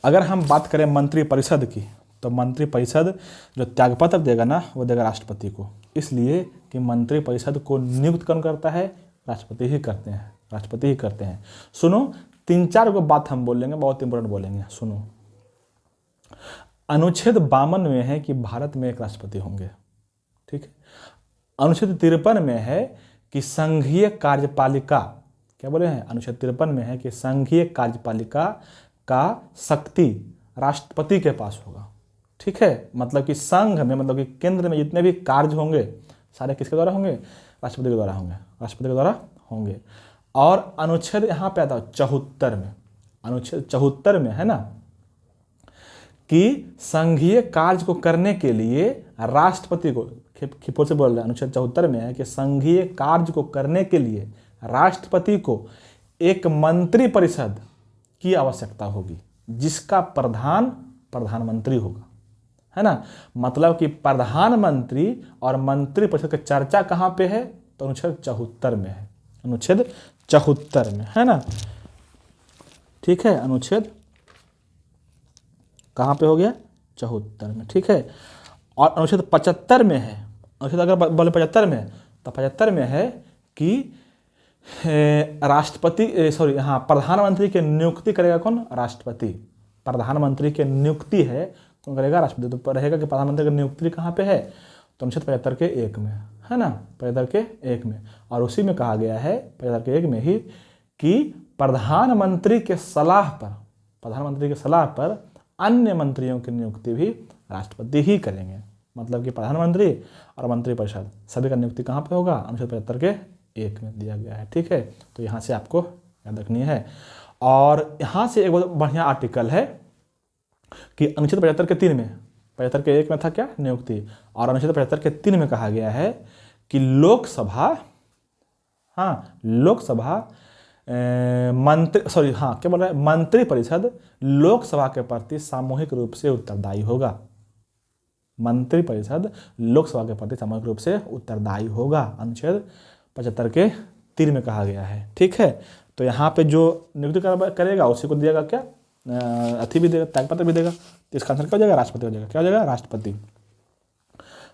अगर हम बात करें मंत्री परिषद की, तो मंत्री परिषद जो त्यागपत्र देगा ना, वो देगा राष्ट्रपति को। इसलिए कि मंत्री परिषद को नियुक्त कौन करता है, राष्ट्रपति ही करते हैं, राष्ट्रपति ही करते हैं। सुनो, 3-4 को बात हम बोलेंगे, बहुत इंपॉर्टेंट बोलेंगे, सुनो। अनुच्छेद 52 में है कि भारत में एक राष्ट्रपति होंगे, ठीक है। अनुच्छेद 53 में है कि संघीय कार्यपालिका, क्या बोले हैं, अनुच्छेद 53 में है कि संघीय कार्यपालिका का शक्ति राष्ट्रपति के पास होगा, ठीक है। मतलब कि संघ में, मतलब कि केंद्र में जितने भी कार्य होंगे सारे किसके द्वारा होंगे, राष्ट्रपति के द्वारा होंगे, राष्ट्रपति के द्वारा होंगे। और अनुच्छेद यहाँ पे आता है 74 में, अनुच्छेद 74 में है ना, कि संघीय कार्य को करने के लिए राष्ट्रपति को, फिर से बोल रहे हैं, अनुच्छेद 74 में है कि संघीय कार्य को करने के लिए राष्ट्रपति को एक मंत्री परिषद की आवश्यकता होगी, जिसका प्रधान प्रधानमंत्री होगा, है ना। मतलब कि प्रधानमंत्री और मंत्री परिषद की चर्चा कहाँ पे है, तो अनुच्छेद 74 में है, अनुच्छेद 74 में, है ना, ठीक है। अनुच्छेद कहाँ पे हो गया, 74 में, ठीक है। और अनुच्छेद 75 में है, अनुच्छेद अगर बोले 75 में, तो 75 में है कि राष्ट्रपति, सॉरी, हाँ, प्रधानमंत्री की नियुक्ति करेगा कौन, राष्ट्रपति। प्रधानमंत्री की नियुक्ति है कौन करेगा, राष्ट्रपति। तो रहेगा कि प्रधानमंत्री की नियुक्ति कहाँ पे है, तो अनुच्छेद 75 के 1 में, है ना, 75 के 1 में। और उसी में कहा गया है 75 के 1 में ही कि प्रधानमंत्री के सलाह पर, प्रधानमंत्री की सलाह पर अन्य मंत्रियों की नियुक्ति भी राष्ट्रपति ही करेंगे। मतलब कि प्रधानमंत्री और मंत्री परिषद सभी का नियुक्ति कहाँ पे होगा, अनुच्छेद 75 के 1 में दिया गया है, ठीक है। तो यहाँ से आपको याद रखनी है। और यहाँ से एक बहुत बढ़िया आर्टिकल है कि अनुच्छेद 75 के 3 में, 75 के 1 में था क्या, नियुक्ति, और अनुच्छेद 75 के 3 में कहा गया है कि लोकसभा, हाँ, लोकसभा मंत्री, सॉरी, हाँ, क्या बोल रहा है, मंत्री परिषद लोकसभा के प्रति सामूहिक रूप से उत्तरदायी होगा। मंत्री परिषद लोकसभा के प्रति सामूहिक रूप से उत्तरदायी होगा, अनुच्छेद 75 के 3 में कहा गया है, ठीक है। तो यहाँ पे जो नियुक्ति करेगा उसी को दिएगा क्या, अथी भी देगा, त्यागपत्र भी देगा। तो इसका आंसर क्या हो जाएगा, राष्ट्रपति हो जाएगा। क्या हो जाएगा, राष्ट्रपति।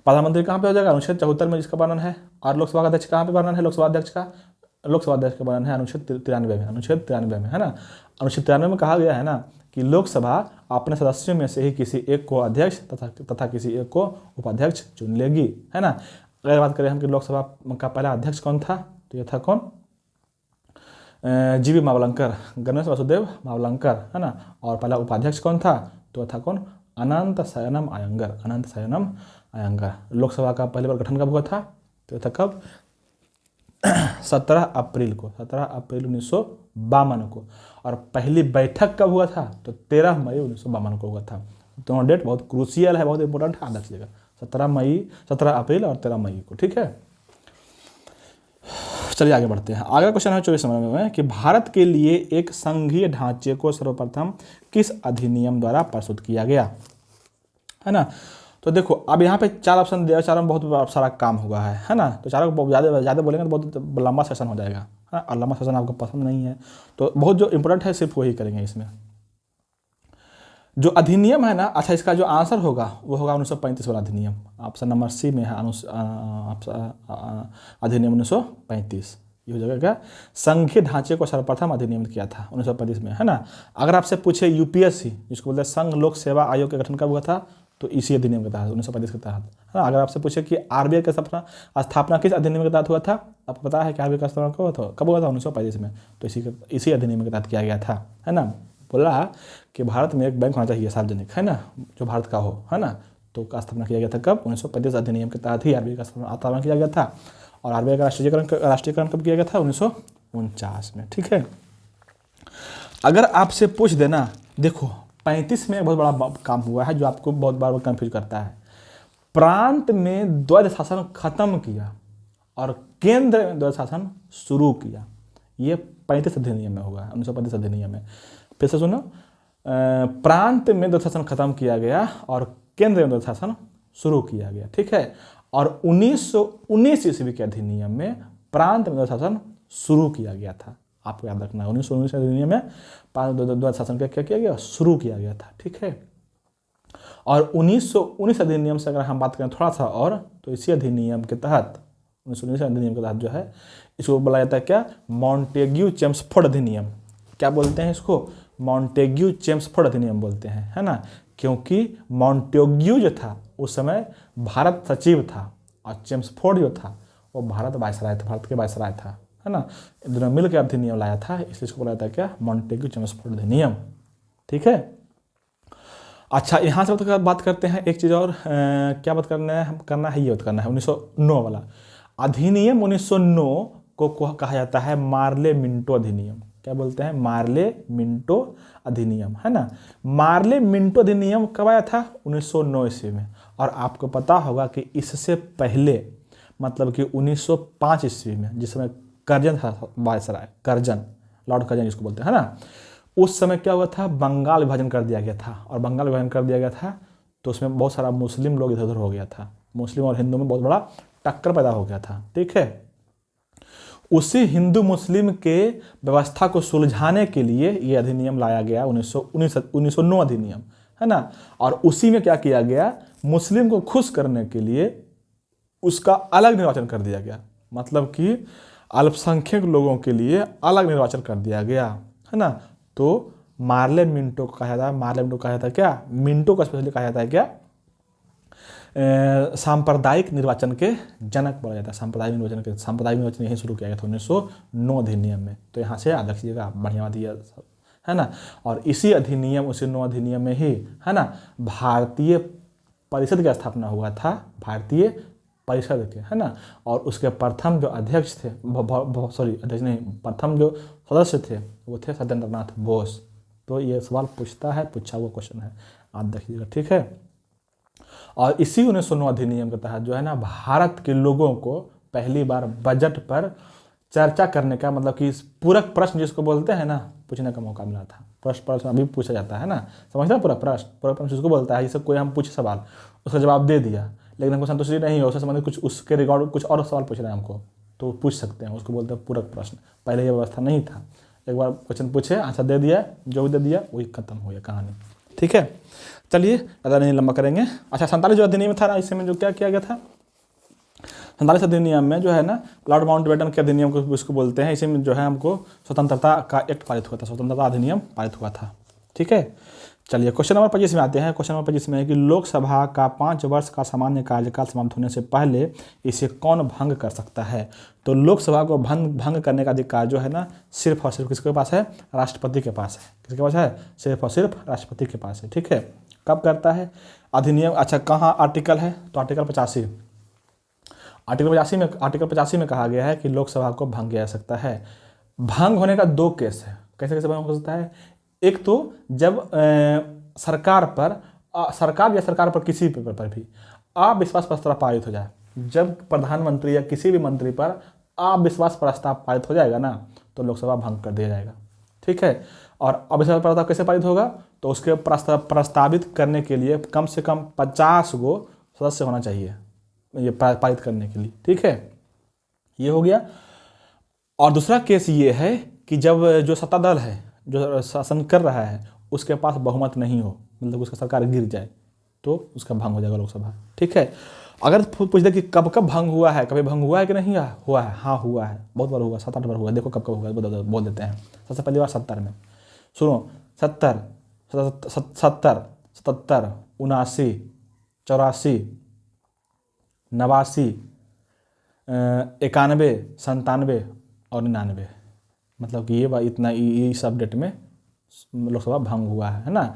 प्रधानमंत्री कहाँ पे हो जाएगा, अनुच्छेद 74 में जिसका वर्णन है। और लोकसभा का अध्यक्ष कहाँ पे वर्णन है, लोकसभा अध्यक्ष का, लोकसभा अध्यक्ष का वर्णन है अनुच्छेद 93 में, अनुच्छेद 93 में, है ना। अनुच्छेद 93 में कहा गया है ना कि लोकसभा अपने सदस्यों में से ही किसी एक को अध्यक्ष तथा किसी एक को उपाध्यक्ष चुन लेगी, है ना। अगर बात करें हम कि लोकसभा का पहला अध्यक्ष कौन था, तो यह था कौन, जीवी मावलंकर, गणेश वासुदेव मावलंकर, है ना। और पहला उपाध्यक्ष कौन था, तो था कौन, अनंत शयनम अयंगर, अनंत शयनम अयंगर। लोकसभा का पहली बार गठन कब हुआ था, तो था कब, 17 अप्रैल को, 17 अप्रैल 1952 को। और पहली बैठक कब हुआ था, तो 13 मई 1952 को हुआ था। दोनों डेट बहुत क्रूशियल है, बहुत इंपॉर्टेंट है, याद रखिएगा, 17 अप्रैल और 13 मई को, ठीक है। चलिए आगे बढ़ते हैं। आगे क्वेश्चन है 24 नंबर में कि भारत के लिए एक संघीय ढांचे को सर्वप्रथम किस अधिनियम द्वारा प्रस्तुत किया गया, है ना। तो देखो अब यहाँ पे 4 ऑप्शन दिया, चारों में बहुत सारा काम हुआ है ना। तो चारों को ज़्यादा ज़्यादा बोलेंगे तो बहुत लंबा सेशन हो जाएगा, हाँ। और लंबा सेशन आपको पसंद नहीं है तो बहुत जो इम्पोर्टेंट है सिर्फ वही करेंगे इसमें। जो अधिनियम है ना, अच्छा इसका जो आंसर होगा वो होगा 1935 वाला अधिनियम। ऑप्शन नंबर सी में है अधिनियम 1935। ये हो जाएगा क्या, संघीय ढांचे को सर्वप्रथम अधिनियम किया था 1935 में, है ना। अगर आपसे पूछे यूपीएससी जिसको बोलते हैं संघ लोक सेवा आयोग का गठन कब हुआ था, तो इसी अधिनियम के तहत 1935 के तहत, है ना। अगर आपसे पूछे कि आरबीआई का स्थापना किस अधिनियम के तहत हुआ था, आपको पता है कि आरबीआई का स्थापना कब हुआ था 1935 में, तो इसी अधिनियम के तहत किया गया था, है ना। बोला कि भारत में एक बैंक होना चाहिए सार्वजनिक, है ना, जो भारत का हो, है ना। तो का स्थापना किया गया था कब, 1935 अधिनियम के तहत ही आरबीआई का स्थापना किया गया था। और आरबीआई का राष्ट्रीयकरण कब किया गया था, 1949 में, ठीक है। अगर आपसे पूछ देना, देखो 35 में एक बहुत बड़ा काम हुआ है जो आपको बहुत बार कंफ्यूज करता है। प्रांत में द्वैध शासन खत्म किया और केंद्र में द्वैध शासन शुरू किया। ये 35 अधिनियम में हुआ है, 1935 अधिनियम में। फिर से सुनो, प्रांत में द्वैध शासन खत्म किया गया और केंद्र में द्वैध शासन शुरू किया गया, ठीक है। और 1919 ईस्वी के अधिनियम में प्रांत में द्वैध शासन शुरू किया गया था। आपको याद रखना है 1919 अधिनियम में द्वैध शासन क्या किया गया, शुरू किया गया था, ठीक है। और 1919 अधिनियम से अगर हम बात करें थोड़ा सा और, तो इसी अधिनियम के तहत 1919 अधिनियम के तहत जो है इसको बोला जाता है क्या, मॉन्टेग्यू चेम्सफोर्ड अधिनियम। क्या बोलते हैं इसको, मॉन्टेग्यू चेम्सफोर्ड अधिनियम बोलते हैं, है ना। क्योंकि मॉन्टेग्यू जो था उस समय भारत सचिव था और चेम्सफोर्ड जो था वो भारत वायसराय था, भारत के वायसराय था, है ना। दोनों मिल के अधिनियम लाया था, इसलिए इसको बोला जाता है क्या, मॉन्टेग्यू चेम्सफोर्ड अधिनियम, ठीक है। अच्छा यहाँ से बात करते हैं एक चीज़ और, क्या बात करना है ये बात करना है 1909 वाला अधिनियम। 1909 को कहा जाता है मार्ले मिंटो अधिनियम। क्या बोलते हैं, मार्ले मिंटो अधिनियम, है ना। मार्ले मिंटो अधिनियम कब आया था, 1909 ईस्वी में। और आपको पता होगा कि इससे पहले मतलब कि 1905 ईस्वी में, जिस समय कर्जन था वायसराय, कर्जन, लॉर्ड कर्जन जिसको बोलते हैं, है ना, उस समय क्या हुआ था, बंगाल विभाजन कर दिया गया था। और बंगाल विभाजन कर दिया गया था तो उसमें बहुत सारा मुस्लिम लोग इधर उधर हो गया था, मुस्लिम और हिंदू में बहुत बड़ा टक्कर पैदा हो गया था, ठीक है। उसी हिंदू मुस्लिम के व्यवस्था को सुलझाने के लिए ये अधिनियम लाया गया 1909 अधिनियम, है ना। और उसी में क्या किया गया, मुस्लिम को खुश करने के लिए उसका अलग निर्वाचन कर दिया गया। मतलब कि अल्पसंख्यक लोगों के लिए अलग निर्वाचन कर दिया गया, है ना। तो मार्ले मिंटो को कहा जाता है, मार्ले मिंटो कहा जाता है क्या, मिंटो को स्पेशली कहा जाता है क्या, सांप्रदायिक निर्वाचन के जनक बोला जाता है। सांप्रदायिक निर्वाचन यही शुरू किया गया था 1909 अधिनियम में। तो यहाँ से याद रखिएगा, बढ़िया बात ये है ना। और इसी अधिनियम 1909 अधिनियम में ही, है ना, भारतीय परिषद की स्थापना हुआ था, भारतीय परिषद के, है ना। और उसके प्रथम जो अध्यक्ष थे, अध्यक्ष नहीं, प्रथम जो सदस्य थे वो थे सत्येंद्रनाथ बोस। तो ये सवाल पूछा हुआ क्वेश्चन है, आप देखिएगा, ठीक है। और इसी 1909 अधिनियम के तहत जो है ना, भारत के लोगों को पहली बार बजट पर चर्चा करने का, मतलब कि पूरक प्रश्न जिसको बोलते हैं ना, पूछने का मौका मिला था। प्रश्न अभी पूछा जाता है ना, समझते हैं, पूरक प्रश्न जिसको बोलता है, जैसे कोई हम पूछे सवाल, उसका जवाब दे दिया लेकिन हमको संतुष्टि नहीं हो, उससे संबंधित कुछ उसके रिकॉर्ड कुछ और सवाल पूछ रहे हैं हमको, तो पूछ सकते हैं, उसको बोलते हैं पूरक प्रश्न। पहले ये व्यवस्था नहीं था, एक बार क्वेश्चन पूछे, आंसर दे दिया, जो भी दे दिया वही खत्म हो गया कहानी, ठीक है। चलिए ज़्यादा नहीं लंबा करेंगे। अच्छा 47 जो अधिनियम था ना, इसमें जो क्या किया गया था, 47 अधिनियम में जो है ना, लॉर्ड माउंटबेटन के अधिनियम को इसको बोलते हैं। इसी में जो है हमको स्वतंत्रता का एक्ट पारित हुआ था, स्वतंत्रता अधिनियम पारित हुआ था, ठीक है। चलिए क्वेश्चन नंबर 25 में आते हैं। क्वेश्चन नंबर 25 में है कि लोकसभा का 5 वर्ष का सामान्य कार्यकाल समाप्त होने से पहले इसे कौन भंग कर सकता है। तो लोकसभा को भंग करने का अधिकार जो है ना, सिर्फ और सिर्फ किसके पास है, राष्ट्रपति के पास है। किसके पास है, सिर्फ और सिर्फ राष्ट्रपति के पास है, ठीक है। कब करता है अधिनियम, अच्छा कहाँ आर्टिकल है, तो आर्टिकल 85, आर्टिकल 85 में कहा गया है कि लोकसभा को भंग किया जा सकता है। भंग होने का 2 केस है, कैसे कैसे भंग हो सकता है। एक तो जब सरकार या सरकार पर किसी पर भी अविश्वास प्रस्ताव पारित हो जाए। जब प्रधानमंत्री या किसी भी मंत्री पर अविश्वास प्रस्ताव पारित हो जाएगा ना, तो लोकसभा भंग कर दिया जाएगा, ठीक है। और अविश्वास प्रस्ताव कैसे पारित होगा, तो उसके प्रस्तावित करने के लिए कम से कम 50 गो सदस्य होना चाहिए ये पारित करने के लिए, ठीक है, ये हो गया। और दूसरा केस ये है कि जब जो सत्ता दल है जो शासन कर रहा है उसके पास बहुमत नहीं हो, मतलब उसका सरकार गिर जाए, तो उसका भंग हो जाएगा लोकसभा, ठीक है। अगर पूछ दे कि कब कब भंग हुआ है, कभी भंग हुआ है कि नहीं हुआ है, हाँ हुआ है, बहुत बार हुआ, 7-8 बार हुआ, देखो कब कब हुआ है बोल देते हैं। सबसे पहली बार 70 में, सुनो, 70, 77, 79, 84, 89, 91, 97 और 99, मतलब कि ये इतना इस अपडेट में लोकसभा भंग हुआ है ना।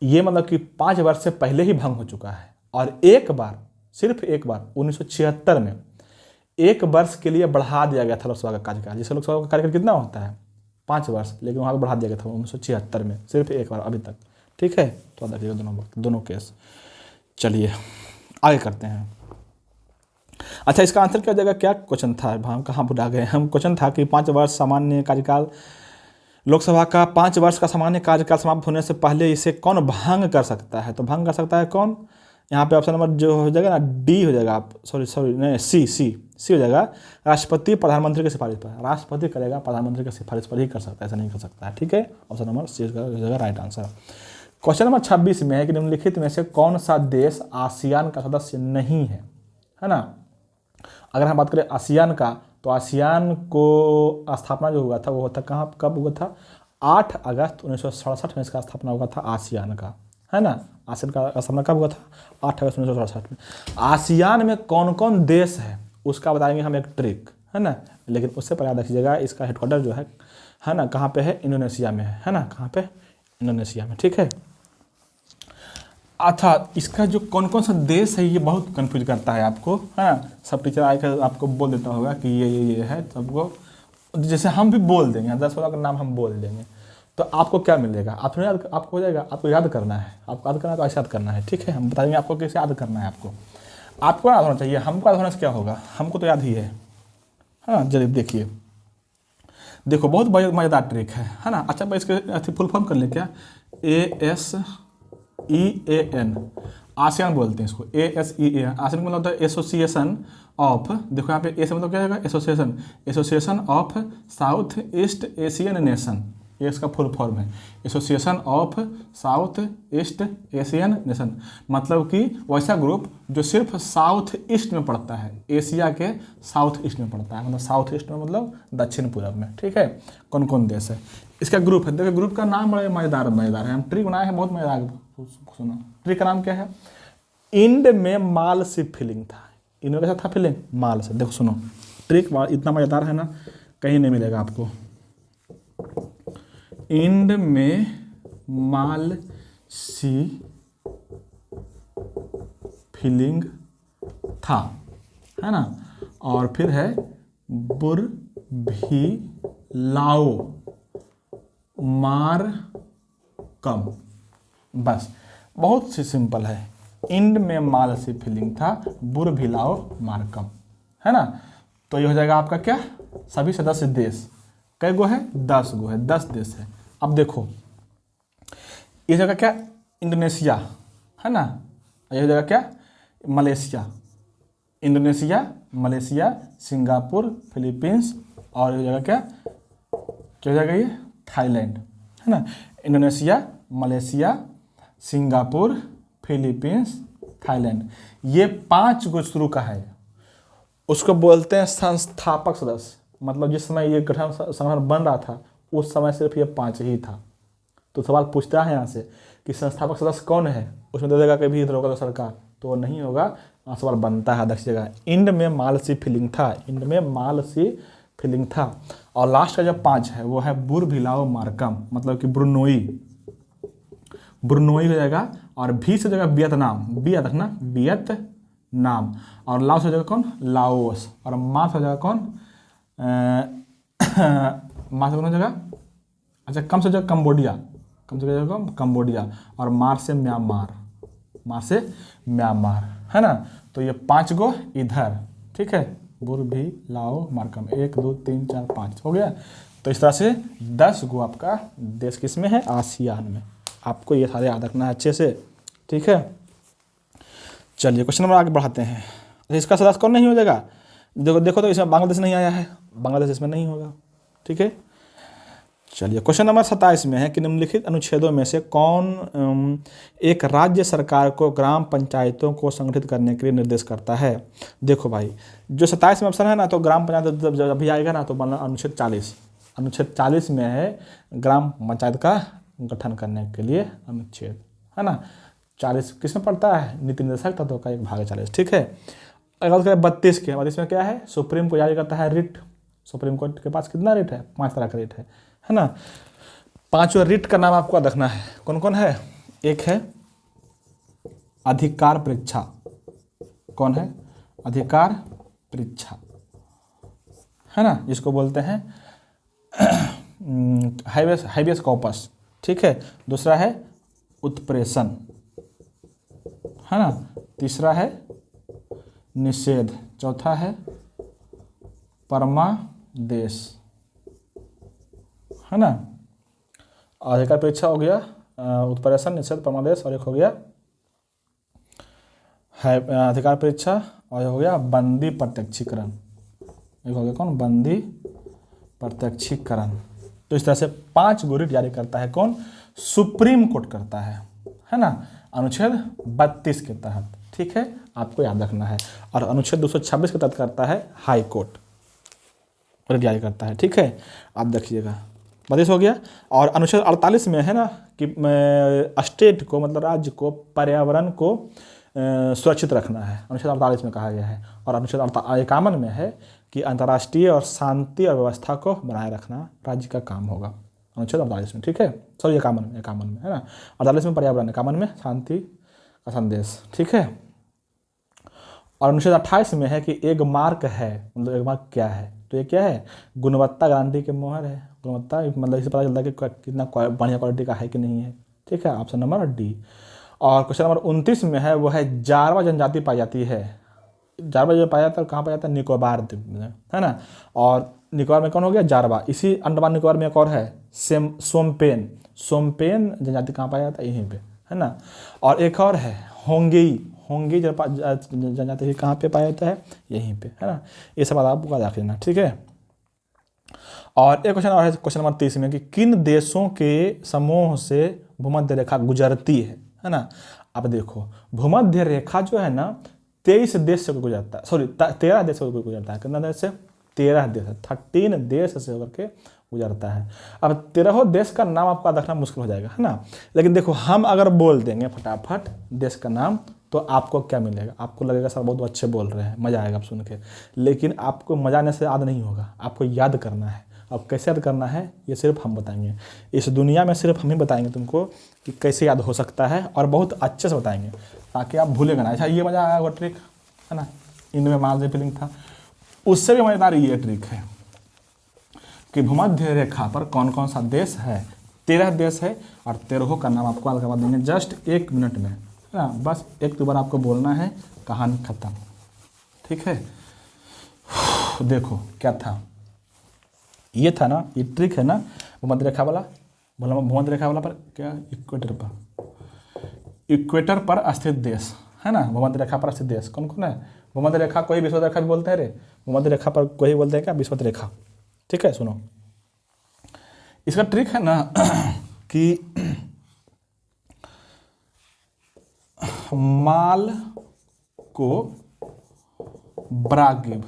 ये मतलब कि 5 वर्ष से पहले ही भंग हो चुका है। और एक बार, सिर्फ एक बार 1976 में 1 वर्ष के लिए बढ़ा दिया गया था लोकसभा का कार्यकाल। जैसे लोकसभा का कार्यकाल कितना होता है 5 वर्ष, लेकिन वहाँ पर बढ़ा दिया गया था 1976 में, सिर्फ एक बार अभी तक, ठीक है। तो देखिएगा दोनों केस। चलिए आगे करते हैं। अच्छा, इसका आंसर क्या हो जाएगा, क्या क्वेश्चन था, हम कहाँ भुला गए हम। क्वेश्चन था कि 5 वर्ष सामान्य कार्यकाल, लोकसभा का 5 वर्ष का सामान्य कार्यकाल समाप्त होने से पहले इसे कौन भंग कर सकता है। तो भंग कर सकता है कौन, यहाँ पे ऑप्शन नंबर जो हो जाएगा ना डी हो जाएगा, आप सॉरी नहीं सी हो जाएगा। राष्ट्रपति प्रधानमंत्री की सिफारिश पर, राष्ट्रपति करेगा, प्रधानमंत्री की सिफारिश पर ही कर सकता है, ऐसा नहीं कर सकता है, ठीक है। ऑप्शन नंबर सी हो जाएगा राइट आंसर। क्वेश्चन नंबर 26 में है कि निम्नलिखित में से कौन सा देश आसियान का सदस्य नहीं है ना। अगर हम बात करें आसियान का, तो आसियान को स्थापना जो हुआ था वो होता कहाँ, कब हुआ था, 8 अगस्त 1967 में इसका स्थापना हुआ था आसियान का, है ना। आसियान का स्थापना कब हुआ था, 8 अगस्त 1967 में। आसियान में कौन कौन देश है उसका बताएंगे हम एक ट्रिक, है ना। लेकिन उससे पहले याद रखिएगा इसका हेडक्वार्टर जो है ना, कहाँ पे है, इंडोनेशिया में है ना, कहाँ पे, इंडोनेशिया में, ठीक है। अच्छा, इसका जो कौन कौन सा देश है ये बहुत कंफ्यूज करता है आपको, है ना। सब टीचर आकर आपको बोल देता होगा कि ये है सबको, जैसे हम भी बोल देंगे 10-12 का नाम हम बोल देंगे, तो आपको क्या मिलेगा, आप आपको हो जाएगा, आपको याद करना है, आपको याद करना है तो ऐसे याद करना है, ठीक है। हम बताएंगे आपको कैसे याद करना है, आपको याद होना चाहिए, हमको याद होने से क्या होगा, हमको तो याद ही है। हाँ चलिए देखिए, देखो बहुत मज़ेदार ट्रिक है ना। अच्छा मैं इसके फुल फॉर्म कर लें क्या, ASEAN, आसियान बोलते हैं इसको, ASEAN। आसियान का मतलब होता है एसोसिएशन ऑफ, देखो यहाँ पे ए से मतलब क्या आएगा, association of south east Asian nation, ये इसका फुल फॉर्म है, association of south east Asian nation. मतलब कि वैसा ग्रुप जो सिर्फ साउथ ईस्ट में पड़ता है, एशिया के साउथ ईस्ट में पड़ता है, मतलब साउथ ईस्ट में मतलब दक्षिण पूर्व में, ठीक है। कौन कौन देश है इसका ग्रुप है, देखो ग्रुप का नाम बड़ा मज़ेदार है, हम ट्रिक बनाए हैं बहुत मज़ेदार, सुना। ट्रिक का नाम क्या है, इंड में माल से फिलिंग था, इंड में कैसा था फिलिंग, माल से। देखो सुनो, ट्रिक इतना मज़ेदार है ना, कहीं नहीं मिलेगा आपको। इंड में माल सी फिलिंग था, है ना। और फिर है बुर भी लाओ मार कम, बस बहुत सी सिंपल है। इंड में माल सी फिलिंग था, बुर भी लाओ मार कम, है ना। तो ये हो जाएगा आपका क्या, सभी सदस्य देश कई गो है, 10 गो है, 10 देश है। अब देखो ये जगह क्या, इंडोनेशिया, है ना। ये जगह क्या, Malaysia, Indonesia, Malaysia, Singapore, Philippines, और ये जगह क्या जगह ये थाईलैंड, है ना। Indonesia, Malaysia, Singapore, Philippines, Thailand, ये 5 गो शुरू का है। उसको बोलते हैं संस्थापक सदस्य, मतलब जिस समय ये गठन संगठन बन रहा था उस समय सिर्फ ये 5 ही था। तो सवाल पूछता है यहाँ से कि संस्थापक सदस्य कौन है, उसमें दे देगा कभी इधर होगा तो सरकार, तो वो नहीं होगा। सवाल बनता है देखिएगा, इंड में माल सी फिलिंग था, इंड में माल सी फिलिंग था। और लास्ट का जो 5 है वो है बुर भिलाओ मार्कम, मतलब कि ब्रुनोई हो जाएगा। और भी से जगह वियतनाम, बी याद रखना, वियतनाम। और लाओस हो जाएगा कौन, लाओस। और मास हो जाएगा कौन, मास हो जगह, अच्छा कम से जगह कंबोडिया, कम से जगह कंबोडिया। और मार से म्यांमार, है ना। तो ये 5 गो इधर, ठीक है, बुर भी लाओ मार्कम, 1 2 3 4 5 हो गया। तो इस तरह से 10 गो आपका देश किस में है, आसियान में। आपको ये सारे याद रखना है अच्छे से, ठीक है। चलिए क्वेश्चन नंबर आगे बढ़ाते हैं। इसका सदस्य कौन नहीं हो जाएगा? देखो देखो तो इसमें बांग्लादेश नहीं आया है, बांग्लादेश इसमें नहीं होगा। ठीक है, चलिए क्वेश्चन नंबर 27 में है कि निम्नलिखित अनुच्छेदों में से कौन एक राज्य सरकार को ग्राम पंचायतों को संगठित करने के लिए निर्देश करता है? देखो भाई, जो 27 में ऑप्शन है ना, तो ग्राम पंचायत जब अभी आएगा ना, तो मतलब अनुच्छेद 40 में है ग्राम पंचायत का गठन करने के लिए अनुच्छेद, है ना। 40 किस में पड़ता है? नीति निर्देशक तत्व का एक भाग है 40। ठीक है, अगर उसके 32 के 32 में क्या है? सुप्रीम कोर्ट जारी करता है रिट। सुप्रीम कोर्ट के पास कितना रिट है? 5 तरह का रिट है ना। 5 रिट का नाम आपको रखना है। कौन कौन है? एक है अधिकार परीक्षा। कौन है? अधिकार परीक्षा, है ना, जिसको बोलते हैं हाइबियस कॉर्पस। ठीक है, दूसरा है उत्प्रेषण, है ना, तीसरा है निषेध, चौथा है परमादेश, है ना। अधिकार परीक्षा हो गया, उत्प्रेषण, निषेध, परमादेश, और एक हो गया है अधिकार परीक्षा, और एक हो गया बंदी प्रत्यक्षीकरण। एक हो गया कौन? बंदी प्रत्यक्षीकरण। तो इस तरह से 5 गो रिट जारी करता है कौन? सुप्रीम कोर्ट करता है ना, अनुच्छेद 32 के तहत। ठीक है, आपको याद रखना है। और अनुच्छेद 226 के तहत करता है हाई कोर्ट, रिट जारी करता है। ठीक है, आप देखिएगा 32 हो गया। और अनुच्छेद 48 में है ना कि स्टेट को, मतलब राज्य को, पर्यावरण को सुरक्षित रखना है, अनुच्छेद 48 में कहा गया है। और अनुच्छेद 51 में है कि अंतर्राष्ट्रीय और शांति और व्यवस्था को बनाए रखना राज्य का काम होगा, अनुच्छेद 48 में। ठीक है, सॉरी 51 में, है ना। 48 में पर्यावरण, 51 में शांति का संदेश। ठीक है, और अनुच्छेद 28 में है कि एक मार्क है, मतलब एक मार्क क्या है? तो ये क्या है? गुणवत्ता गारंटी के मोहर है। गुणवत्ता मतलब इससे पता चलता है कि कितना बढ़िया क्वालिटी का है कि नहीं है। ठीक है, ऑप्शन नंबर डी। और क्वेश्चन नंबर 29 में है, वो है जारवा जनजाति पाई जाती है। जारवा जो पाया जाता है कहाँ पाया जाता है? निकोबार द्वीप में, है ना। और निकोबार में कौन हो गया? जारवा। इसी अंडमान निकोबार में एक और है सोमपेन। सोमपेन जनजाति कहाँ पाया जाता है? यहीं पे, है ना। और एक और है होंगी जनजाति कहाँ पे पाया जाता है? यहीं पे, है ना। ये सब आपको याद रखना। ठीक है, और एक क्वेश्चन और है, क्वेश्चन नंबर 30 में कि किन देशों के समूह से भूमध्य रेखा गुजरती है ना। अब देखो, भूमध्य रेखा जो है ना 23 देश से गुजरता है, सॉरी 13 देश से गुजरता है। कितना देश से? 13 देश, 13 देश से होकर के गुजरता है। अब 13 देश का नाम आपको याद रखना मुश्किल हो जाएगा, है ना। लेकिन देखो, हम अगर बोल देंगे फटाफट देश का नाम, तो आपको क्या मिलेगा? आपको लगेगा सर बहुत अच्छे बोल रहे हैं, मज़ा आएगा आप सुन के। लेकिन आपको मज़ा आने से याद नहीं होगा, आपको याद करना है। अब कैसे याद करना है ये सिर्फ हम बताएंगे। इस दुनिया में सिर्फ हम ही बताएंगे तुमको कि कैसे याद हो सकता है, और बहुत अच्छे से बताएंगे ताकि आप भूलेगा ना। अच्छा, ये मज़ा आया वो ट्रिक, है ना, इनमें मार्जिन फीलिंग था। उससे भी मज़ेदार ये ट्रिक है कि भूमध्य रेखा पर कौन कौन सा देश है। 13 देश है, और 13 का नाम आपको याद करवा देंगे जस्ट 1 मिनट में, है ना। बस 1-2 बार आपको बोलना है, कहानी खत्म। ठीक है, देखो क्या था, ये था ना, ये ट्रिक है ना भूमध्य रेखा वाला। भूमध्य रेखा वाला पर क्या? इक्वेटर पर स्थित देश, है ना। भूमध्य रेखा पर स्थित देश कौन कौन है? भूमध्य रेखा कोई विषुवत रेखा भी बोलते हैं रे, भूमध्य रेखा पर कोई बोलते हैं क्या? विषुवत रेखा। ठीक है, सुनो, इसका ट्रिक है ना कि माल को ब्रागिव,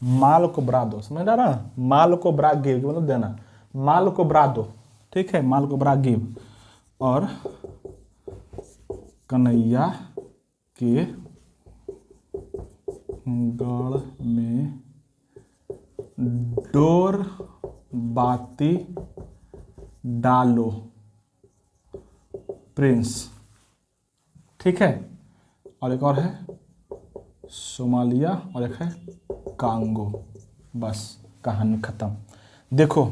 माल को ब्रा दो, समझ रहा ना। माल को ब्रा गिव मतलब देना, माल को ब्रा दो। ठीक है, माल को ब्रा गिव। और कन्हैया के गढ़ में डोर बाती डालो प्रिंस। ठीक है, और एक और है सोमालिया, और एक है कांगो। बस कहानी खत्म। देखो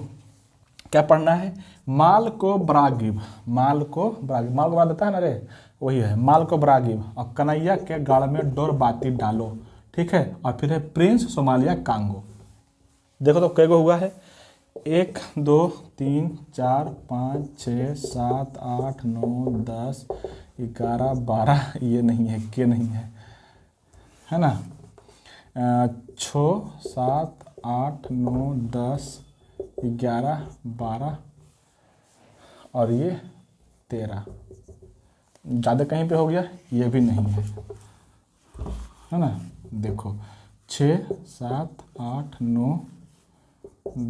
क्या पढ़ना है? माल को ब्रागिव, माल को ब्रागिव, माल को बना देता है ना रे, वही है माल को ब्रागिव। और कन्हैया के गढ़ में डोर बाती डालो। ठीक है, और फिर है प्रिंस सोमालिया कांगो। देखो तो कई गो हुआ है? 1 2 3 4 5 6 7 8 9 10 11 12 ये नहीं है, के नहीं है ना। 6 7 8 9 10 11 12 और ये 13, ज़्यादा कहीं पे हो गया, ये भी नहीं है ना। देखो 6 7 8 9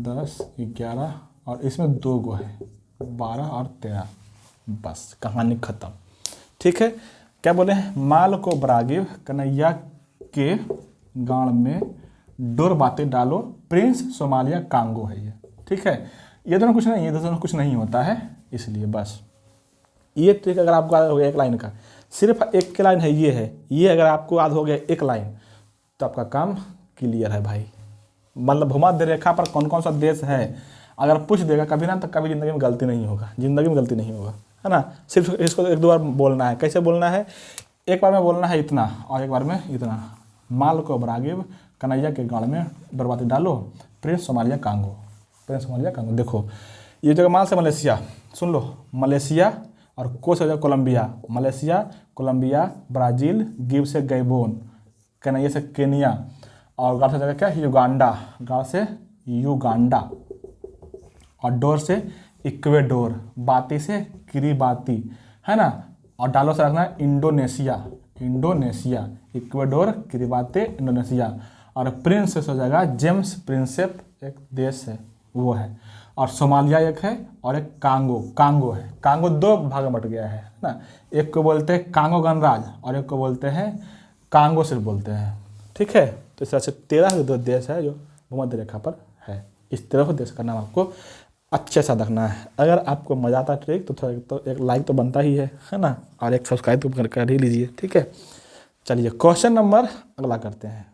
10 11 और इसमें 2 गो है, 12 और 13, बस कहानी ख़त्म। ठीक है, क्या बोले हैं, माल को बरागिव कन्हैया के गाड़ में डोर बातें डालो, प्रिंस सोमालिया कांगो है ये। ठीक है, ये दोनों कुछ नहीं, ये दोनों कुछ नहीं होता है, इसलिए बस ये ट्रिक अगर आपको याद हो गया एक लाइन का, सिर्फ एक के लाइन है, ये अगर आपको याद हो गया एक लाइन तो आपका काम क्लियर है भाई। मतलब भूमध्य रेखा पर कौन कौन सा देश है अगर पूछ देगा कभी ना, तो कभी ज़िंदगी में गलती नहीं होगा, ज़िंदगी में गलती नहीं होगा, है ना। सिर्फ इसको 1-2 बार बोलना है। कैसे बोलना है, एक बार में बोलना है इतना और एक बार में इतना। माल को बरागिव कन्हैया के गाड़ में डोरबाती डालो, Prince Somalia Congo, Prince Somalia Congo. देखो ये जगह माल से मलेशिया, सुन लो, मलेशिया और को से हो जाए Colombia, Malaysia Colombia Brazil, give से गैबोन, कन्हैया से केनिया और गाड़ से जगह क्या, युगांडा, गाड़ से युगांडा और डोर से इक्वेडोर, बाती से किरीबाती, है ना। और डालो से रखना है Indonesia, Indonesia, Ecuador, Kiribati, Indonesia. और प्रिंस से हो जाएगा जेम्स प्रिंसेप, एक देश है वो है। और सोमालिया एक है और एक कांगो, कांगो है। कांगो 2 भाग में बट गया है ना, एक को बोलते हैं कांगो गणराज्य और एक को बोलते हैं कांगो सिर्फ बोलते हैं। ठीक है, तो इस तरह से 13 2 देश है जो भूमध्य रेखा पर है। इस 13 देश का नाम आपको अच्छे से रखना है। अगर आपको मजा आता ट्रिक तो थोड़ा तो एक लाइक तो बनता ही है ना, और एक सब्सक्राइब तो कर ही लीजिए। ठीक है, चलिए क्वेश्चन नंबर अगला करते हैं।